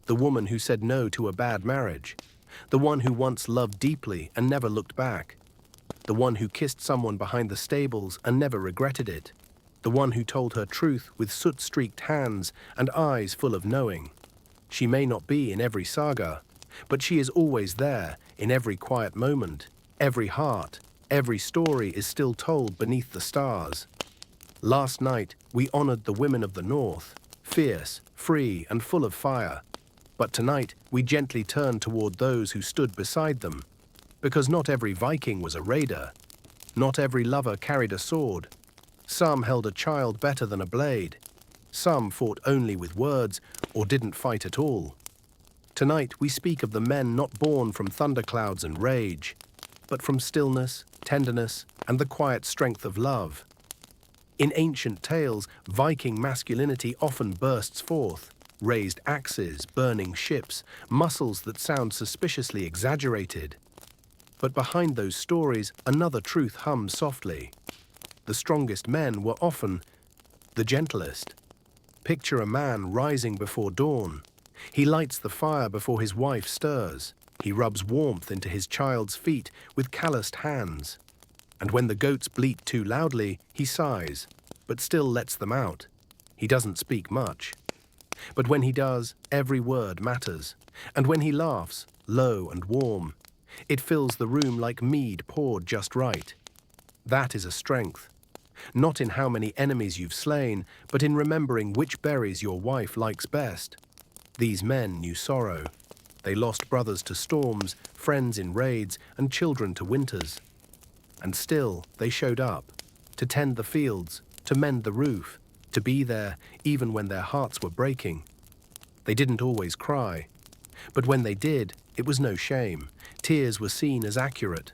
The woman who said no to a bad marriage, the one who once loved deeply and never looked back, the one who kissed someone behind the stables and never regretted it, the one who told her truth with soot-streaked hands and eyes full of knowing. She may not be in every saga, but she is always there in every quiet moment. Every heart, every story is still told beneath the stars. Last night, we honored the women of the North, fierce, free, and full of fire. But tonight, we gently turn toward those who stood beside them. Because not every Viking was a raider. Not every lover carried a sword. Some held a child better than a blade. Some fought only with words or didn't fight at all. Tonight, we speak of the men not born from thunderclouds and rage, but from stillness, tenderness, and the quiet strength of love. In ancient tales, Viking masculinity often bursts forth. Raised axes, burning ships, muscles that sound suspiciously exaggerated. But behind those stories, another truth hums softly. The strongest men were often the gentlest. Picture a man rising before dawn. He lights the fire before his wife stirs. He rubs warmth into his child's feet with calloused hands. And when the goats bleat too loudly, he sighs, but still lets them out. He doesn't speak much. But when he does, every word matters. And when he laughs, low and warm, it fills the room like mead poured just right. That is a strength. Not in how many enemies you've slain, but in remembering which berries your wife likes best. These men knew sorrow. They lost brothers to storms, friends in raids, and children to winters. And still, they showed up, to tend the fields, to mend the roof, to be there even when their hearts were breaking. They didn't always cry, but when they did, It was no shame. Tears were seen as accurate,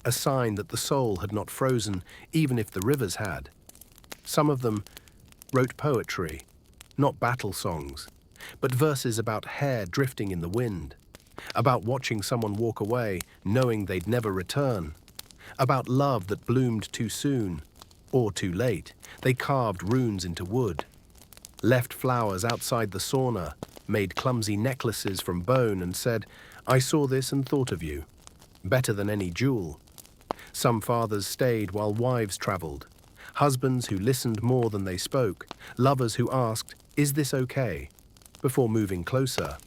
a sign that the soul had not frozen, even if the rivers had. Some of them wrote poetry, not battle songs, but verses about hair drifting in the wind, about watching someone walk away, knowing they'd never return, about love that bloomed too soon, or too late. They carved runes into wood, left flowers outside the sauna, made clumsy necklaces from bone and said, "I saw this and thought of you," better than any jewel. Some fathers stayed while wives traveled, husbands who listened more than they spoke, lovers who asked, "Is this okay?" before moving closer.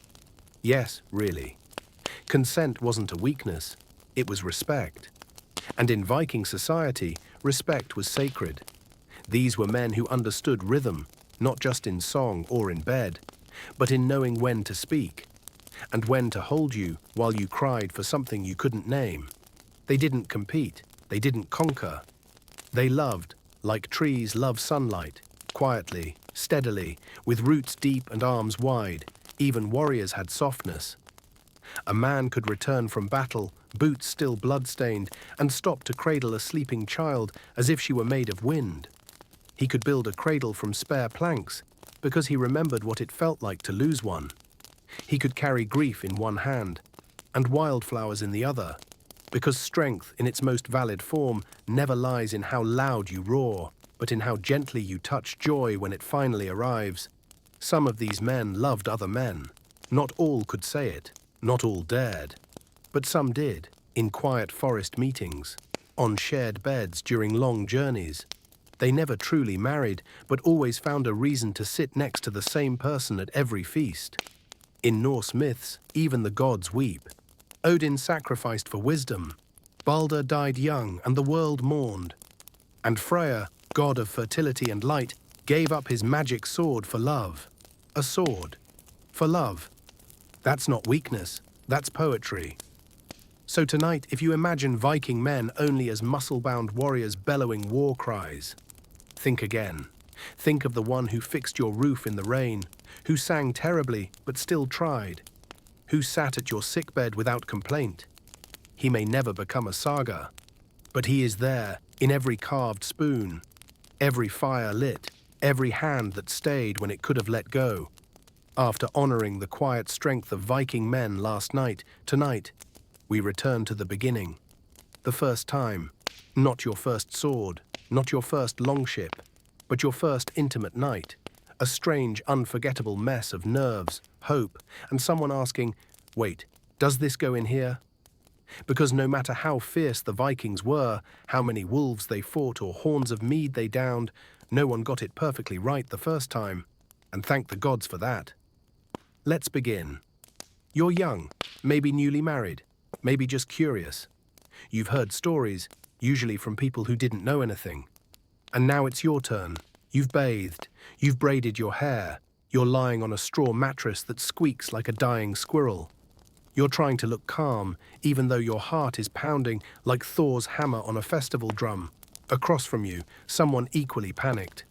Yes, really. Consent wasn't a weakness, it was respect. And in Viking society, respect was sacred. These were men who understood rhythm, not just in song or in bed, but in knowing when to speak, and when to hold you while you cried for something you couldn't name. They didn't compete, they didn't conquer. They loved, like trees love sunlight, quietly, steadily, with roots deep and arms wide. Even warriors had softness. A man could return from battle, boots still blood-stained, and stop to cradle a sleeping child as if she were made of wind. He could build a cradle from spare planks, because he remembered what it felt like to lose one. He could carry grief in one hand, and wildflowers in the other, because strength in its most valid form never lies in how loud you roar, but in how gently you touch joy when it finally arrives. Some of these men loved other men. Not all could say it, not all dared, but some did, in quiet forest meetings, on shared beds during long journeys. They never truly married, but always found a reason to sit next to the same person at every feast. In Norse myths, even the gods weep. Odin sacrificed for wisdom. Balder died young and the world mourned. And Freya, god of fertility and light, gave up his magic sword for love. A sword. For love. That's not weakness, that's poetry. So tonight, if you imagine Viking men only as muscle-bound warriors bellowing war cries, think again. Think of the one who fixed your roof in the rain, who sang terribly but still tried, who sat at your sickbed without complaint. He may never become a saga, but he is there in every carved spoon, every fire lit, every hand that stayed when it could have let go. After honoring the quiet strength of Viking men last night, tonight, we return to the beginning. The first time, not your first sword, not your first longship, but your first intimate night. A strange, unforgettable mess of nerves, hope, and someone asking, "Wait, does this go in here?" Because no matter how fierce the Vikings were, how many wolves they fought or horns of mead they downed, no one got it perfectly right the first time, and thank the gods for that. Let's begin. You're young, maybe newly married, maybe just curious. You've heard stories, usually from people who didn't know anything. And now it's your turn. You've bathed, you've braided your hair, you're lying on a straw mattress that squeaks like a dying squirrel. You're trying to look calm, even though your heart is pounding like Thor's hammer on a festival drum. Across from you, someone equally panicked.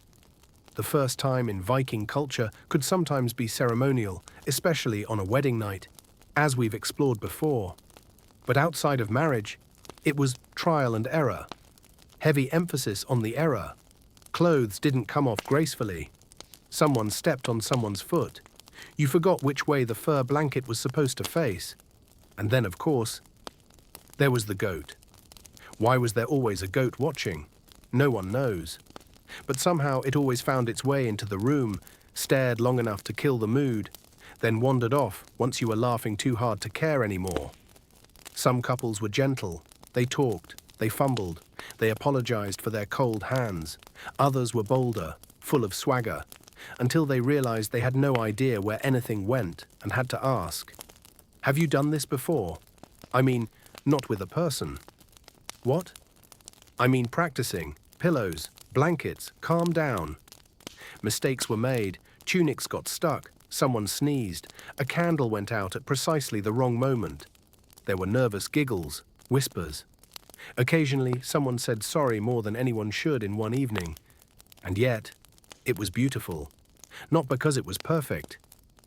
The first time in Viking culture could sometimes be ceremonial, especially on a wedding night, as we've explored before. But outside of marriage, it was trial and error. Heavy emphasis on the error. Clothes didn't come off gracefully. Someone stepped on someone's foot. You forgot which way the fur blanket was supposed to face. And then, of course, there was the goat. Why was there always a goat watching? No one knows. But somehow it always found its way into the room, stared long enough to kill the mood, then wandered off once you were laughing too hard to care anymore. Some couples were gentle. They talked, they fumbled, they apologized for their cold hands. Others were bolder, full of swagger, until they realized they had no idea where anything went and had to ask. Have you done this before? I mean, not with a person. What? I mean practicing, pillows, blankets, calm down. Mistakes were made, tunics got stuck, someone sneezed, a candle went out at precisely the wrong moment. There were nervous giggles, whispers. Occasionally, someone said sorry more than anyone should in one evening. And yet, it was beautiful. Not because it was perfect,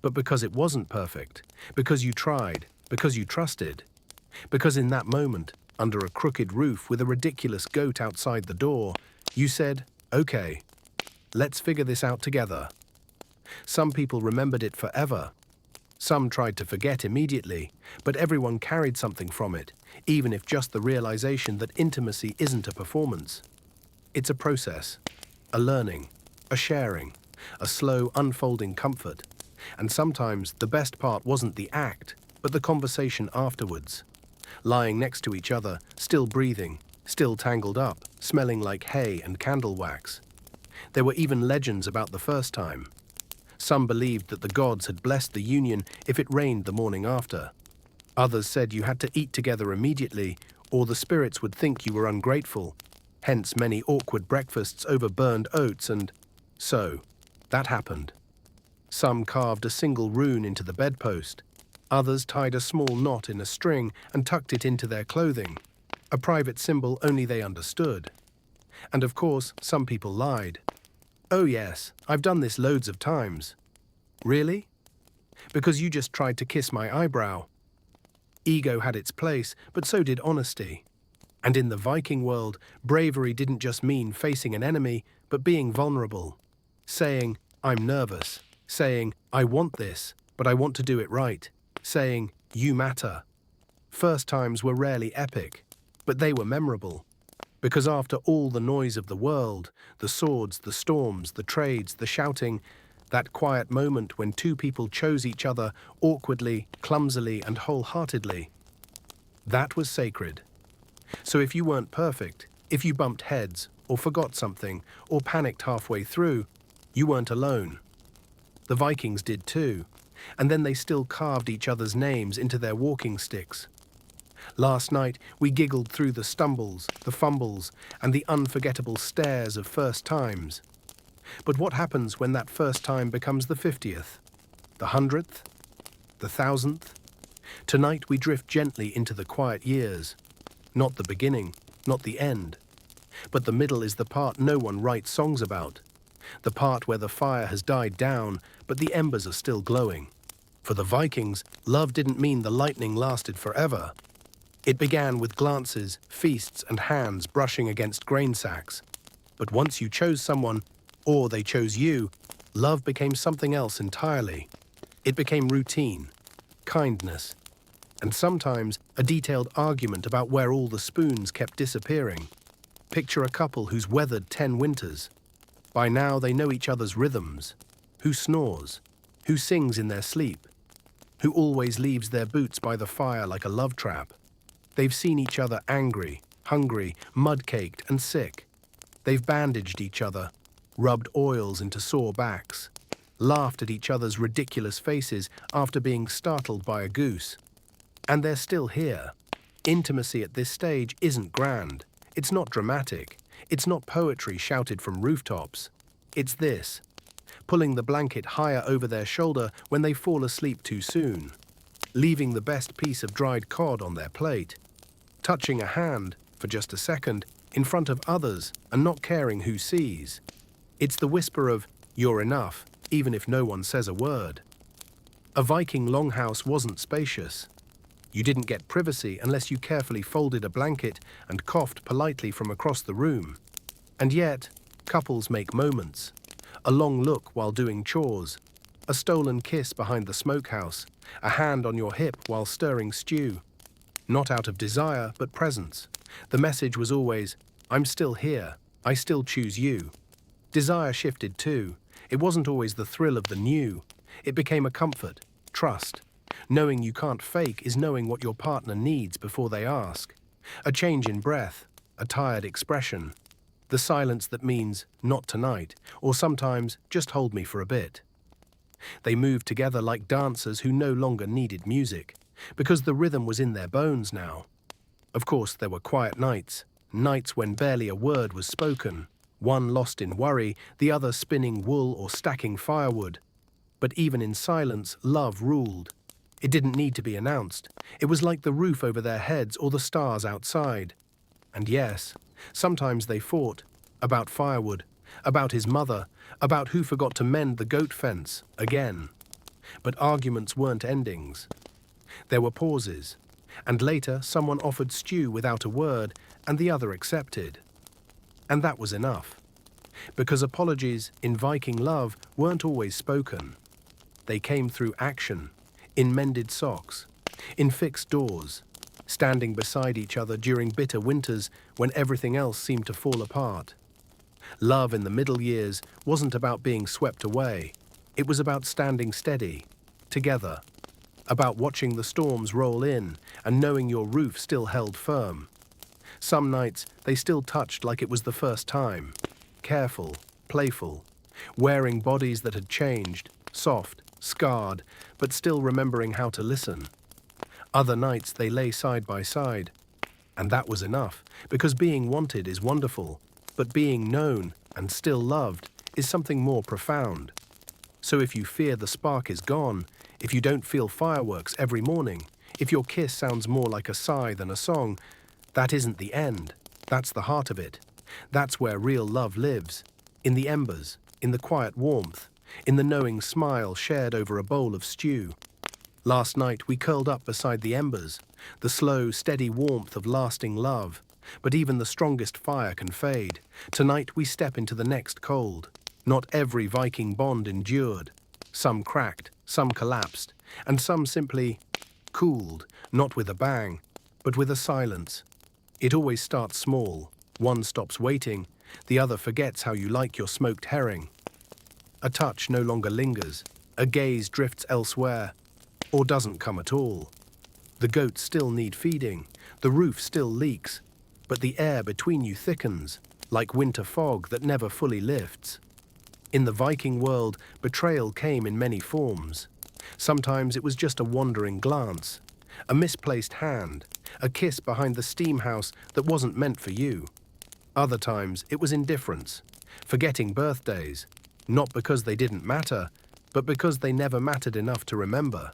but because it wasn't perfect. Because you tried, Because you trusted. Because in that moment, under a crooked roof with a ridiculous goat outside the door, you said, "Okay, let's figure this out together." Some people remembered it forever. Some tried to forget immediately, but everyone carried something from it, even if just the realization that intimacy isn't a performance. It's a process, a learning, a sharing, a slow unfolding comfort. And sometimes the best part wasn't the act, but the conversation afterwards. Lying next to each other, still breathing, still tangled up, smelling like hay and candle wax. There were even legends about the first time. Some believed that the gods had blessed the union if it rained the morning after. Others said you had to eat together immediately, or the spirits would think you were ungrateful. Hence many awkward breakfasts over burned oats and... So, that happened. Some carved a single rune into the bedpost. Others tied a small knot in a string and tucked it into their clothing, a private symbol only they understood. And of course, some people lied. "Oh yes, I've done this loads of times." "Really?" "Because you just tried to kiss my eyebrow." Ego had its place, but so did honesty. And in the Viking world, bravery didn't just mean facing an enemy, but being vulnerable. Saying, "I'm nervous." Saying, "I want this, but I want to do it right." Saying, "You matter." First times were rarely epic, but they were memorable. Because after all the noise of the world, the swords, the storms, the trades, the shouting, that quiet moment when two people chose each other awkwardly, clumsily, and wholeheartedly, that was sacred. So if you weren't perfect, if you bumped heads, or forgot something, or panicked halfway through, you weren't alone. The Vikings did too, and then they still carved each other's names into their walking sticks. Last night, we giggled through the stumbles, the fumbles, and the unforgettable stares of first times. But what happens when that first time becomes the 50th, the 100th, the 1000th? Tonight we drift gently into the quiet years. Not the beginning, not the end. But the middle is the part no one writes songs about. The part where the fire has died down, but the embers are still glowing. For the Vikings, love didn't mean the lightning lasted forever. It began with glances, feasts, and hands brushing against grain sacks. But once you chose someone, or they chose you, love became something else entirely. It became routine, kindness, and sometimes a detailed argument about where all the spoons kept disappearing. Picture a couple who's weathered 10 winters. By now they know each other's rhythms. Who snores? Who sings in their sleep? Who always leaves their boots by the fire like a love trap? They've seen each other angry, hungry, mud-caked, and sick. They've bandaged each other, rubbed oils into sore backs, laughed at each other's ridiculous faces after being startled by a goose. And they're still here. Intimacy at this stage isn't grand. It's not dramatic. It's not poetry shouted from rooftops. It's this: pulling the blanket higher over their shoulder when they fall asleep too soon, leaving the best piece of dried cod on their plate, touching a hand, for just a second, in front of others and not caring who sees. It's the whisper of, "You're enough," even if no one says a word. A Viking longhouse wasn't spacious. You didn't get privacy unless you carefully folded a blanket and coughed politely from across the room. And yet, couples make moments. A long look while doing chores, a stolen kiss behind the smokehouse, a hand on your hip while stirring stew. Not out of desire, but presence. The message was always, "I'm still here. I still choose you." Desire shifted too. It wasn't always the thrill of the new. It became a comfort, trust. Knowing you can't fake is knowing what your partner needs before they ask. A change in breath, a tired expression. The silence that means, "Not tonight," or sometimes, "Just hold me for a bit." They moved together like dancers who no longer needed music, because the rhythm was in their bones now. Of course, there were quiet nights, nights when barely a word was spoken, one lost in worry, the other spinning wool or stacking firewood. But even in silence, love ruled. It didn't need to be announced. It was like the roof over their heads or the stars outside. And yes, sometimes they fought, about firewood, about his mother, about who forgot to mend the goat fence, again. But arguments weren't endings. There were pauses, and later someone offered stew without a word, and the other accepted. And that was enough. Because apologies in Viking love weren't always spoken. They came through action, in mended socks, in fixed doors, standing beside each other during bitter winters when everything else seemed to fall apart. Love in the middle years wasn't about being swept away. It was about standing steady, together, about watching the storms roll in and knowing your roof still held firm. Some nights they still touched like it was the first time, careful, playful, wearing bodies that had changed, soft, scarred, but still remembering how to listen. Other nights they lay side by side, and that was enough, because being wanted is wonderful, but being known and still loved is something more profound. So if you fear the spark is gone, if you don't feel fireworks every morning, if your kiss sounds more like a sigh than a song, that isn't the end. That's the heart of it. That's where real love lives. In the embers, in the quiet warmth, in the knowing smile shared over a bowl of stew. Last night we curled up beside the embers, the slow, steady warmth of lasting love. But even the strongest fire can fade. Tonight we step into the next cold. Not every Viking bond endured. Some cracked, some collapsed, and some simply cooled, not with a bang, but with a silence. It always starts small. One stops waiting, the other forgets how you like your smoked herring. A touch no longer lingers, a gaze drifts elsewhere, or doesn't come at all. The goats still need feeding, the roof still leaks, but the air between you thickens, like winter fog that never fully lifts. In the Viking world, betrayal came in many forms. Sometimes it was just a wandering glance, a misplaced hand, a kiss behind the steam house that wasn't meant for you. Other times it was indifference, forgetting birthdays, not because they didn't matter, but because they never mattered enough to remember.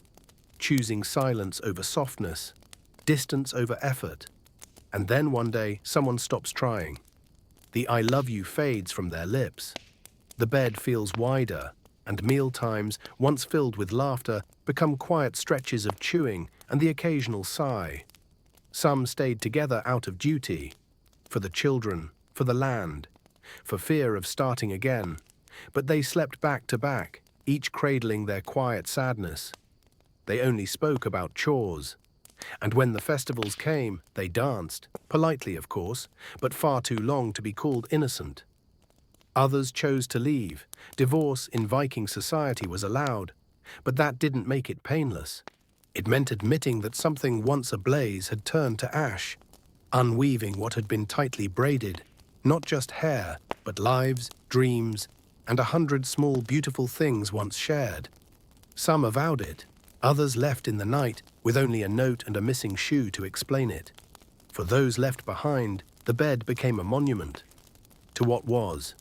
Choosing silence over softness, distance over effort. And then one day, someone stops trying. The I love you fades from their lips. The bed feels wider, and meal times, once filled with laughter, become quiet stretches of chewing and the occasional sigh. Some stayed together out of duty, for the children, for the land, for fear of starting again. But they slept back to back, each cradling their quiet sadness. They only spoke about chores. And when the festivals came, they danced, politely of course, but far too long to be called innocent. Others chose to leave. Divorce in Viking society was allowed, but that didn't make it painless. It meant admitting that something once ablaze had turned to ash, unweaving what had been tightly braided, not just hair, but lives, dreams, and 100 small beautiful things once shared. Some avowed it. Others left in the night with only a note and a missing shoe to explain it. For those left behind, the bed became a monument to what was,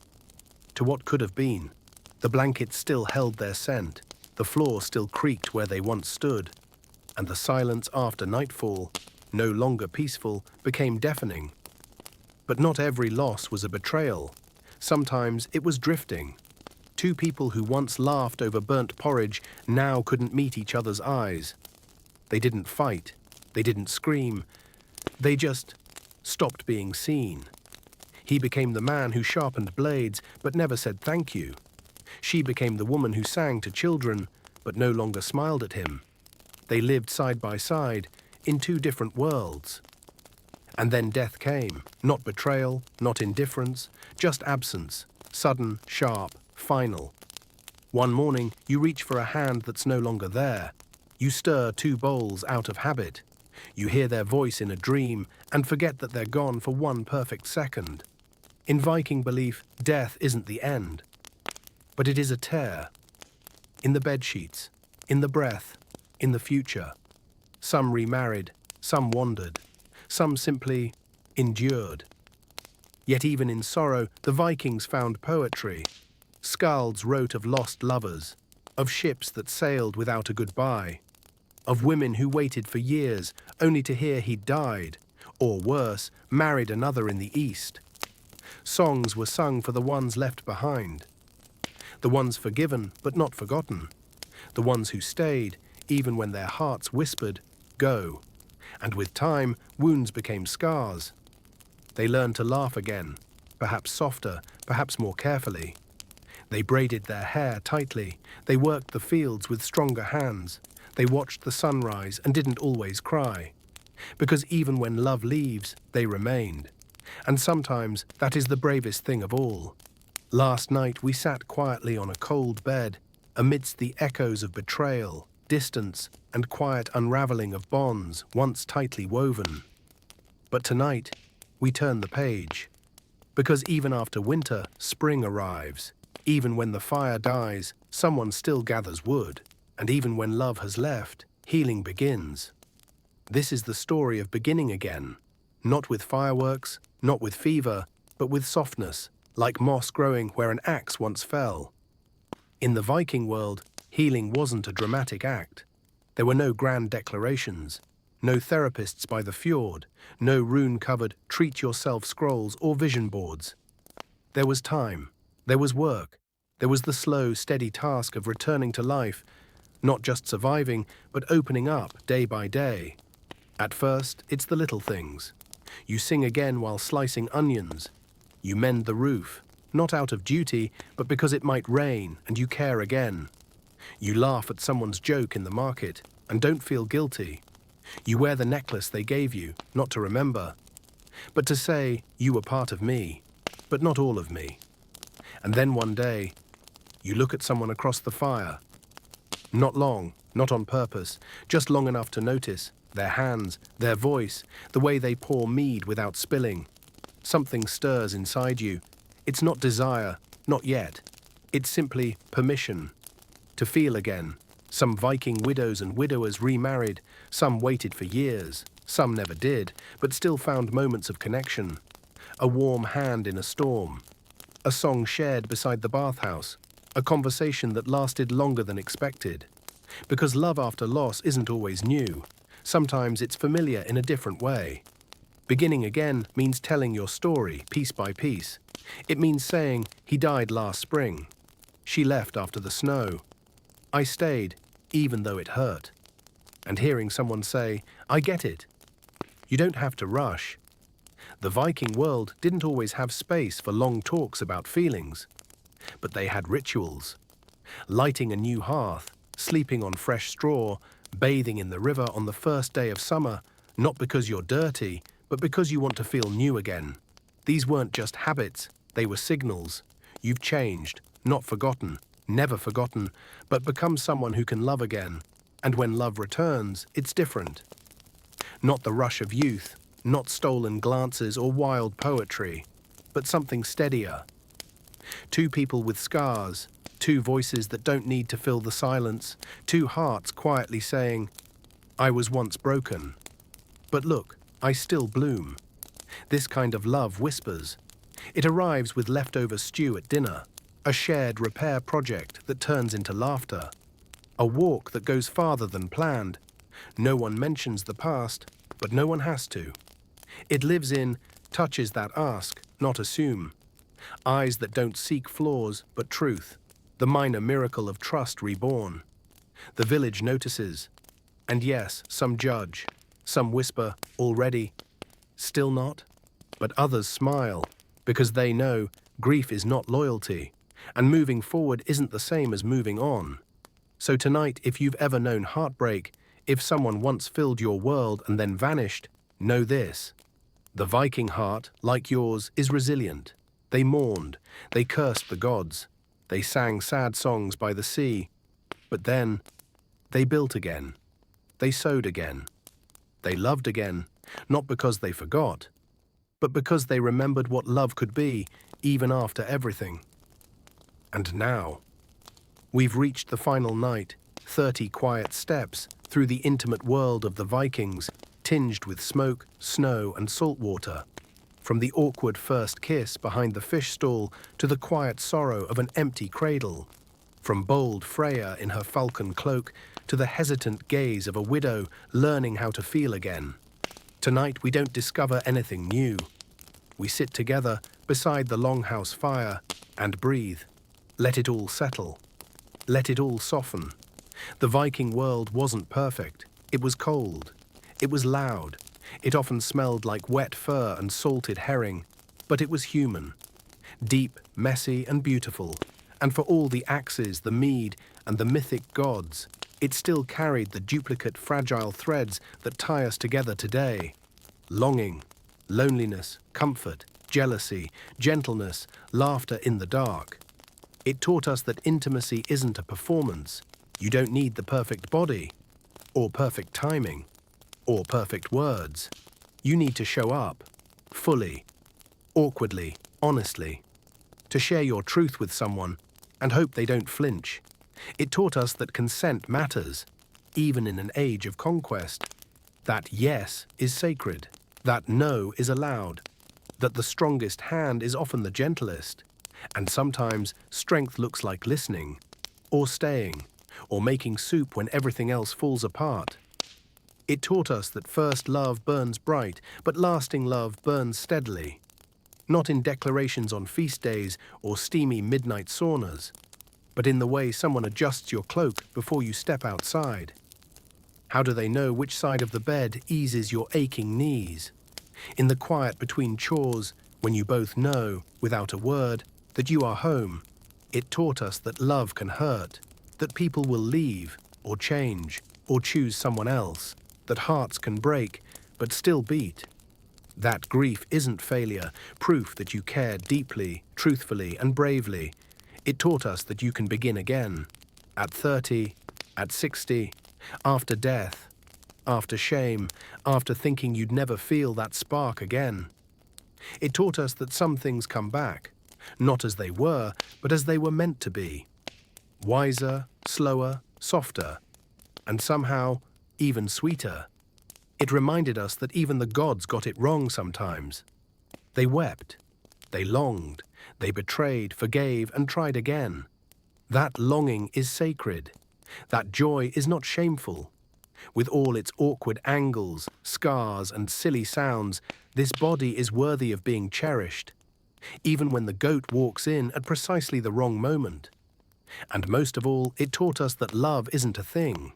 to what could have been. The blankets still held their scent, the floor still creaked where they once stood, and the silence after nightfall, no longer peaceful, became deafening. But not every loss was a betrayal. Sometimes it was drifting. Two people who once laughed over burnt porridge now couldn't meet each other's eyes. They didn't fight. They didn't scream. They just stopped being seen. He became the man who sharpened blades but never said thank you. She became the woman who sang to children but no longer smiled at him. They lived side by side in two different worlds. And then death came. Not betrayal, not indifference, just absence, sudden, sharp, final. One morning, you reach for a hand that's no longer there. You stir two bowls out of habit. You hear their voice in a dream and forget that they're gone for one perfect second. In Viking belief, death isn't the end, but it is a tear. In the bedsheets, in the breath, in the future. Some remarried, some wandered, some simply endured. Yet even in sorrow, the Vikings found poetry. Skalds wrote of lost lovers, of ships that sailed without a goodbye, of women who waited for years only to hear he'd died, or worse, married another in the east. Songs were sung for the ones left behind, the ones forgiven but not forgotten, the ones who stayed, even when their hearts whispered, "Go." And with time, wounds became scars. They learned to laugh again, perhaps softer, perhaps more carefully. They braided their hair tightly. They worked the fields with stronger hands. They watched the sunrise and didn't always cry. Because even when love leaves, they remained. And sometimes that is the bravest thing of all. Last night we sat quietly on a cold bed, amidst the echoes of betrayal, distance, and quiet unraveling of bonds once tightly woven. But tonight, we turn the page. Because even after winter, spring arrives. Even when the fire dies, someone still gathers wood. And even when love has left, healing begins. This is the story of beginning again. Not with fireworks, not with fever, but with softness, like moss growing where an axe once fell. In the Viking world, healing wasn't a dramatic act. There were no grand declarations, no therapists by the fjord, no rune-covered treat-yourself scrolls or vision boards. There was time, there was work, there was the slow, steady task of returning to life, not just surviving, but opening up day by day. At first, it's the little things. You sing again while slicing onions. You mend the roof, not out of duty, but because it might rain and you care again. You laugh at someone's joke in the market and don't feel guilty. You wear the necklace they gave you, not to remember, but to say you were part of me, but not all of me. And then one day, you look at someone across the fire. Not long, not on purpose, just long enough to notice their hands, their voice, the way they pour mead without spilling. Something stirs inside you. It's not desire, not yet. It's simply permission to feel again. Some Viking widows and widowers remarried. Some waited for years. Some never did, but still found moments of connection. A warm hand in a storm. A song shared beside the bathhouse. A conversation that lasted longer than expected. Because love after loss isn't always new. Sometimes it's familiar in a different way. Beginning again means telling your story piece by piece. It means saying, he died last spring. She left after the snow. I stayed, even though it hurt. And hearing someone say, I get it. You don't have to rush. The Viking world didn't always have space for long talks about feelings. But they had rituals. Lighting a new hearth, sleeping on fresh straw, bathing in the river on the first day of summer, not because you're dirty, but because you want to feel new again. These weren't just habits, they were signals. You've changed, not forgotten, never forgotten, but become someone who can love again. And when love returns, it's different. Not the rush of youth, not stolen glances or wild poetry, but something steadier. Two people with scars, two voices that don't need to fill the silence, two hearts quietly saying, I was once broken. But look, I still bloom. This kind of love whispers. It arrives with leftover stew at dinner, a shared repair project that turns into laughter, a walk that goes farther than planned. No one mentions the past, but no one has to. It lives in touches that ask, not assume. Eyes that don't seek flaws, but truth. The minor miracle of trust reborn. The village notices. And yes, some judge. Some whisper, already. Still not? But others smile, because they know grief is not loyalty, and moving forward isn't the same as moving on. So tonight, if you've ever known heartbreak, if someone once filled your world and then vanished, know this. The Viking heart, like yours, is resilient. They mourned, they cursed the gods, they sang sad songs by the sea, but then they built again, they sowed again, they loved again, not because they forgot, but because they remembered what love could be, even after everything. And now, we've reached the final night, 30 quiet steps through the intimate world of the Vikings, tinged with smoke, snow, and salt water. From the awkward first kiss behind the fish stall to the quiet sorrow of an empty cradle. From bold Freya in her falcon cloak to the hesitant gaze of a widow learning how to feel again. Tonight we don't discover anything new. We sit together beside the longhouse fire and breathe. Let it all settle. Let it all soften. The Viking world wasn't perfect. It was cold. It was loud. It often smelled like wet fur and salted herring, but it was human. Deep, messy, and beautiful. And for all the axes, the mead, and the mythic gods, it still carried the duplicate fragile threads that tie us together today. Longing, loneliness, comfort, jealousy, gentleness, laughter in the dark. It taught us that intimacy isn't a performance. You don't need the perfect body, or perfect timing, or perfect words. You need to show up, fully, awkwardly, honestly, to share your truth with someone and hope they don't flinch. It taught us that consent matters, even in an age of conquest, that yes is sacred, that no is allowed, that the strongest hand is often the gentlest, and sometimes strength looks like listening, or staying, or making soup when everything else falls apart. It taught us that first love burns bright, but lasting love burns steadily, not in declarations on feast days or steamy midnight saunas, but in the way someone adjusts your cloak before you step outside. How do they know which side of the bed eases your aching knees? In the quiet between chores, when you both know, without a word, that you are home. It taught us that love can hurt, that people will leave, or change, or choose someone else, that hearts can break, but still beat. That grief isn't failure, proof that you care deeply, truthfully, and bravely. It taught us that you can begin again, at 30, at 60, after death, after shame, after thinking you'd never feel that spark again. It taught us that some things come back, not as they were, but as they were meant to be. Wiser, slower, softer, and somehow even sweeter. It reminded us that even the gods got it wrong sometimes. They wept, they longed, they betrayed, forgave, and tried again. That longing is sacred. That joy is not shameful. With all its awkward angles, scars, and silly sounds, this body is worthy of being cherished, even when the goat walks in at precisely the wrong moment. And most of all, it taught us that love isn't a thing.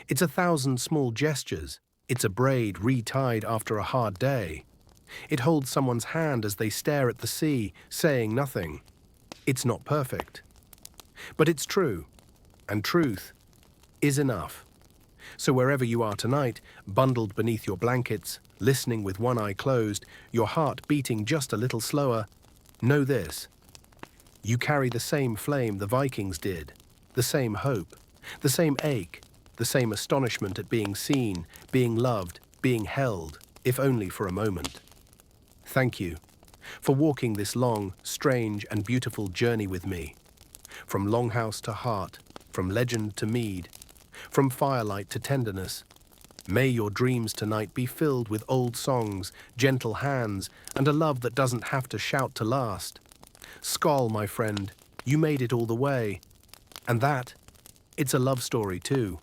It's 1,000 small gestures. It's a braid retied after a hard day. It holds someone's hand as they stare at the sea, saying nothing. It's not perfect. But it's true, and truth is enough. So wherever you are tonight, bundled beneath your blankets, listening with one eye closed, your heart beating just a little slower, know this. You carry the same flame the Vikings did, the same hope, the same ache, the same astonishment at being seen, being loved, being held, if only for a moment. Thank you for walking this long, strange, and beautiful journey with me. From longhouse to heart, from legend to mead, from firelight to tenderness. May your dreams tonight be filled with old songs, gentle hands, and a love that doesn't have to shout to last. Skoll, my friend, you made it all the way. And that, it's a love story too.